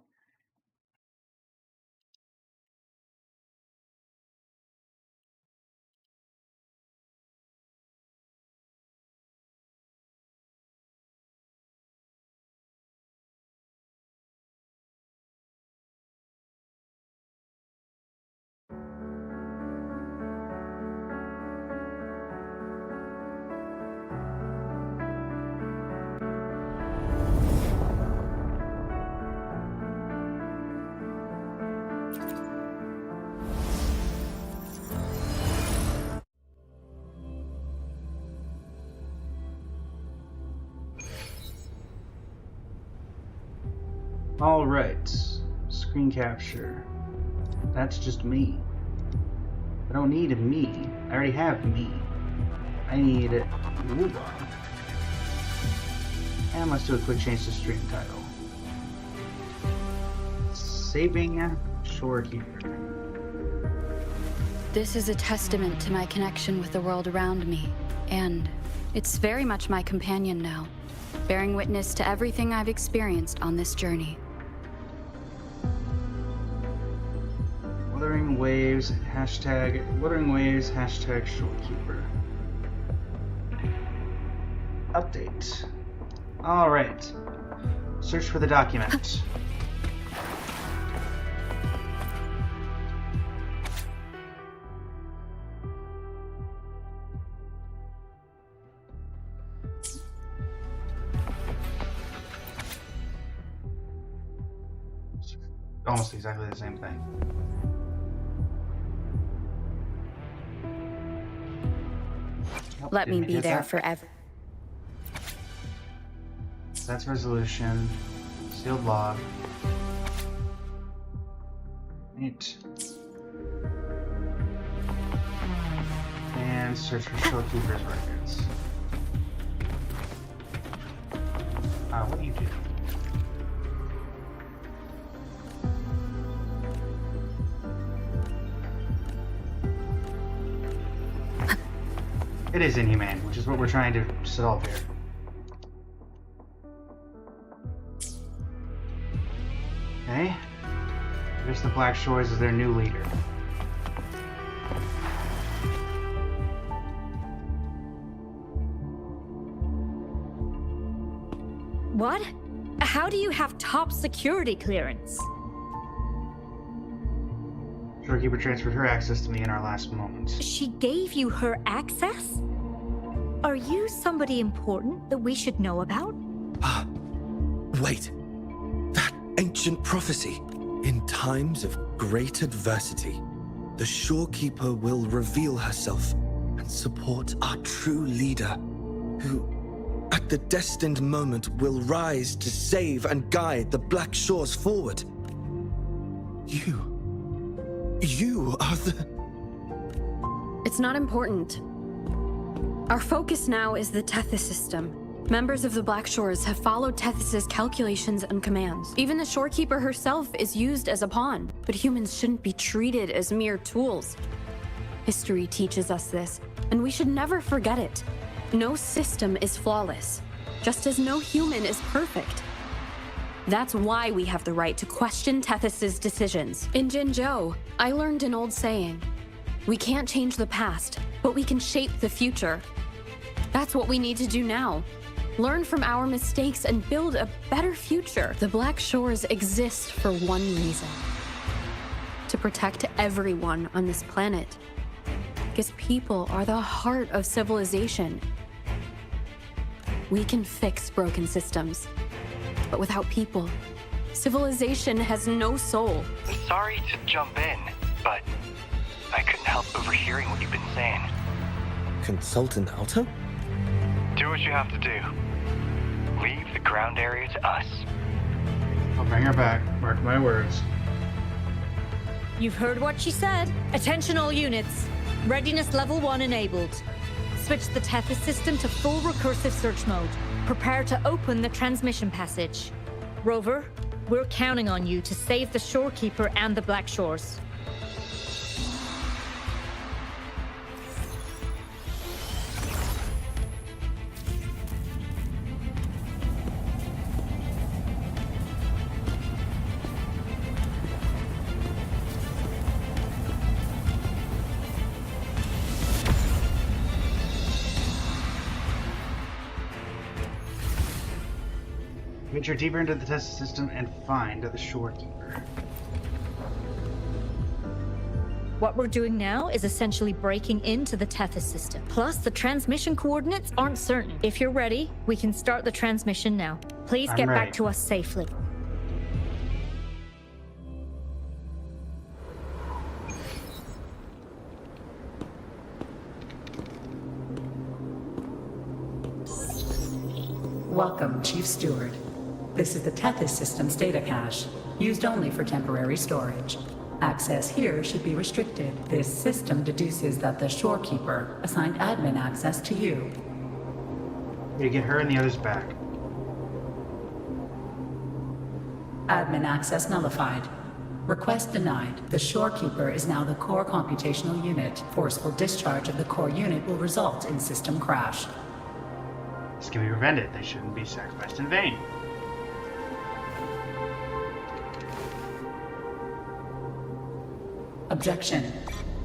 Alright, screen capture. That's just me. I don't need a me. I already have me. I need it. And let's do a quick change to stream title. Saving Shorekeeper. This is a testament to my connection with the world around me, and it's very much my companion now, bearing witness to everything I've experienced on this journey. Wuthering Waves, hashtag Shorekeeper. Update. Alright. Search for the document. Almost exactly the same thing. Let me be there forever. That's resolution. Sealed log. Neat. And search for Shorekeeper's records. What do you do? It is inhumane, which is what we're trying to solve here. Okay. I guess the Black Shores is their new leader. What? How do you have top security clearance? Shorekeeper transferred her access to me in our last moments. She gave you her access? Are you somebody important that we should know about? Wait. That ancient prophecy. In times of great adversity, the Shorekeeper will reveal herself and support our true leader, who, at the destined moment, will rise to save and guide the Black Shores forward. You are the... It's not important. Our focus now is the Tethys system. Members of the Black Shores have followed Tethys' calculations and commands. Even the Shorekeeper herself is used as a pawn, but humans shouldn't be treated as mere tools. History teaches us this, and we should never forget it. No system is flawless, just as no human is perfect. That's why we have the right to question Tethys' decisions. In Jinzhou, I learned an old saying. We can't change the past, but we can shape the future. That's what we need to do now. Learn from our mistakes and build a better future. The Black Shores exist for one reason. To protect everyone on this planet. Because people are the heart of civilization. We can fix broken systems. But without people, civilization has no soul. I'm sorry to jump in, but I couldn't help overhearing what you've been saying. Consultant Alto? Do what you have to do. Leave the ground area to us. I'll bring her back. Mark my words. You've heard what she said. Attention all units. Readiness level 1 enabled. Switch the Tethys system to full recursive search mode. Prepare to open the transmission passage. Rover, we're counting on you to save the Shorekeeper and the Black Shores. Venture deeper into the test system and find the shorekeeper. What we're doing now is essentially breaking into the Tethys system. Plus, the transmission coordinates aren't certain. If you're ready, we can start the transmission now. Please get back to us safely. Welcome, Chief Steward. This is the Tethys system's data cache, used only for temporary storage. Access here should be restricted. This system deduces that the shorekeeper assigned admin access to you. You get her and the others back. Admin access nullified. Request denied. The shorekeeper is now the core computational unit. Forceful discharge of the core unit will result in system crash. This can be prevented. They shouldn't be sacrificed in vain. Objection.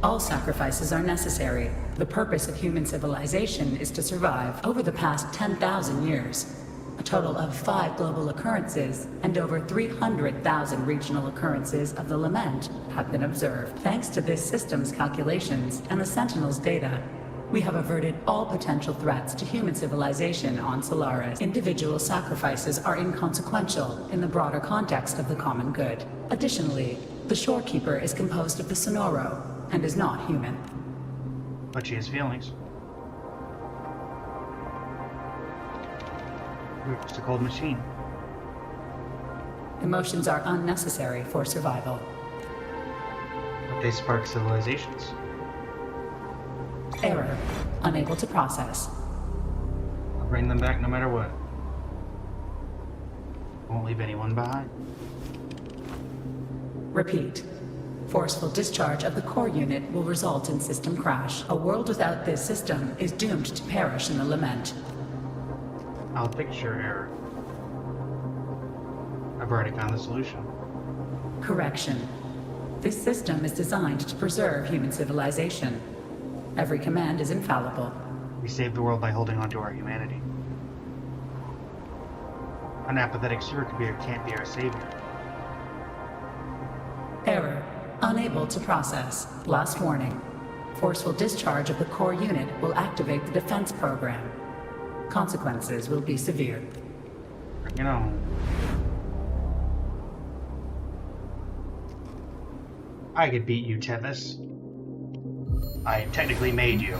All sacrifices are necessary. The purpose of human civilization is to survive. Over the past 10,000 years, a total of 5 global occurrences and over 300,000 regional occurrences of the lament have been observed. Thanks to this system's calculations and the Sentinel's data, we have averted all potential threats to human civilization on Solaris. Individual sacrifices are inconsequential in the broader context of the common good. Additionally, the shorekeeper is composed of the Sonoro and is not human. But she has feelings. We're just a cold machine. Emotions are unnecessary for survival. But they spark civilizations. Error. Unable to process. I'll bring them back no matter what. Won't leave anyone behind. Repeat. Forceful discharge of the core unit will result in system crash. A world without this system is doomed to perish in the lament. I'll fix your error. I've already found the solution. Correction. This system is designed to preserve human civilization. Every command is infallible. We save the world by holding on to our humanity. An apathetic supercomputer can't be our savior. Error. Unable to process. Last warning. Forceful discharge of the core unit will activate the defense program. Consequences will be severe. You know. I could beat you, Tethys. I technically made you.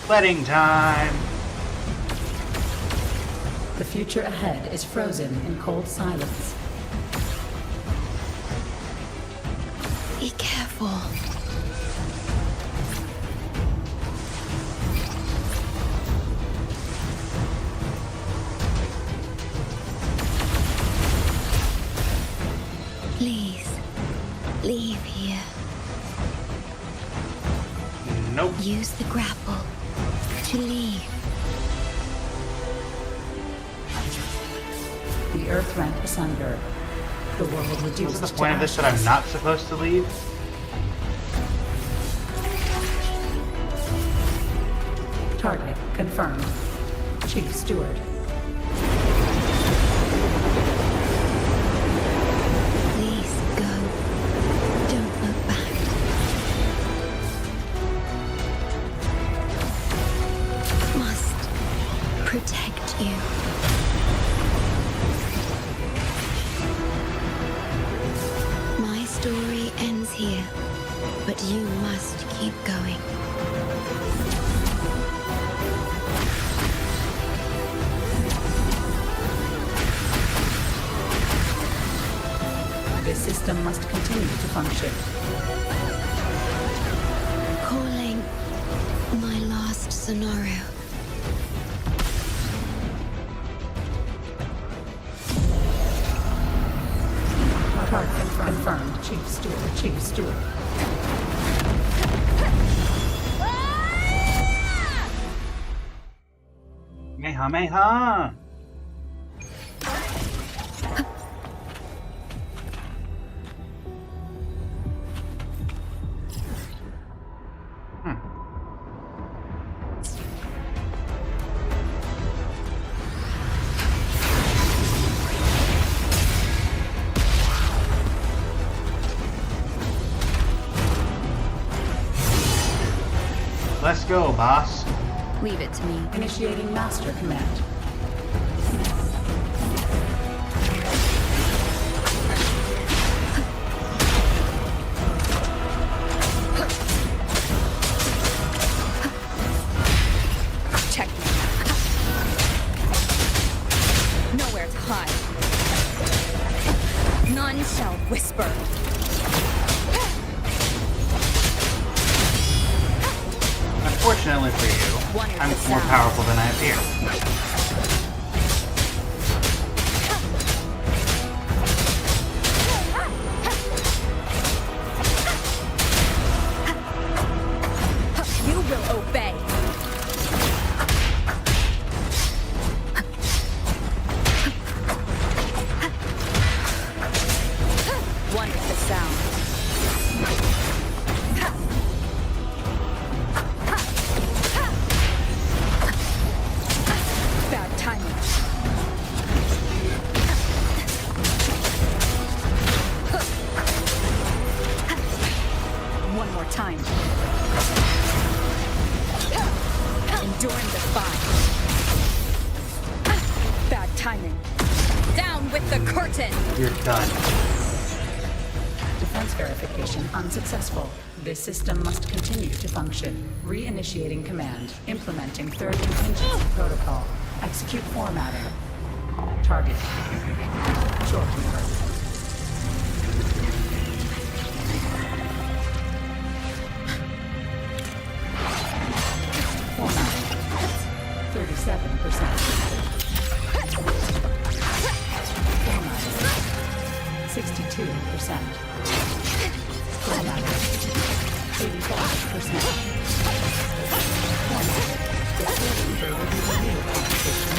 Wedding time! The future ahead is frozen in cold silence. Be careful. Please, leave here. Nope. Use the grapple to leave. The earth rent asunder. The world reduced What's the point of this that I'm not supposed to leave? Target confirmed. Chief Steward. Please go. Don't look back. Must protect you. My story ends here, but you must keep going. This system must continue to function. Calling my last Sonoro. Target confirmed. Chief Steward. Chief Steward. Meha! Let's go, boss. Leave it to me. Initiating master command. Check me. Nowhere to hide. None shall whisper. Unfortunately for you, I'm more powerful than I appear. You will obey. Wonderful sound. Bad timing. One more time. Enduring the fire. Bad timing. Down with the curtain. You're done. Defense verification unsuccessful. This system must continue to function. Reinitiating command. Implementing third contingency protocol. Execute formatting. Target. Shorekeeper. Formatting. 37%. Formatting. 62%. Formatting. 85%. Formatting. Waiting for review competition.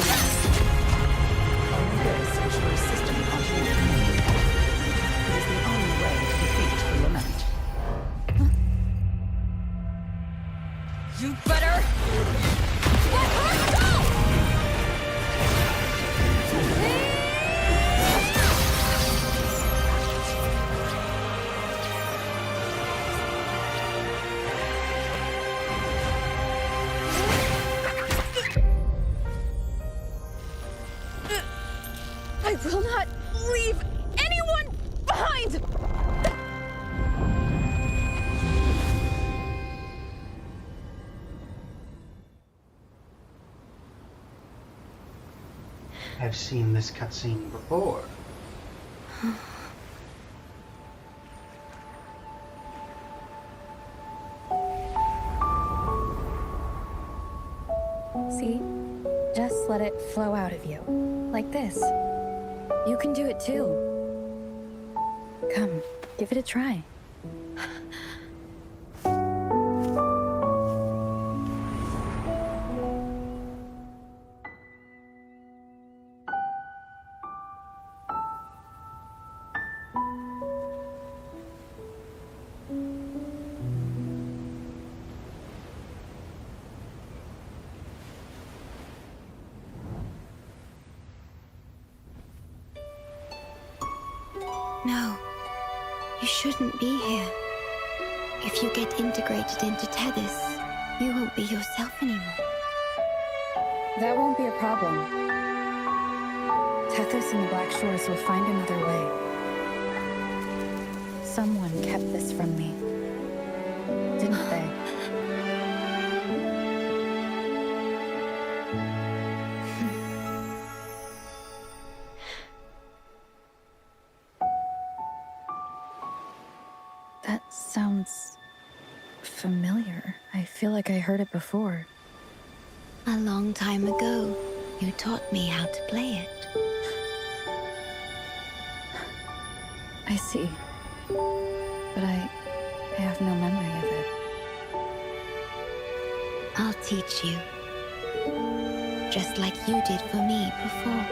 Only this ensures system continuity. It is the only way to defeat the lament. You better let her go! I will not leave anyone behind! I've seen this cutscene before. See? Just let it flow out of you. Like this. You can do it too. Come, give it a try. No, you shouldn't be here. If you get integrated into Tethys, you won't be yourself anymore. That won't be a problem. Tethys and the Black Shores will find another way. Someone kept this from me. Didn't they? That sounds familiar. I feel like I heard it before. A long time ago, you taught me how to play it. I see. But I have no memory of it. I'll teach you. Just like you did for me before.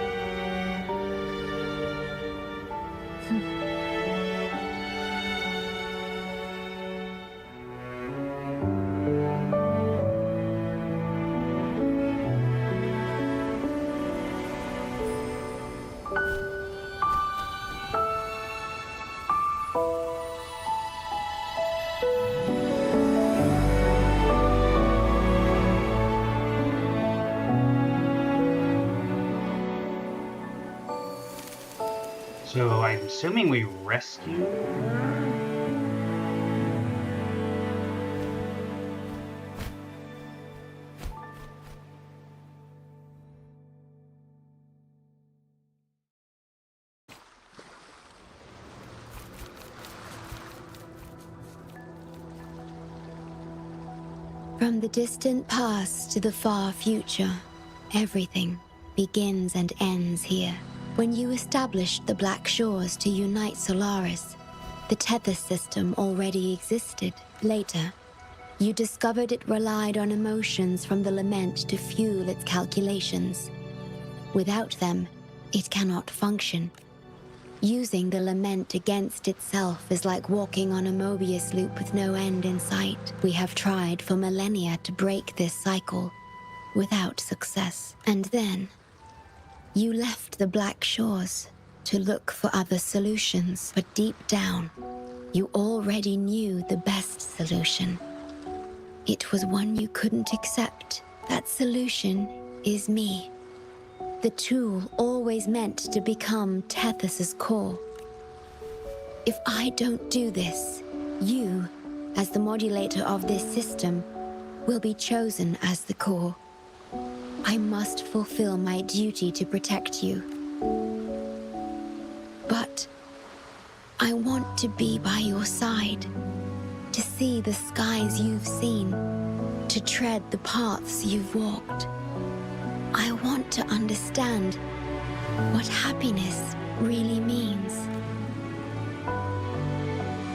So I'm assuming we rescue her? From the distant past to the far future, everything begins and ends here. When you established the Black Shores to unite Solaris, the Tethys system already existed. Later, you discovered it relied on emotions from the lament to fuel its calculations. Without them, it cannot function. Using the lament against itself is like walking on a Mobius loop with no end in sight. We have tried for millennia to break this cycle, without success. And then, you left the Black Shores to look for other solutions. But deep down, you already knew the best solution. It was one you couldn't accept. That solution is me. The tool always meant to become Tethys's core. If I don't do this, you, as the modulator of this system, will be chosen as the core. I must fulfill my duty to protect you. But I want to be by your side, to see the skies you've seen, to tread the paths you've walked. I want to understand what happiness really means.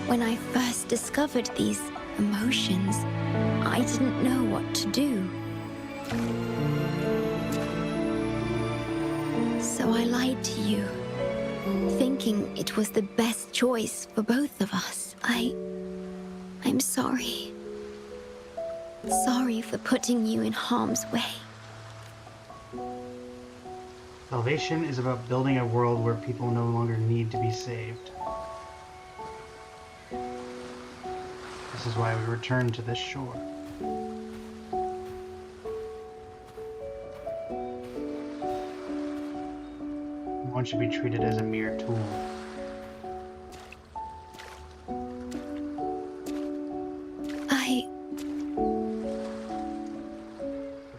When I first discovered these emotions, I didn't know what to do. So I lied to you, thinking it was the best choice for both of us. I'm sorry. Sorry for putting you in harm's way. Salvation is about building a world where people no longer need to be saved. This is why we return to this shore. One should be treated as a mere tool.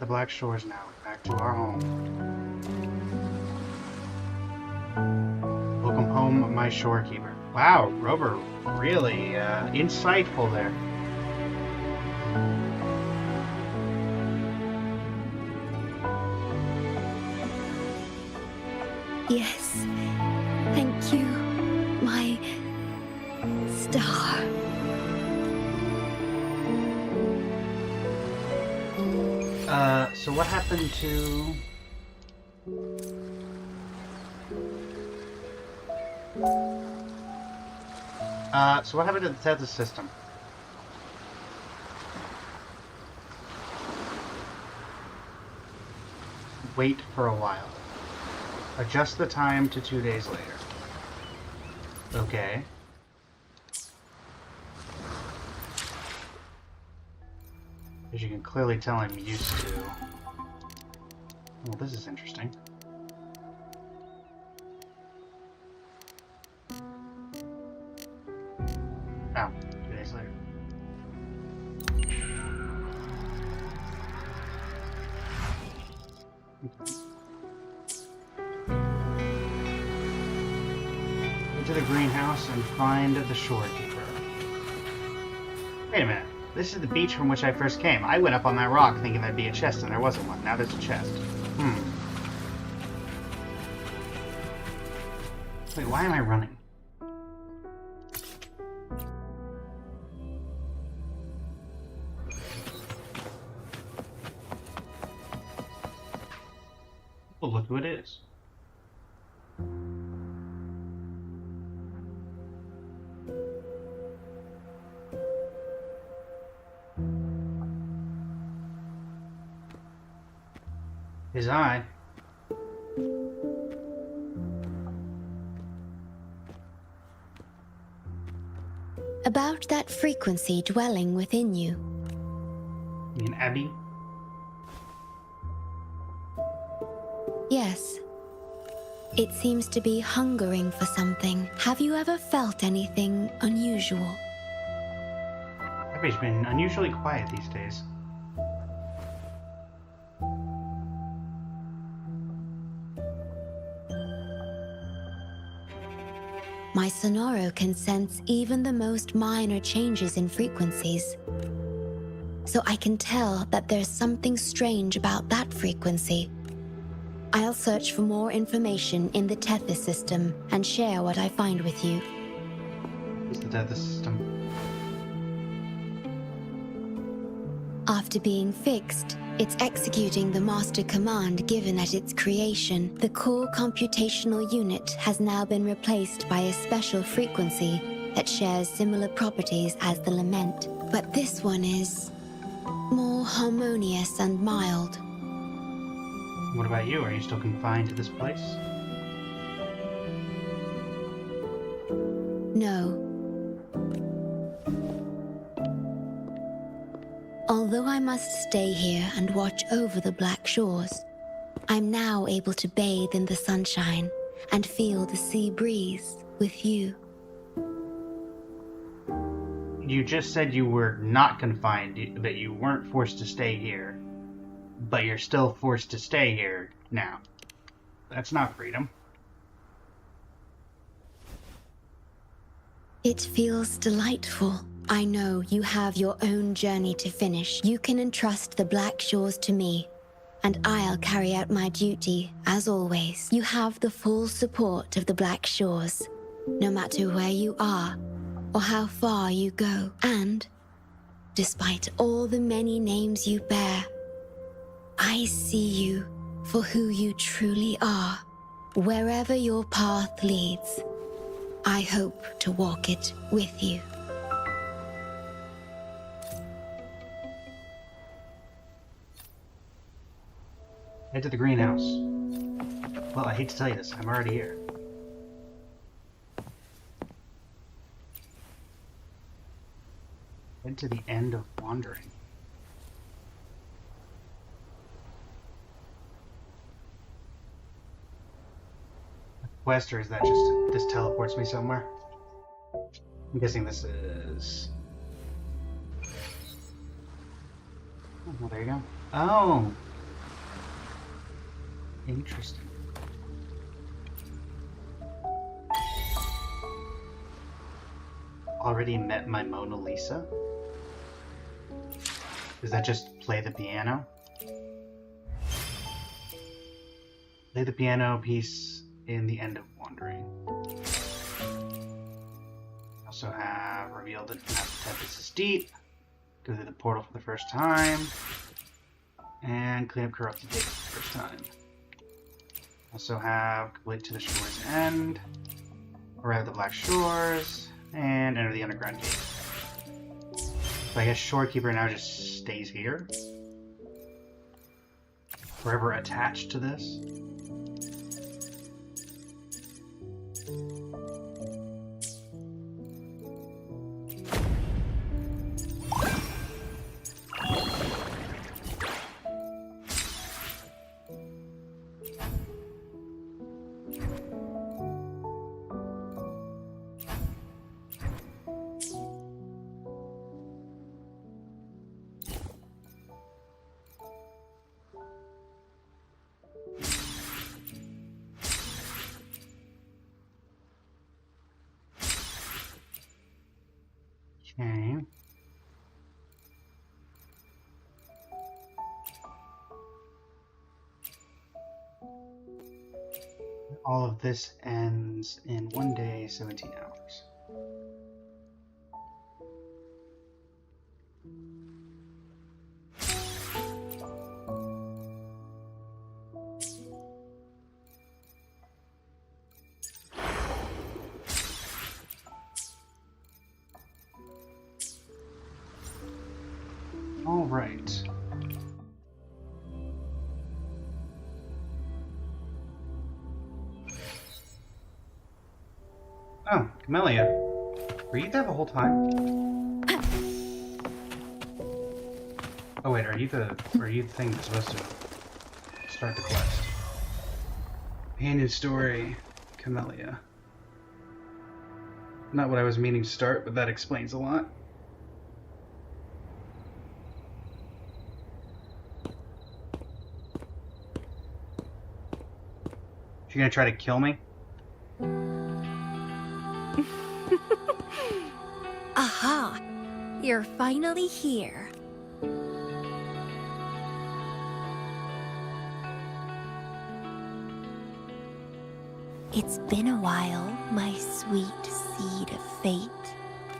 The Black Shores now, back to our home. Welcome home, my shorekeeper. Wow, Rover, really insightful there. Yes, thank you, my star. So what happened to... so what happened to the Tethys system? Wait for a while. Adjust the time to 2 days later. Okay. As you can clearly tell, I'm used to. Well, this is interesting. Oh, 2 days later. Into the greenhouse and find the shorekeeper. Wait a minute. This is the beach from which I first came. I went up on that rock thinking there'd be a chest, and there wasn't one. Now there's a chest. Wait, why am I running? Well, look who it is. His eye. About that frequency dwelling within you. You mean Abby? Yes. It seems to be hungering for something. Have you ever felt anything unusual? Everybody's been unusually quiet these days. My Sonoro can sense even the most minor changes in frequencies. So I can tell that there's something strange about that frequency. I'll search for more information in the Tethys system and share what I find with you. What's the Tethys system? After being fixed, it's executing the master command given at its creation. The core computational unit has now been replaced by a special frequency that shares similar properties as the lament. But this one is more harmonious and mild. What about you? Are you still confined to this place? No. Although I must stay here and watch over the Black Shores, I'm now able to bathe in the sunshine and feel the sea breeze with you. You just said you were not confined, that you weren't forced to stay here. But you're still forced to stay here now. That's not freedom. It feels delightful. I know you have your own journey to finish. You can entrust the Black Shores to me, and I'll carry out my duty, as always. You have the full support of the Black Shores, no matter where you are or how far you go. And, despite all the many names you bear, I see you for who you truly are. Wherever your path leads, I hope to walk it with you. Head to the greenhouse. Well, I hate to tell you this, I'm already here. Head to the end of wandering. Quest, or is that just this teleports me somewhere? I'm guessing this is. Oh, well, there you go. Oh, interesting. Already met my Mona Lisa? Does that just play the piano? Play the piano piece in the end of wandering. Also have revealed that Tethys is deep. Go through the portal for the first time. And clean up corrupted data for the first time. Also have complete to the shore's end. Arrive at the Black Shores. And enter the underground gate. So I guess Shorekeeper now just stays here. Forever attached to this. Okay. All of this ends in 1 day, 17 hours. All right. Oh, Camellia. Were you there the whole time? Oh wait, are you the thing that's supposed to start the quest? Companion story, Camellia. Not what I was meaning to start, but that explains a lot. You're gonna try to kill me? Aha! You're finally here. It's been a while, my sweet seed of fate.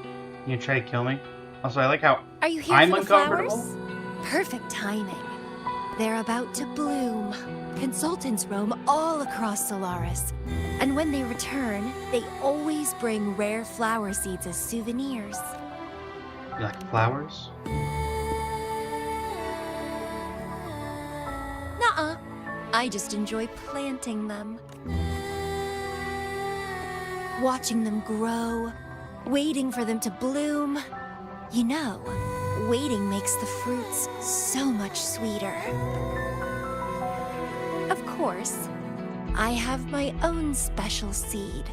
You gonna try to kill me? Also, I like how Are you here I'm for the uncomfortable. flowers? Perfect timing. They're about to bloom. Consultants roam all across Solaris. And when they return, they always bring rare flower seeds as souvenirs. You like flowers? Nuh-uh. I just enjoy planting them. Watching them grow, waiting for them to bloom. You know, waiting makes the fruits so much sweeter. Of course, I have my own special seed.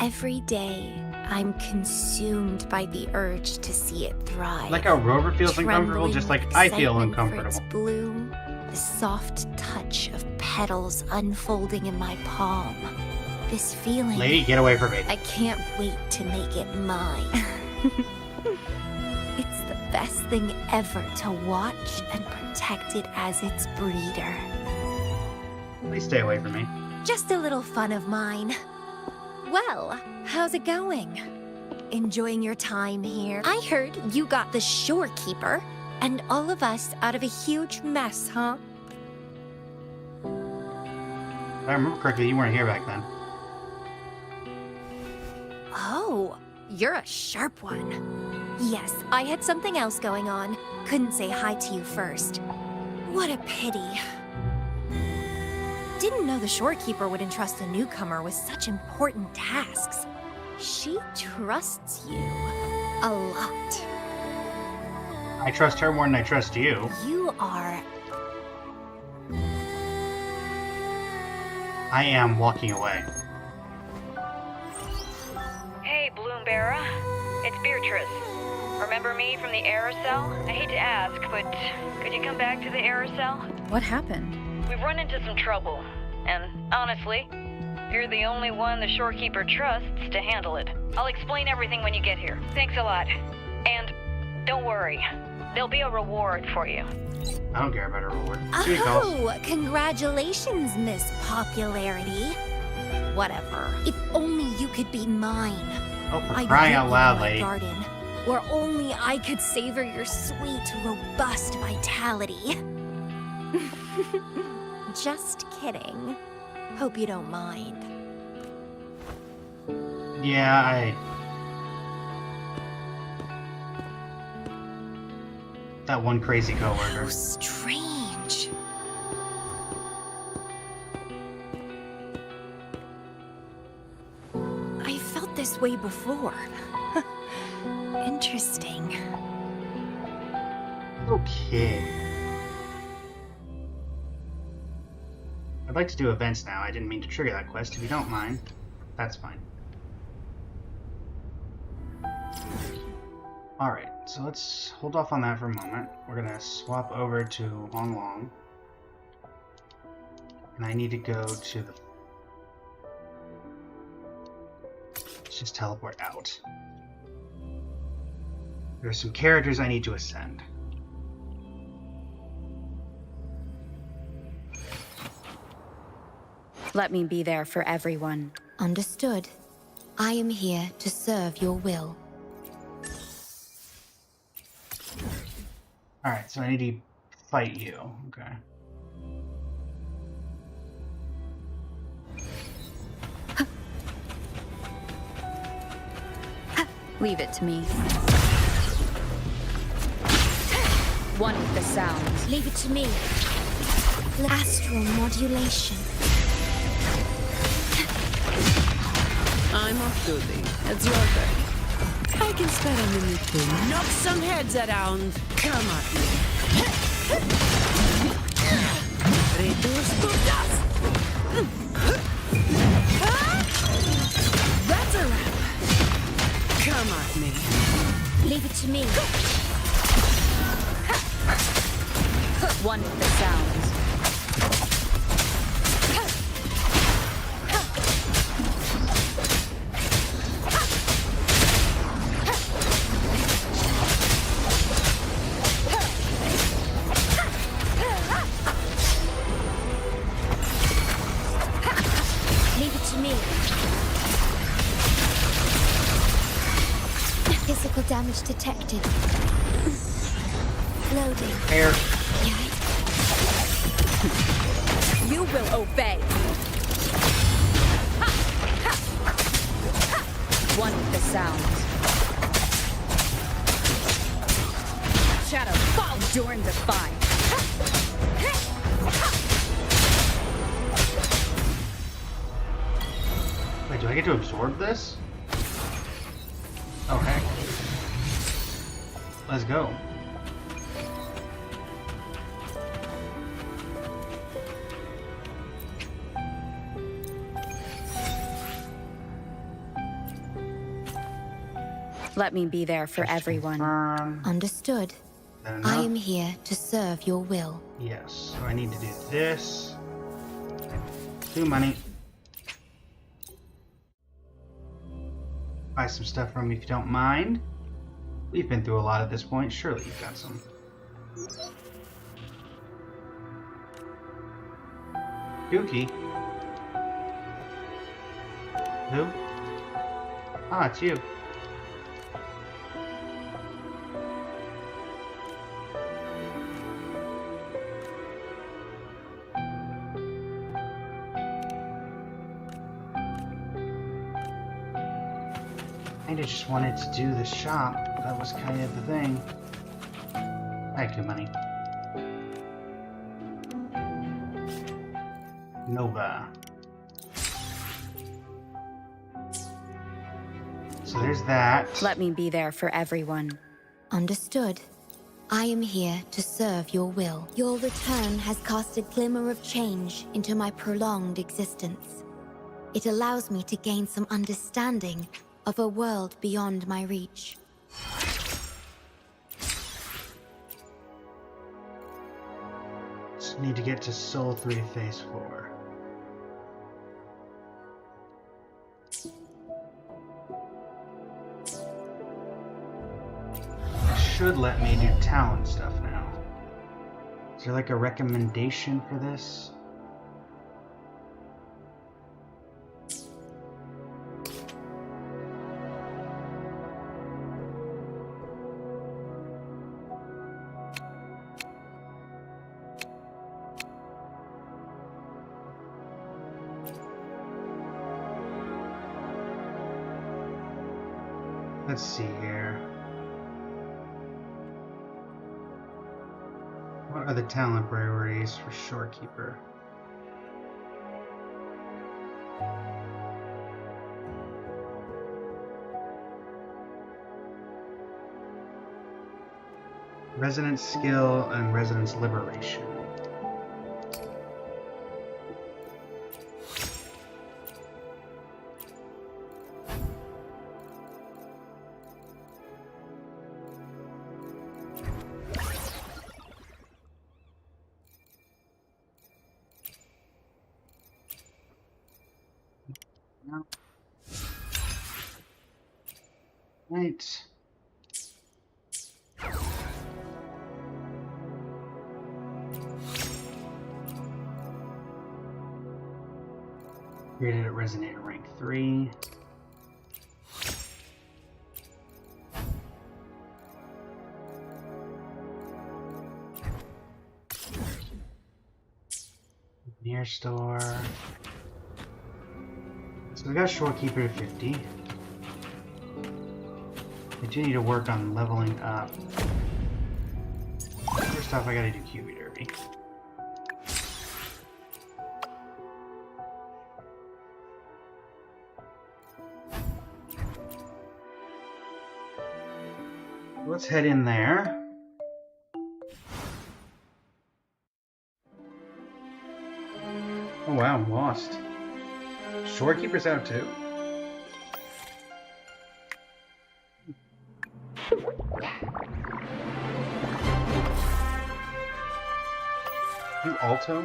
Every day, I'm consumed by the urge to see it thrive. Like how Rover feels uncomfortable, Trembling just with like I feel excitement for uncomfortable. its bloom, the soft touch of petals unfolding in my palm. This feeling. Lady, get away from me. I can't wait to make it mine. It's the best thing ever to watch and protect it as its breeder. Please stay away from me. Just a little fun of mine. Well, how's it going? Enjoying your time here? I heard you got the shorekeeper and all of us out of a huge mess, huh? If I remember correctly, you weren't here back then. Oh, you're a sharp one. Yes, I had something else going on. Couldn't say hi to you first. What a pity. Didn't know the shorekeeper would entrust a newcomer with such important tasks. She trusts you a lot. I trust her more than I trust you. You are... I am walking away. Hey, Bloomberra. It's Beatrice. Remember me from the aerosol? I hate to ask, but could you come back to the aerosol? What happened? We've run into some trouble, and honestly, you're the only one the shorekeeper trusts to handle it. I'll explain everything when you get here. Thanks a lot. And don't worry, there'll be a reward for you. I don't care about a reward. Oh, congratulations, Miss Popularity. Whatever. If only you could be mine. Oh, for I'd crying get out you loud, in my lady. garden, where only I could savor your sweet, robust vitality. Just kidding. Hope you don't mind. Yeah, that one crazy coworker. How strange. I felt this way before. Interesting. Okay. I'd like to do events now. I didn't mean to trigger that quest. If you don't mind, that's fine. Alright, so let's hold off on that for a moment. We're gonna swap over to Long Long. And I need to go to the... Let's just teleport out. There's some characters I need to ascend. Let me be there for everyone. Understood. I am here to serve your will. Alright, so I need to fight you. Okay. Leave it to me. One with the sound. Leave it to me. Astral modulation. I'm off duty. It's your turn. I can spare a minute to knock some heads around. Come at me. Reduce to dust. One with the sound. Leave it to me. Physical damage detected. Loading. Air. You will obey. One with the sound. Shadow fall during the fight. Wait, do I get to absorb this? Oh, heck. Let's go. Let me be there for everyone. Understood. I am here to serve your will. Yes, so I need to do this. 2 money. Buy some stuff from me if you don't mind. We've been through a lot at this point. Surely you've got some. Dookie. Who? Ah, it's you. I just wanted to do the shop. That was kind of the thing. I have 2 money. Nova. So there's that. Let me be there for everyone. Understood. I am here to serve your will. Your return has cast a glimmer of change into my prolonged existence. It allows me to gain some understanding of a world beyond my reach. Just need to get to Soul 3 Phase 4. It should let me do talent stuff now. Is there like a recommendation for this? Let's see here. What are the talent priorities for Shorekeeper? Resident Skill and Residence Liberation. Right. Created at Resonator rank 3. Near store. So we got Shorekeeper to 50. I do need to work on leveling up. First off, I gotta do QB Derby. Let's head in there. Oh wow, I'm lost. Shorekeeper's out too? You alto?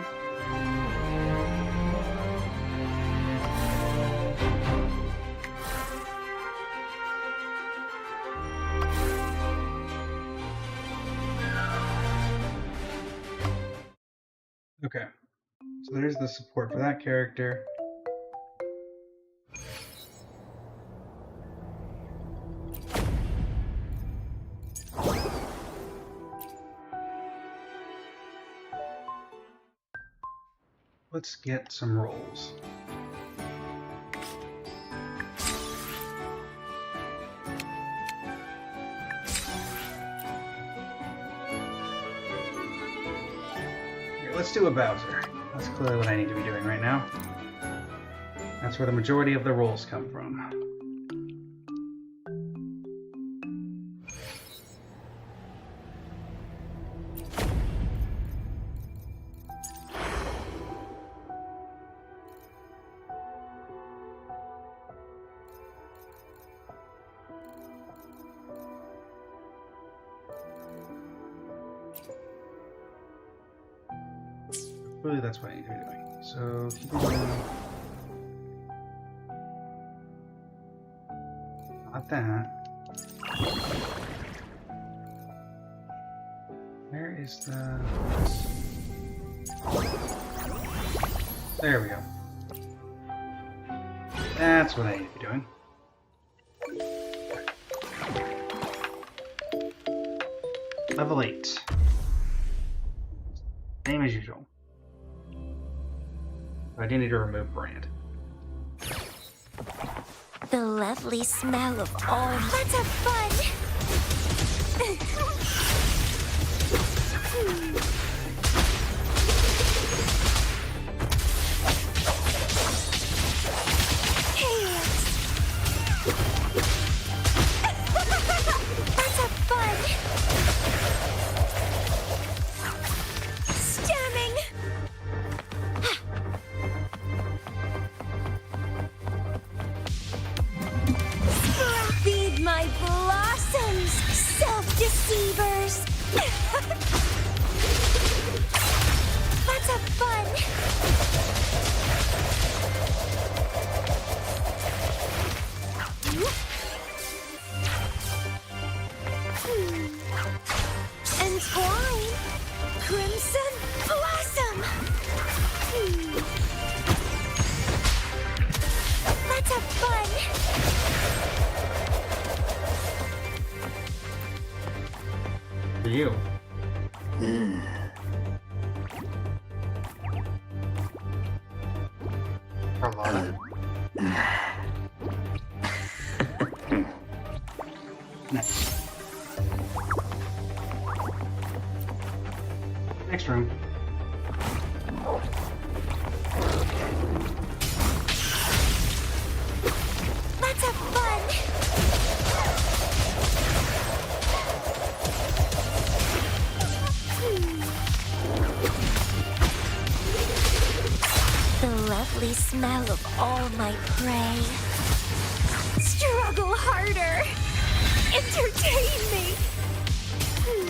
Okay. So there's the support for that character. Let's get some rolls. Okay, let's do a Bowser. That's clearly what I need to be doing right now. That's where the majority of the rolls come from. Really, that's what I need to be doing. So, keep it going. Not that. Where is the... There we go. That's what I need to be doing. Level 8. Same as usual. I do need to remove brand. The lovely smell of all. Let's have fun! Hey, let's have fun! Stemming! Feed my blossoms, self-deceivers! Let's have fun! Entwine, crimson blossom! Let's have fun! For you. Carlotta. Nice. Next room. Let's have fun! The lovely smell of all my prey. Struggle harder! Entertain me!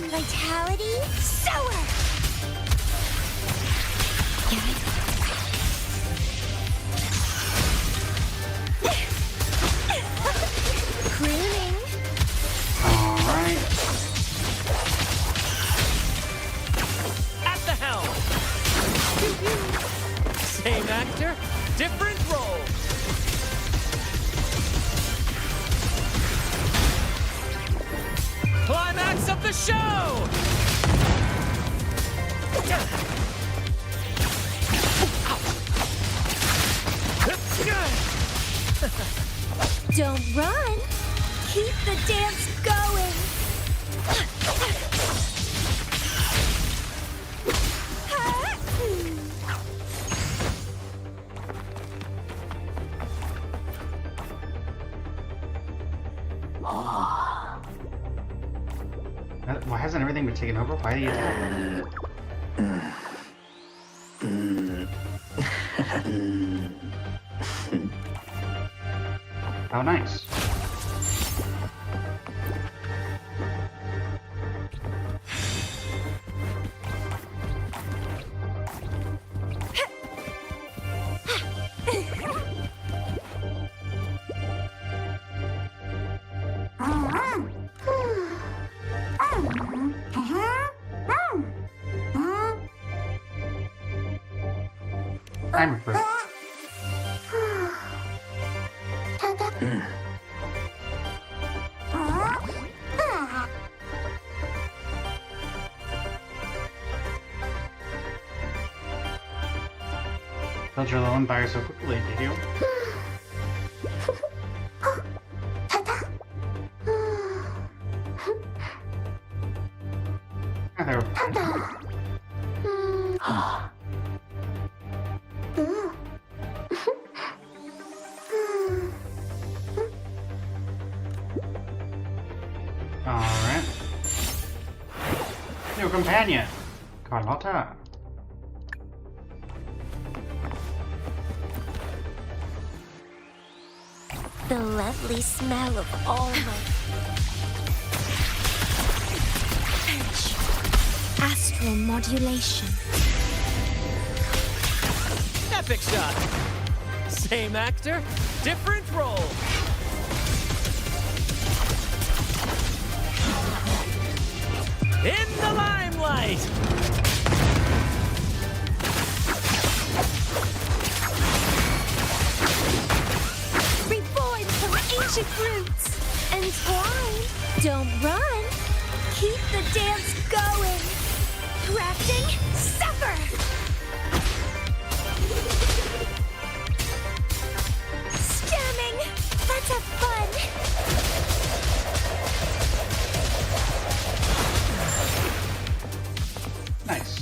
Vitality, sour! Crooning. Alright. At the helm! Same actor, different role. Climax of the show! Don't run! Keep the dance going! Why hasn't everything been taken over? Why are you attacking? Oh, nice. I'm approved. Built your little empire so quickly, did you? Ah, there we go. Alright. New companion, Carlotta. The lovely smell of almond. Astral modulation. Epic shot. Same actor, different role. In the limelight. Reborn from ancient roots. Entwine. Don't run. Keep the dance going. Crafting. Suffer. Stemming. Let's have fun. Nice.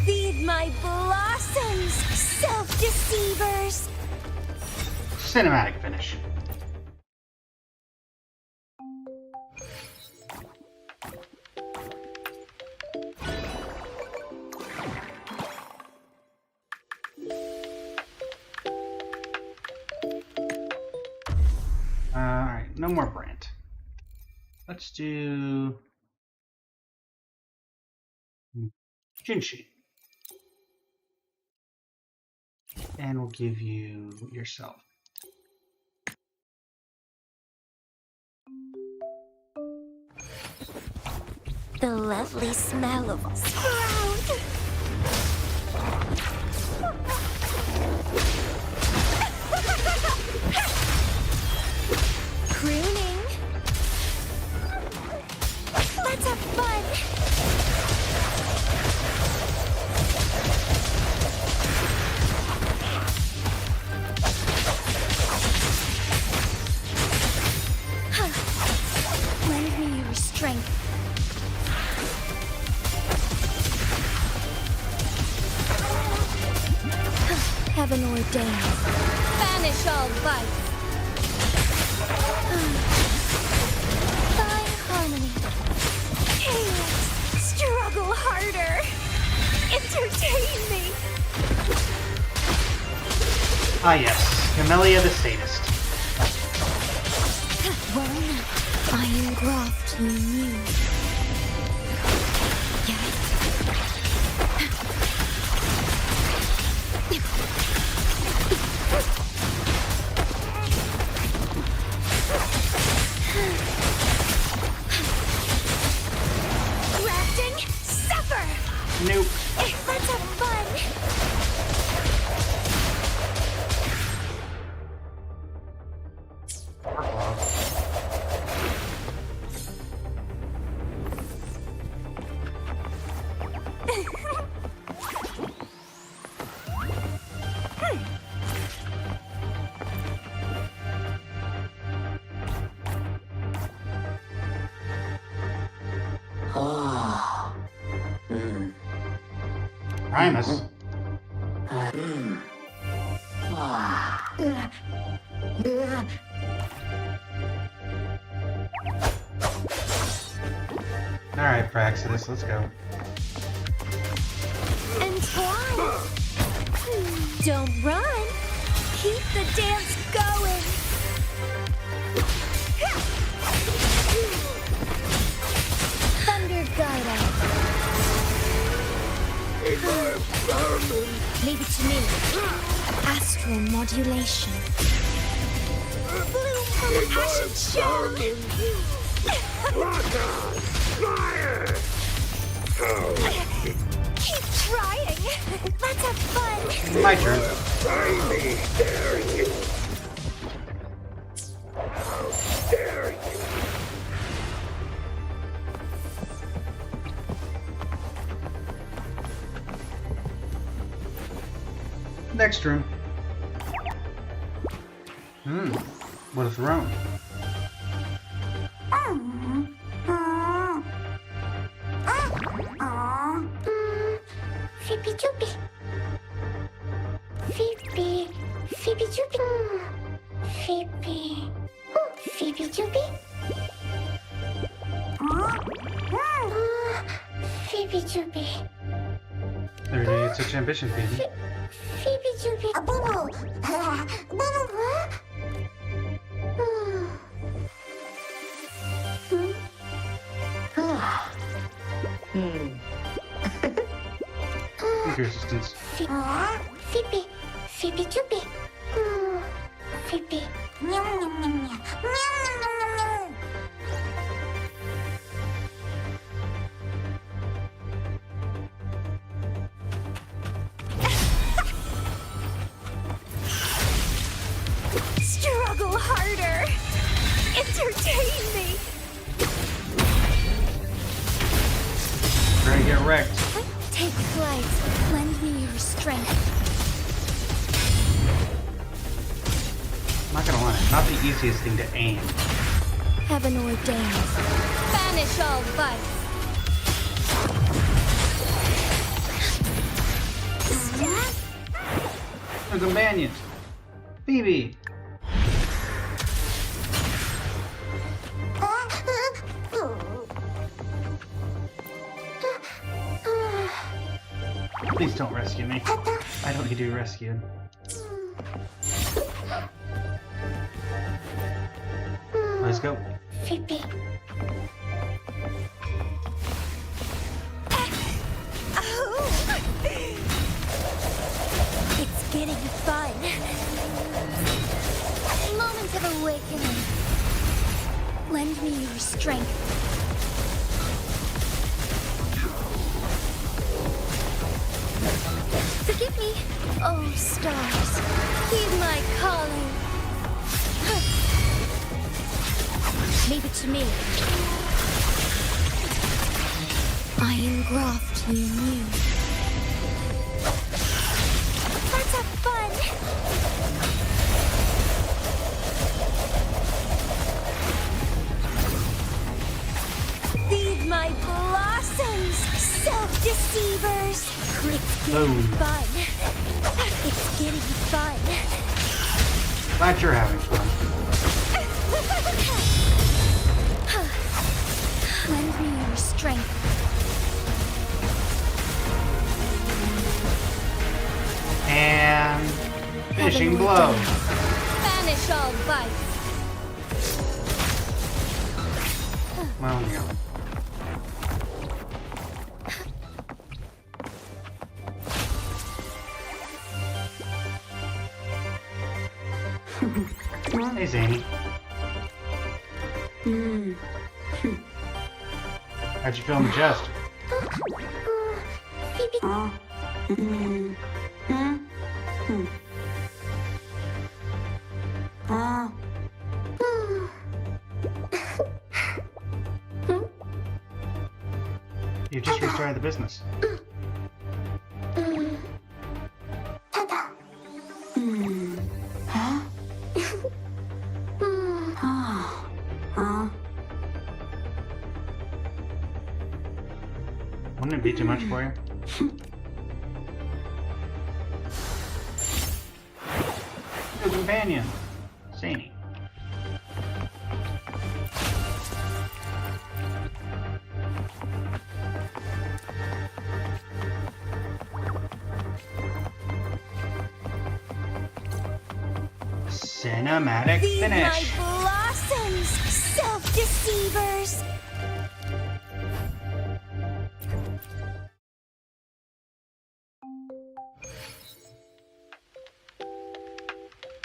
Feed my blossoms, self-deceivers. Cinematic finish. Alright, no more Brant. Let's do Jinshi. And we'll give you yourself. The lovely smell of sprout. Crooning. Let's have fun. Lend me your strength. Heaven ordained. Banish all vice. Find harmony. Chaos. Struggle harder. Entertain me. Ah yes, Camellia the Sadist. One iron graft you knew. Grafting, suffer. Nope. Let's have fun. Primus. Alright, Praxidus, let's go. Entwine. Don't run. Keep the dance going. Thunder guide us. Leave it to me. Astral modulation. I should show him. Keep trying. Let's have fun. My turn. Next room. What a throne. Phoebe Joopy. Phoebe. Phoebe Joopy. Phoebe. Phoebe Joopy. Phoebe Joopy. There it is. Such ambition, Phoebe. Phoebe Joopy. A bubble. Your assistance. Phoebe. Phoebe Joopy. Phoebe. Meow meow meow meow. Meow meow meow meow. Struggle harder. Entertain me. We're gonna get wrecked. Take flight. Lend me your strength. I'm not gonna lie, not the easiest thing to aim. Heaven ordained. Banish all vice. A companion. Phoebe. Please don't rescue me. I don't need to be rescued. Let's go. Phoebe. It's getting fun. Moment of awakening. Lend me your strength. Forgive me, oh stars. Heed my calling. Leave it to me. I engraft you new. Let's have fun. Feed my blossoms, self-deceivers. It's getting fun. It's getting fun. Glad you're having fun. Lend me your strength. And finishing blow. Banish all vice. Well, yeah. Hey, Zany. How'd you feel in the chest? You just restarted the business. Wouldn't it be too much for you? Your companion, Zany. Cinematic finish. My blossoms, self-deceivers.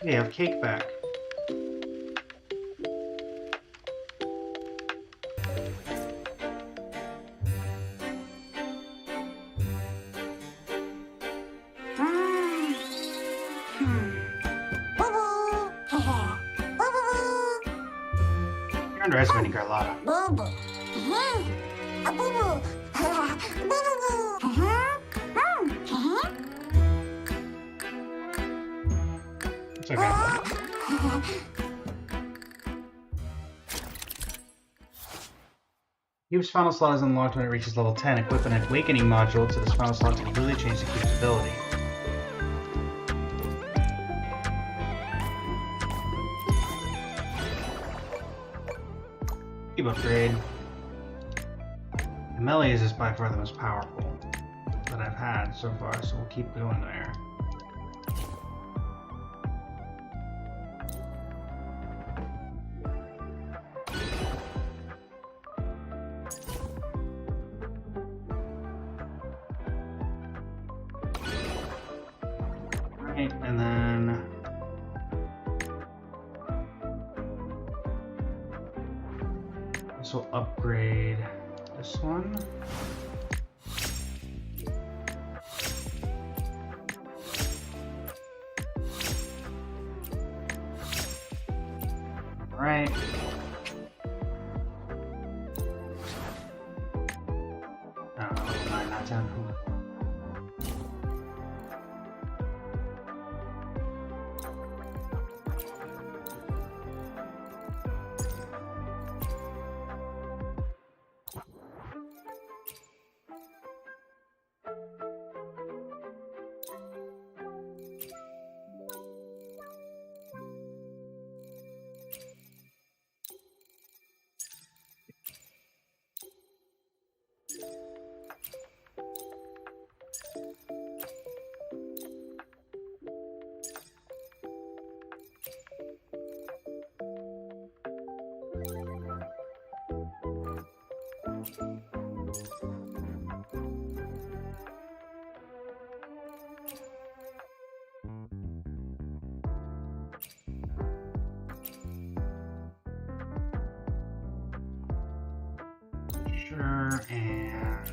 We have cake back. underestimating Carlotta. It's okay. Cube's final slot is unlocked when it reaches level 10. Equip an awakening module to this final slot to completely change the cube's ability. Cube upgrade. Amelia's is by far the most powerful that I've had so far, so we'll keep going there. Right, and then this will upgrade this one. Right. Oh, 9, not 10. Sure, and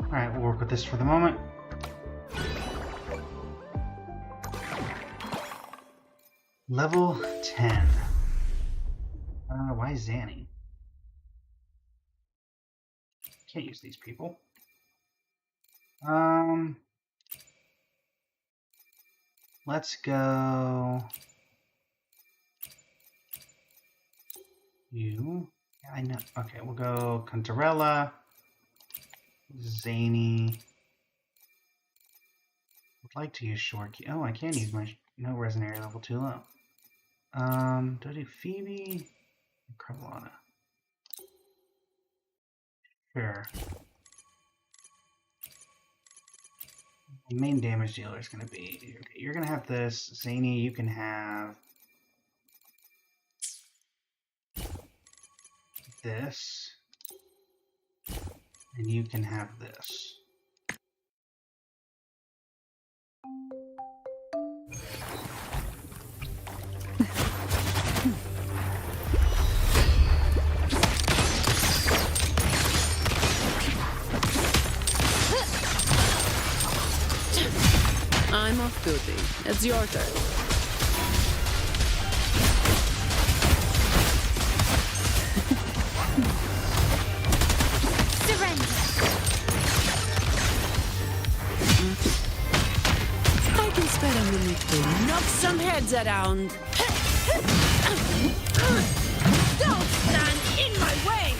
alright, we'll work with this for the moment. Level 10. Why Zanny? Can't use these people. Let's go. You. Yeah, I know. Okay, we'll go Cantarella, Zany. Would like to use Short Key. Oh, I can use my no resin area level too low. Do I do Phoebe? Carlotta. Sure. The main damage dealer is going to be, okay, you're going to have this. Zany, you can have this. And you can have this. I'm off duty. It's your turn. Surrender. I can spare a minute to knock some heads around. Don't stand in my way!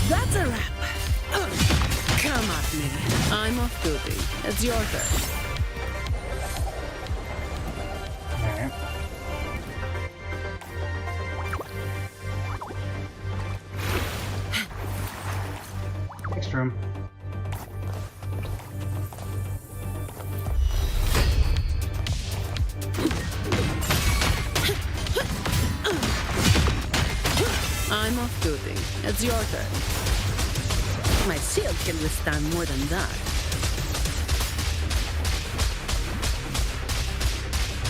That's a wrap. Come at me. I'm off duty. It's your turn. Alright. Next room. I'm off duty. It's your turn. My shield can withstand more than that.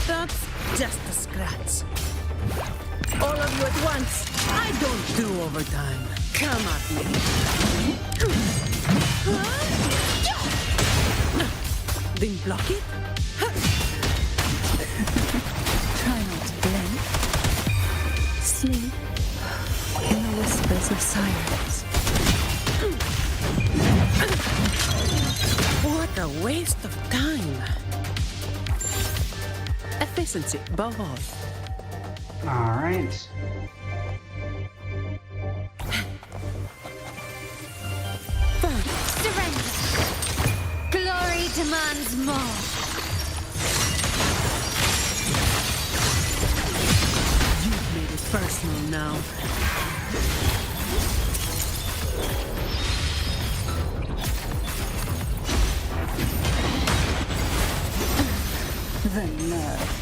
That's just a scratch. All of you at once. I don't do overtime. Come at me. Then block it. Try not to blink. Sleep in the whispers of silence. What a waste of time. Efficiency above all. Alright. Surrender. Glory demands more. You've made it personal now. The nerve.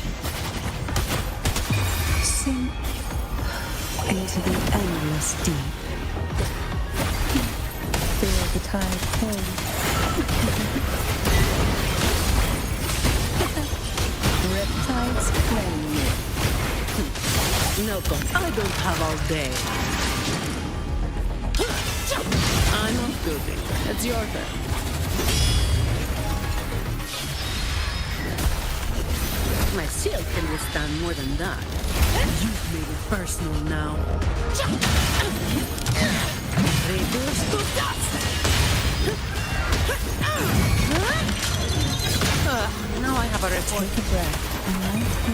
Sink into the endless deep. Feel the tide pull. Riptides claim you. No, God, I don't have all day. I'm off duty. It's your turn. My shield can withstand more than that. You've made it personal now. Reduce to dust! Now I have a report. Take a breath.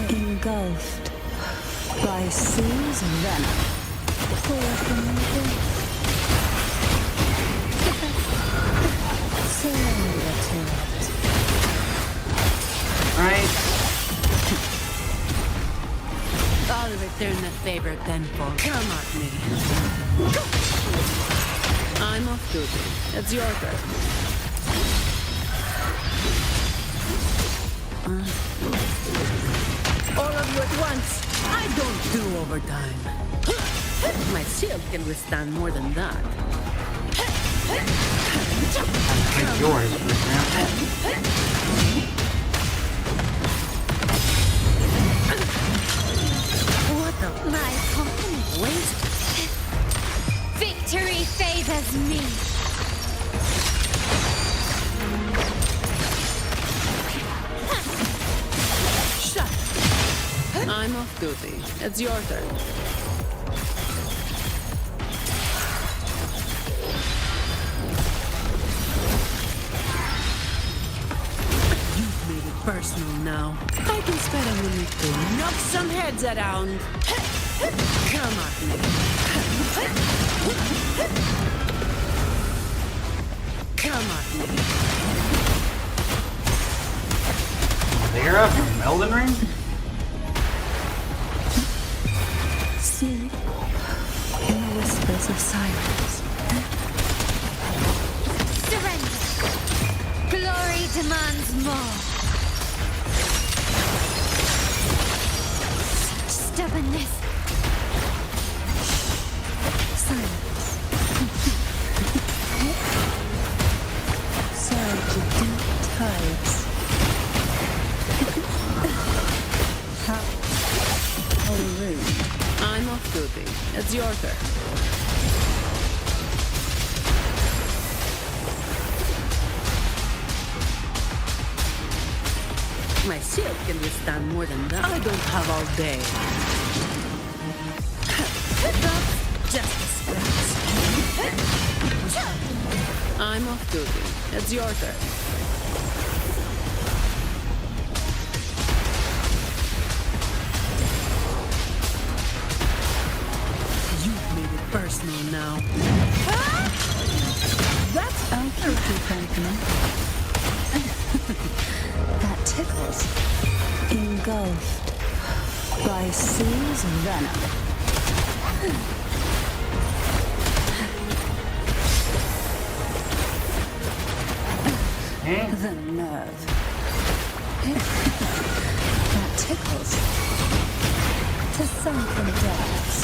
Engulfed by seas and venom. Surrender to it. Right. I'll return the favor tenfold. Come at me. I'm off duty. It's your turn. All of you at once. I don't do overtime. My shield can withstand more than that. Take yours, for example. What the? My company. Waste. Victory favors me. Shut. I'm off duty. It's your turn. You've made it personal now. I can spare a minute to knock some heads around. Come at me. Come at me. Vera from Elden Ring? Sleep in the whispers of silence. Surrender. Glory demands more. Stubbornness. Silence. Surge of deep tides. Holy room. I'm off duty. It's your turn. My shield can withstand more than that. I don't have all day. That's just a scratch. I'm off duty. It's your turn. You've made it personal now. That's okay, Franklin. That tickles. Engulfed by seas and venom. The nerve. That tickles. To sunken depths.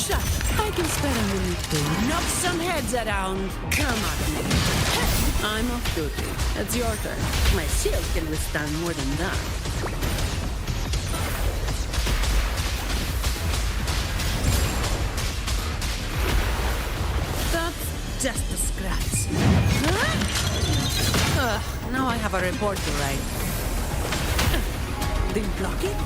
Shut. I can spare a minute to knock some heads around. Come at me. I'm off duty. It's your turn. My shield can withstand more than that. That's just a scratch. Now I have a report to write. Didn't block it?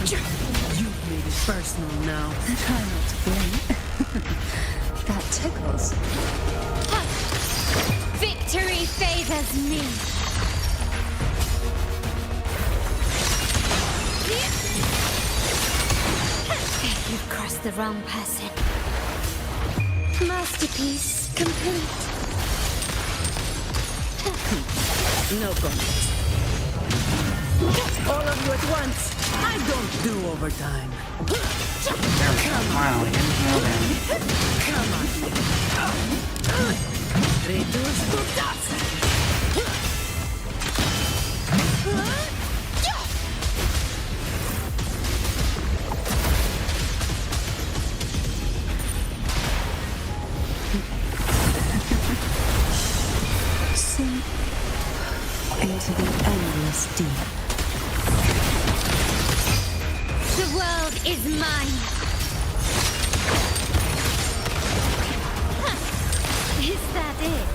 You've made it personal now. Try not to blink. That tickles. Victory favors me. You've crossed the wrong person. Masterpiece complete. No comment. All of you at once. I don't do overtime. Finally, Come on. Reduce to dust. Sink into the endless deep. The world is mine. Is that it?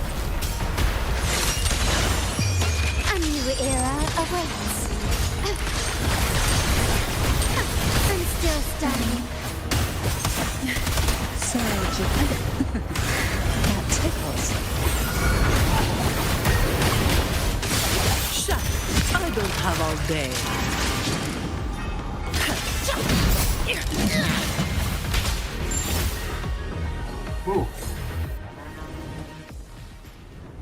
A new era awaits. I'm still stunning. Sorry, Jim. That tickles. Shut. I don't have all day. Ooh.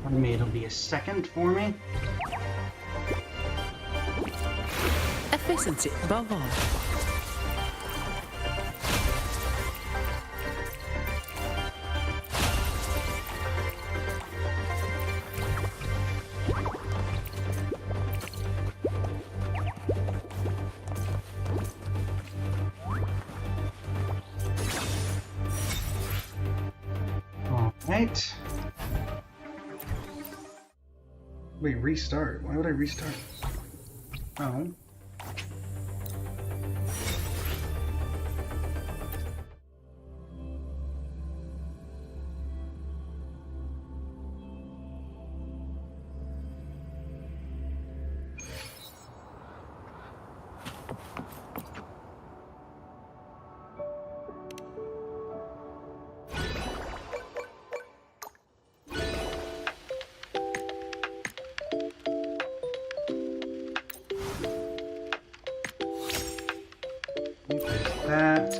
Maybe it'll be a second for me. Efficiency above all. Alright. Wait, restart? Why would I restart? Oh. That.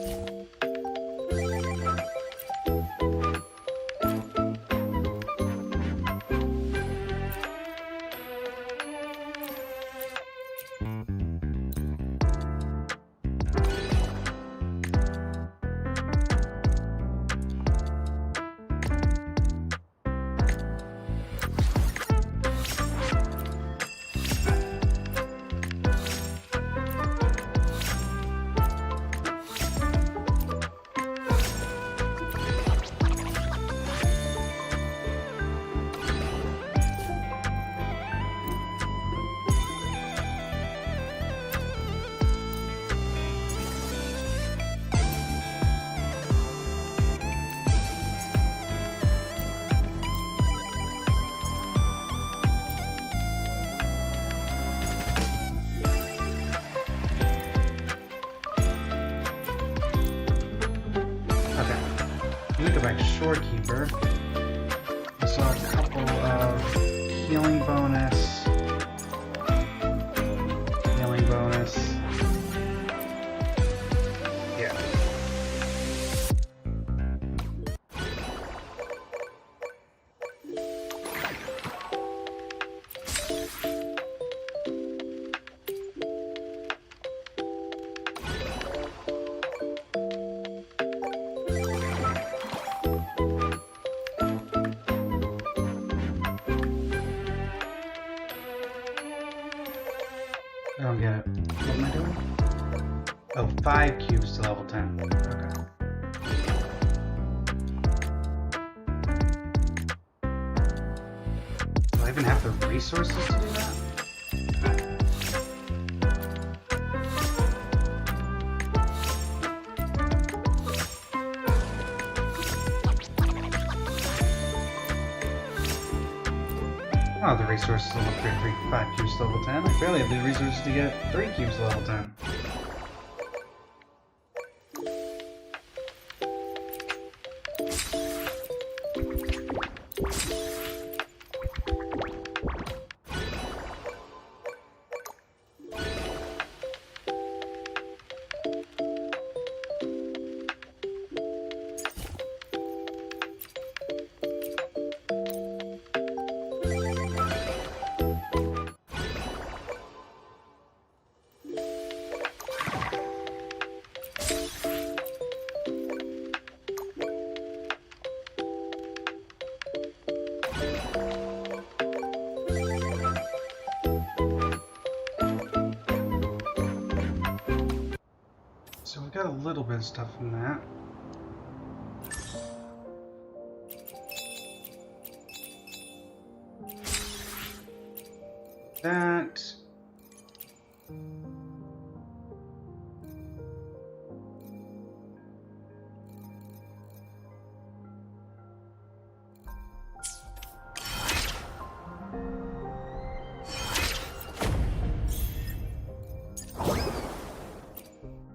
Shorekeeper. I saw a couple of healing bonus. Healing bonus. Yeah. I don't get it. What am I doing? Oh, 5 cubes to level 10. Okay. the resources to do that? Oh, the resources will upgrade 5 cubes to level 10. I barely have the resources to get 3 cubes to level 10. So we got a little bit of stuff from that. That.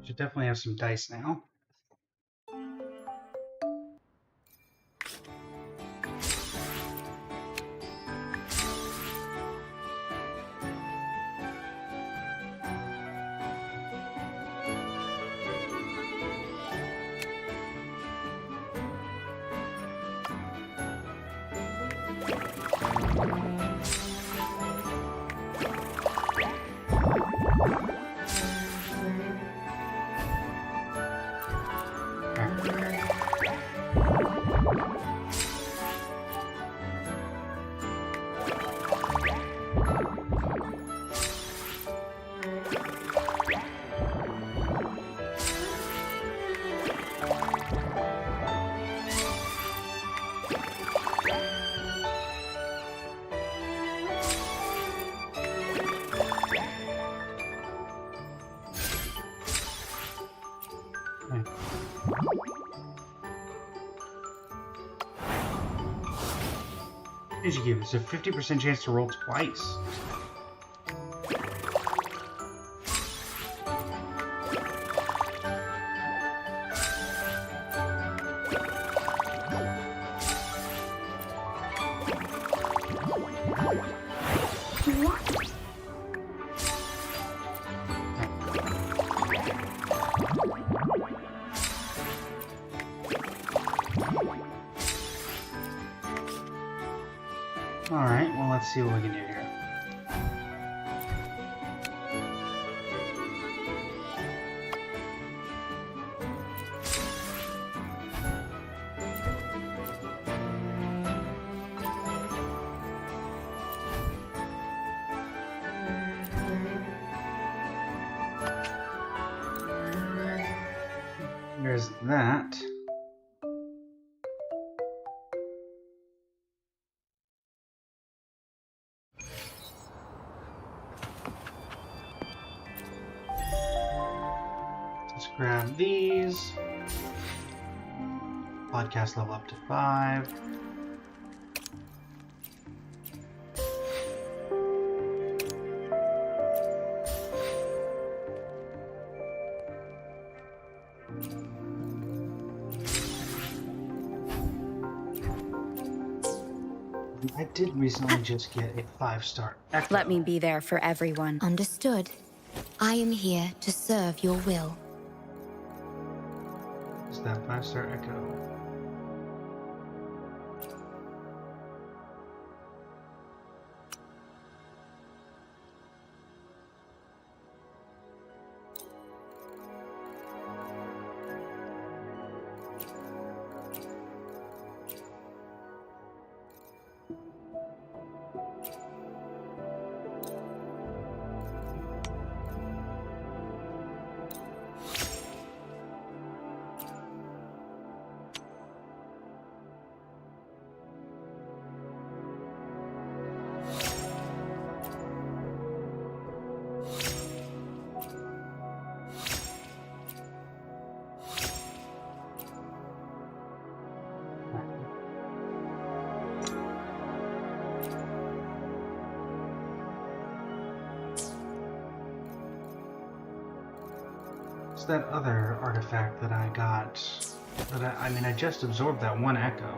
Should definitely have some dice now. What did you give us? A 50% chance to roll twice. Alright, well, let's see what we can do here. There's that. Let's grab these. Podcast level up to 5. I did recently just get a 5-star Echo. Let me be there for everyone. Understood. I am here to serve your will. Is that 5-star Echo? It's that other artifact that I got. That I mean, I just absorbed that one echo.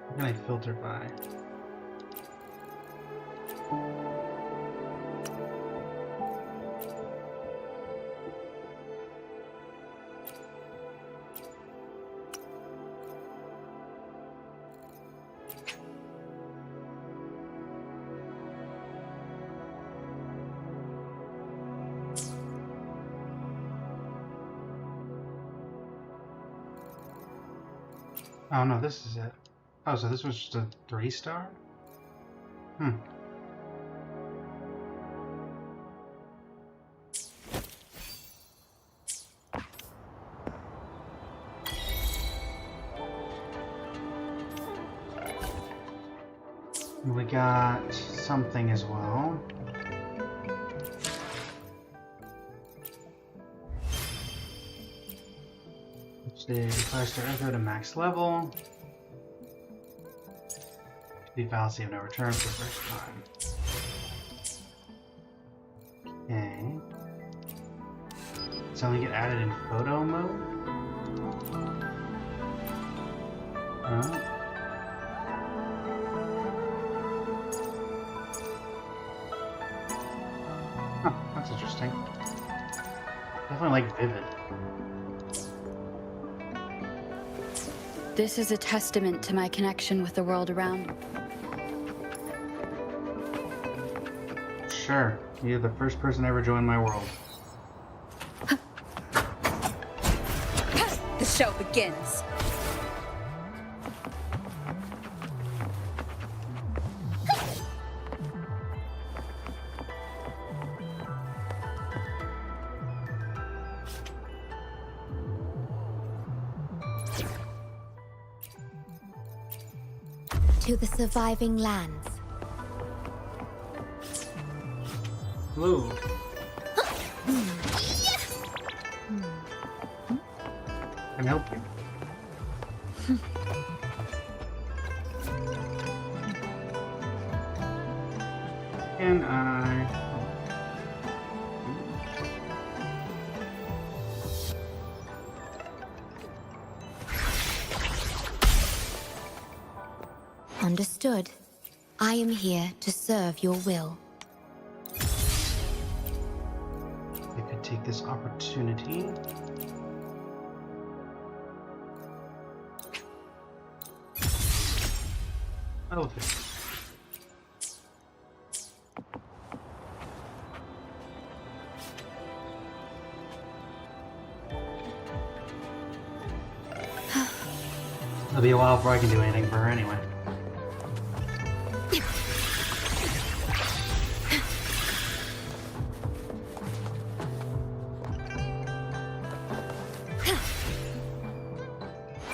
What can I filter by? Oh no, this is it. Oh, so this was just a 3-star? Hmm. We got something as well. Which is 5-star echo to max level. The fallacy of no return for the first time. Okay. It's only get added in photo mode? Huh? Huh, that's interesting. Definitely like vivid. This is a testament to my connection with the world around me. Sure, you're the first person to ever join my world. The show begins. To the surviving lands. Hello. Can I help you? Can I? Understood. I am here to serve your will. I could take this opportunity. Elephant. It'll be a while before I can do anything for her anyway.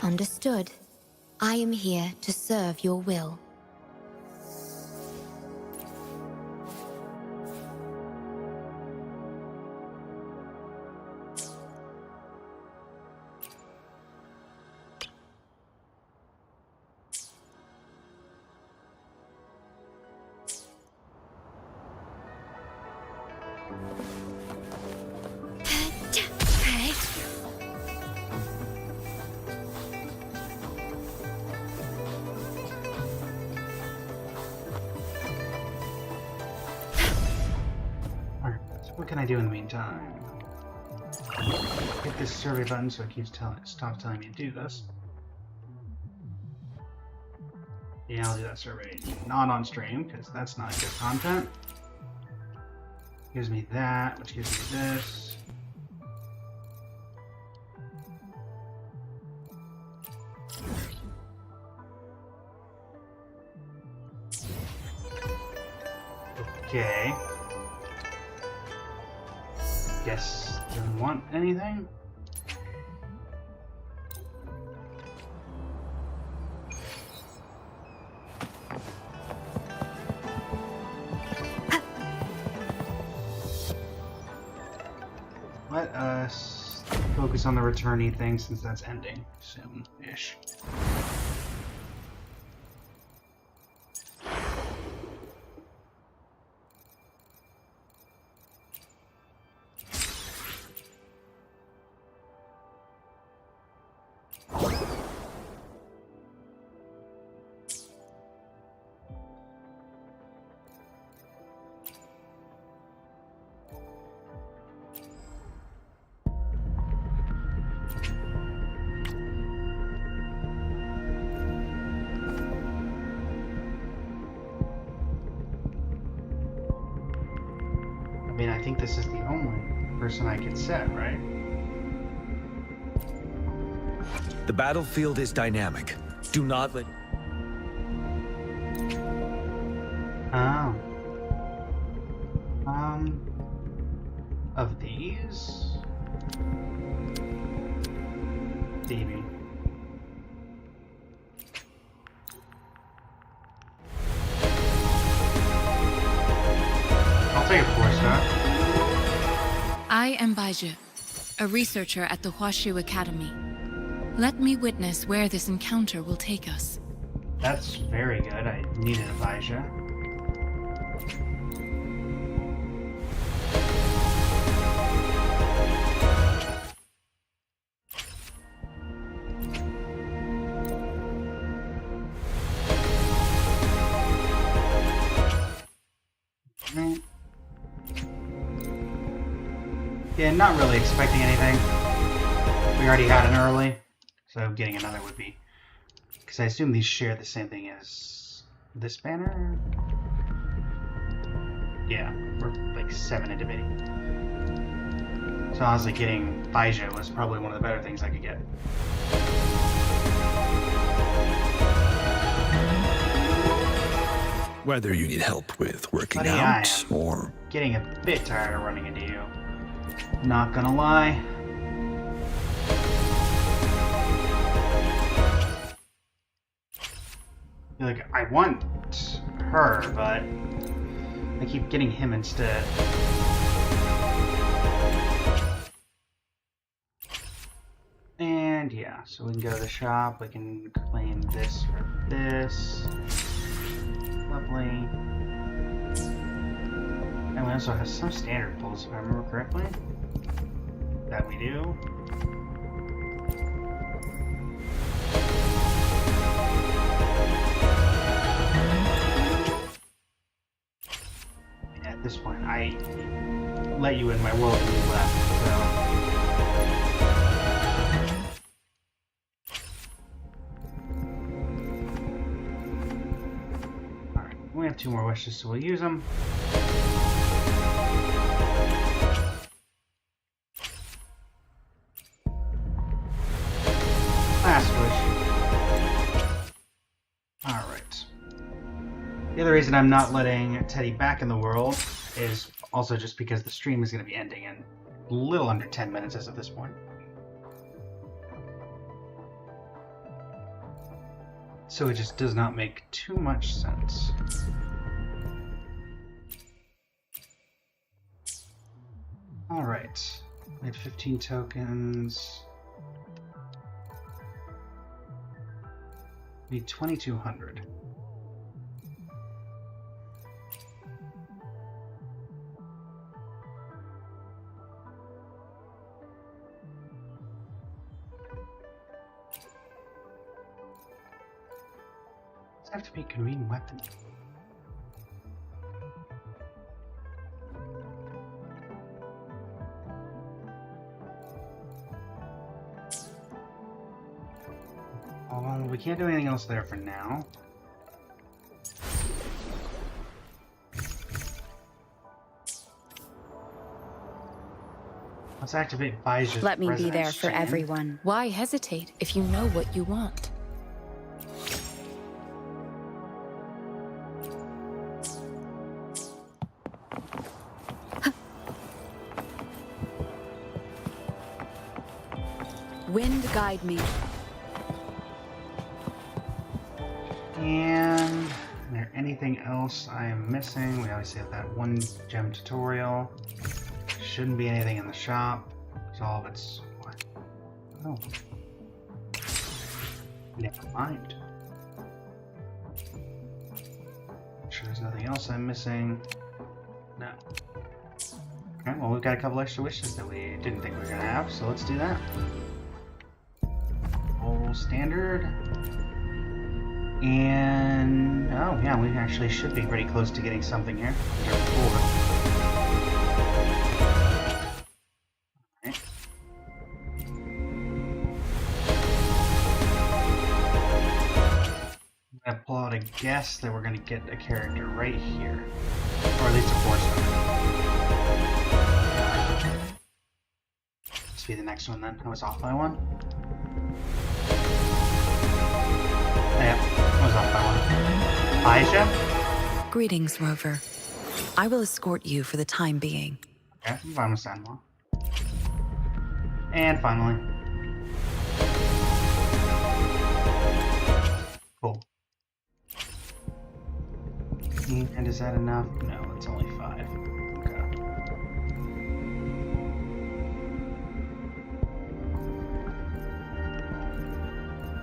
Understood. I am here to serve your will. What can I do in the meantime? Hit this survey button so it stops telling me to do this. Yeah, I'll do that survey. Not on stream, because that's not good content. Gives me that, which gives me this. Okay. Guess doesn't want anything. Let us focus on the returnee thing since that's ending soon-ish. mean, I think this is the only person I could set, right? The battlefield is dynamic. Do not let... Oh. Of these? Maybe. I'll take a 4-star. I am Baiju, a researcher at the Huashu Academy. Let me witness where this encounter will take us. That's very good. I needed a Baiju. Yeah, not really expecting anything. We already had an early, so getting another would be... Because I assume these share the same thing as this banner? Yeah, we're like 7 into bidding. So honestly, getting Baiju was probably one of the better things I could get. Whether you need help with working Buddy, out or... Getting a bit tired of running into you. Not gonna lie. Like, I want her, but I keep getting him instead. And yeah, so we can go to the shop, we can claim this for this. Lovely. And we also have some standard pulls, if I remember correctly. That we do. And at this point, I let you in my world and you left, so... Alright, we have 2 more wishes, so we'll use them. Last wish. Alright. The other reason I'm not letting Teddy back in the world is also just because the stream is going to be ending in a little under 10 minutes as of this point. So it just does not make too much sense. Alright. We had 15 tokens. Need 2,200. Does it have to be a convenient weapon? We can't do anything else there for now. Let's activate Baiju's Let me be residence there for chain. everyone. Why hesitate if you know what you want? Wind guide me. And is there anything else I am missing? We obviously have that 1 gem tutorial. Shouldn't be anything in the shop. It's all of its... What? Oh. Never mind. Sure there's nothing else I'm missing. No. Okay, well we've got a couple extra wishes that we didn't think we were going to have, so let's do that. Full standard. And oh yeah, we actually should be pretty close to getting something here. Under 4. Alright. I'm gonna pull out a guess that we're gonna get a character right here. Or at least a 4-star. be the next one then. I was off by one. Yeah, I was off by one. Aisha? Greetings, Rover. I will escort you for the time being. Okay, I'm fine with Sanwa. And finally. Cool. And is that enough? No, it's only 5. Okay.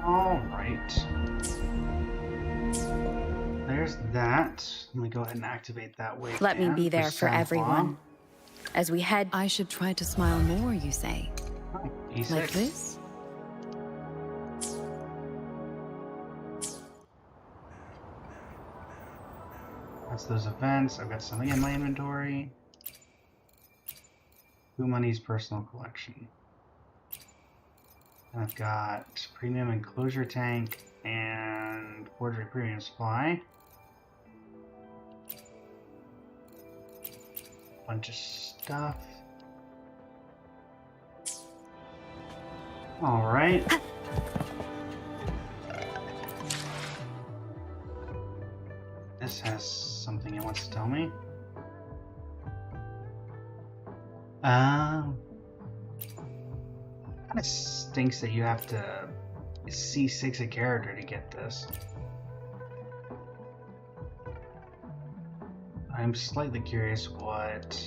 Alright. There's that. Let me go ahead and activate that wave. Let me be there for everyone. As we head... I should try to smile more, you say? Oh, E6. Like this? That's those events. I've got something in my inventory. Who Money's personal collection. And I've got premium enclosure tank and forgery premium supply. Bunch of stuff. All right. This has something it wants to tell me. Kind of stinks that you have to C6 a character to get this. I'm slightly curious what...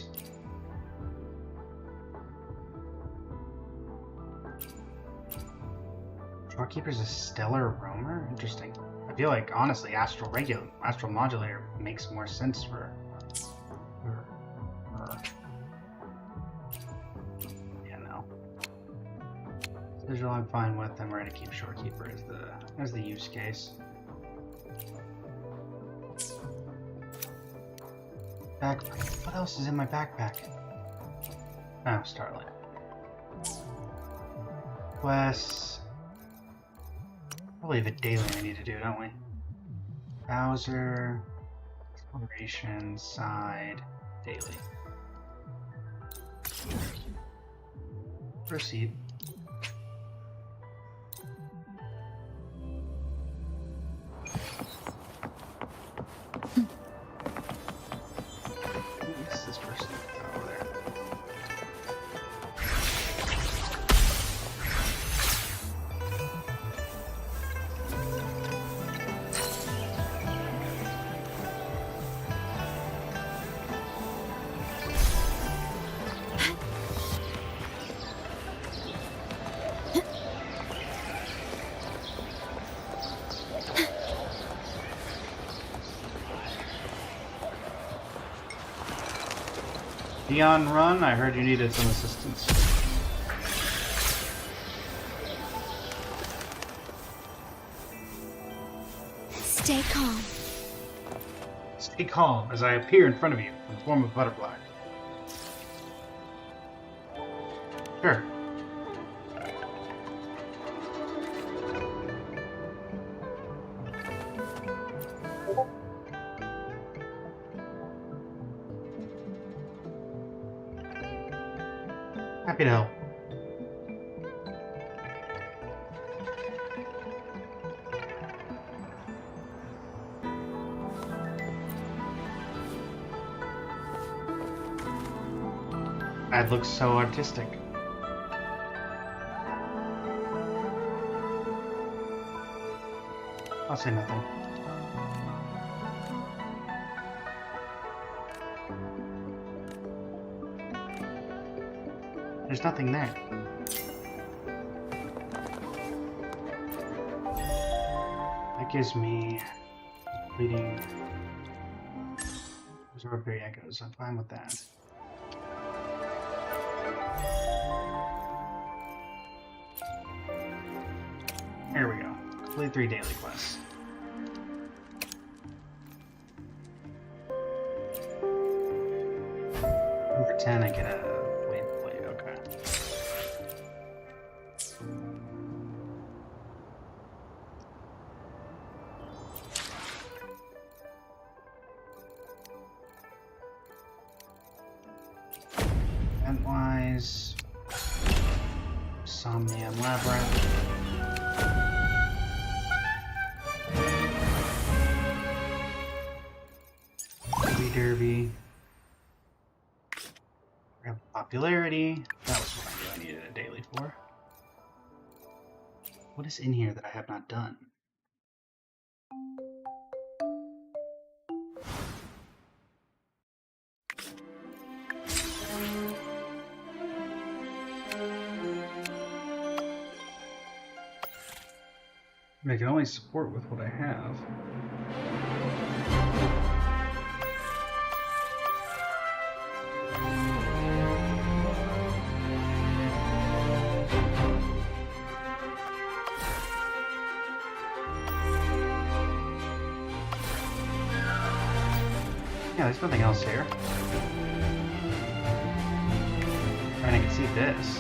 Shorekeeper's a stellar roamer? Interesting. I feel like, honestly, Astral Modulator makes more sense for her. Yeah, no. Visual I'm fine with, and we're gonna keep Shorekeeper as the use case. Backpack. What else is in my backpack? Oh, Starlight. Quests. Probably the daily we need to do, don't we? Bowser, exploration, side, daily. Proceed. What's this person over there? Dion Run, I heard you needed some assistance. Stay calm. Stay calm as I appear in front of you in the form of a butterfly. Sure. Happy to help. That looks so artistic. I'll say nothing. There's nothing there. That gives me leading absorb 3 echoes. I'm fine with that. Here we go. Complete 3 daily quests. Number 10, I get a blade. Okay. Event-wise, Somnium Labyrinth. Derby. Popularity. That was what I really needed a daily for. What is in here that I have not done? I can only support with what I have. Yeah, there's nothing else here. And I can see this.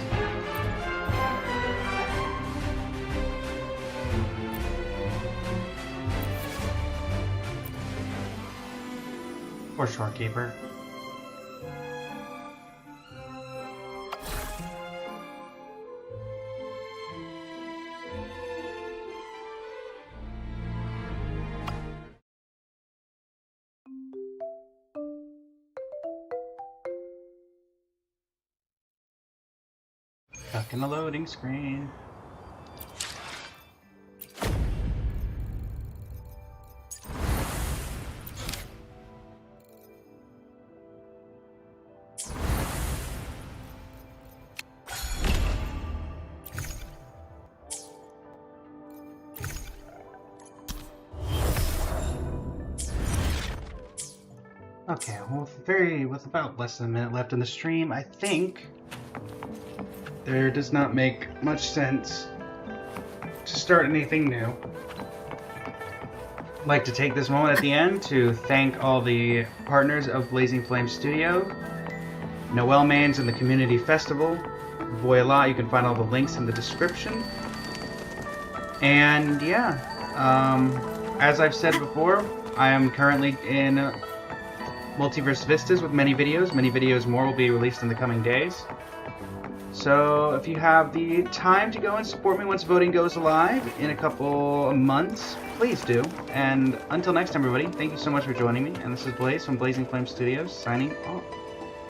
Or Shorekeeper. Stuck in the loading screen. Okay, well, with about less than a minute left in the stream, I think there does not make much sense to start anything new. I'd like to take this moment at the end to thank all the partners of Blazing Flame Studio, Noel Mans and the Community Festival, Voila, you can find all the links in the description. And yeah, as I've said before, I am currently in Multiverse Vistas with many videos. Many videos more will be released in the coming days. So if you have the time to go and support me once voting goes live in a couple of months, please do. And until next time, everybody, thank you so much for joining me. And this is Blaze from Blazing Flame Studios, signing off.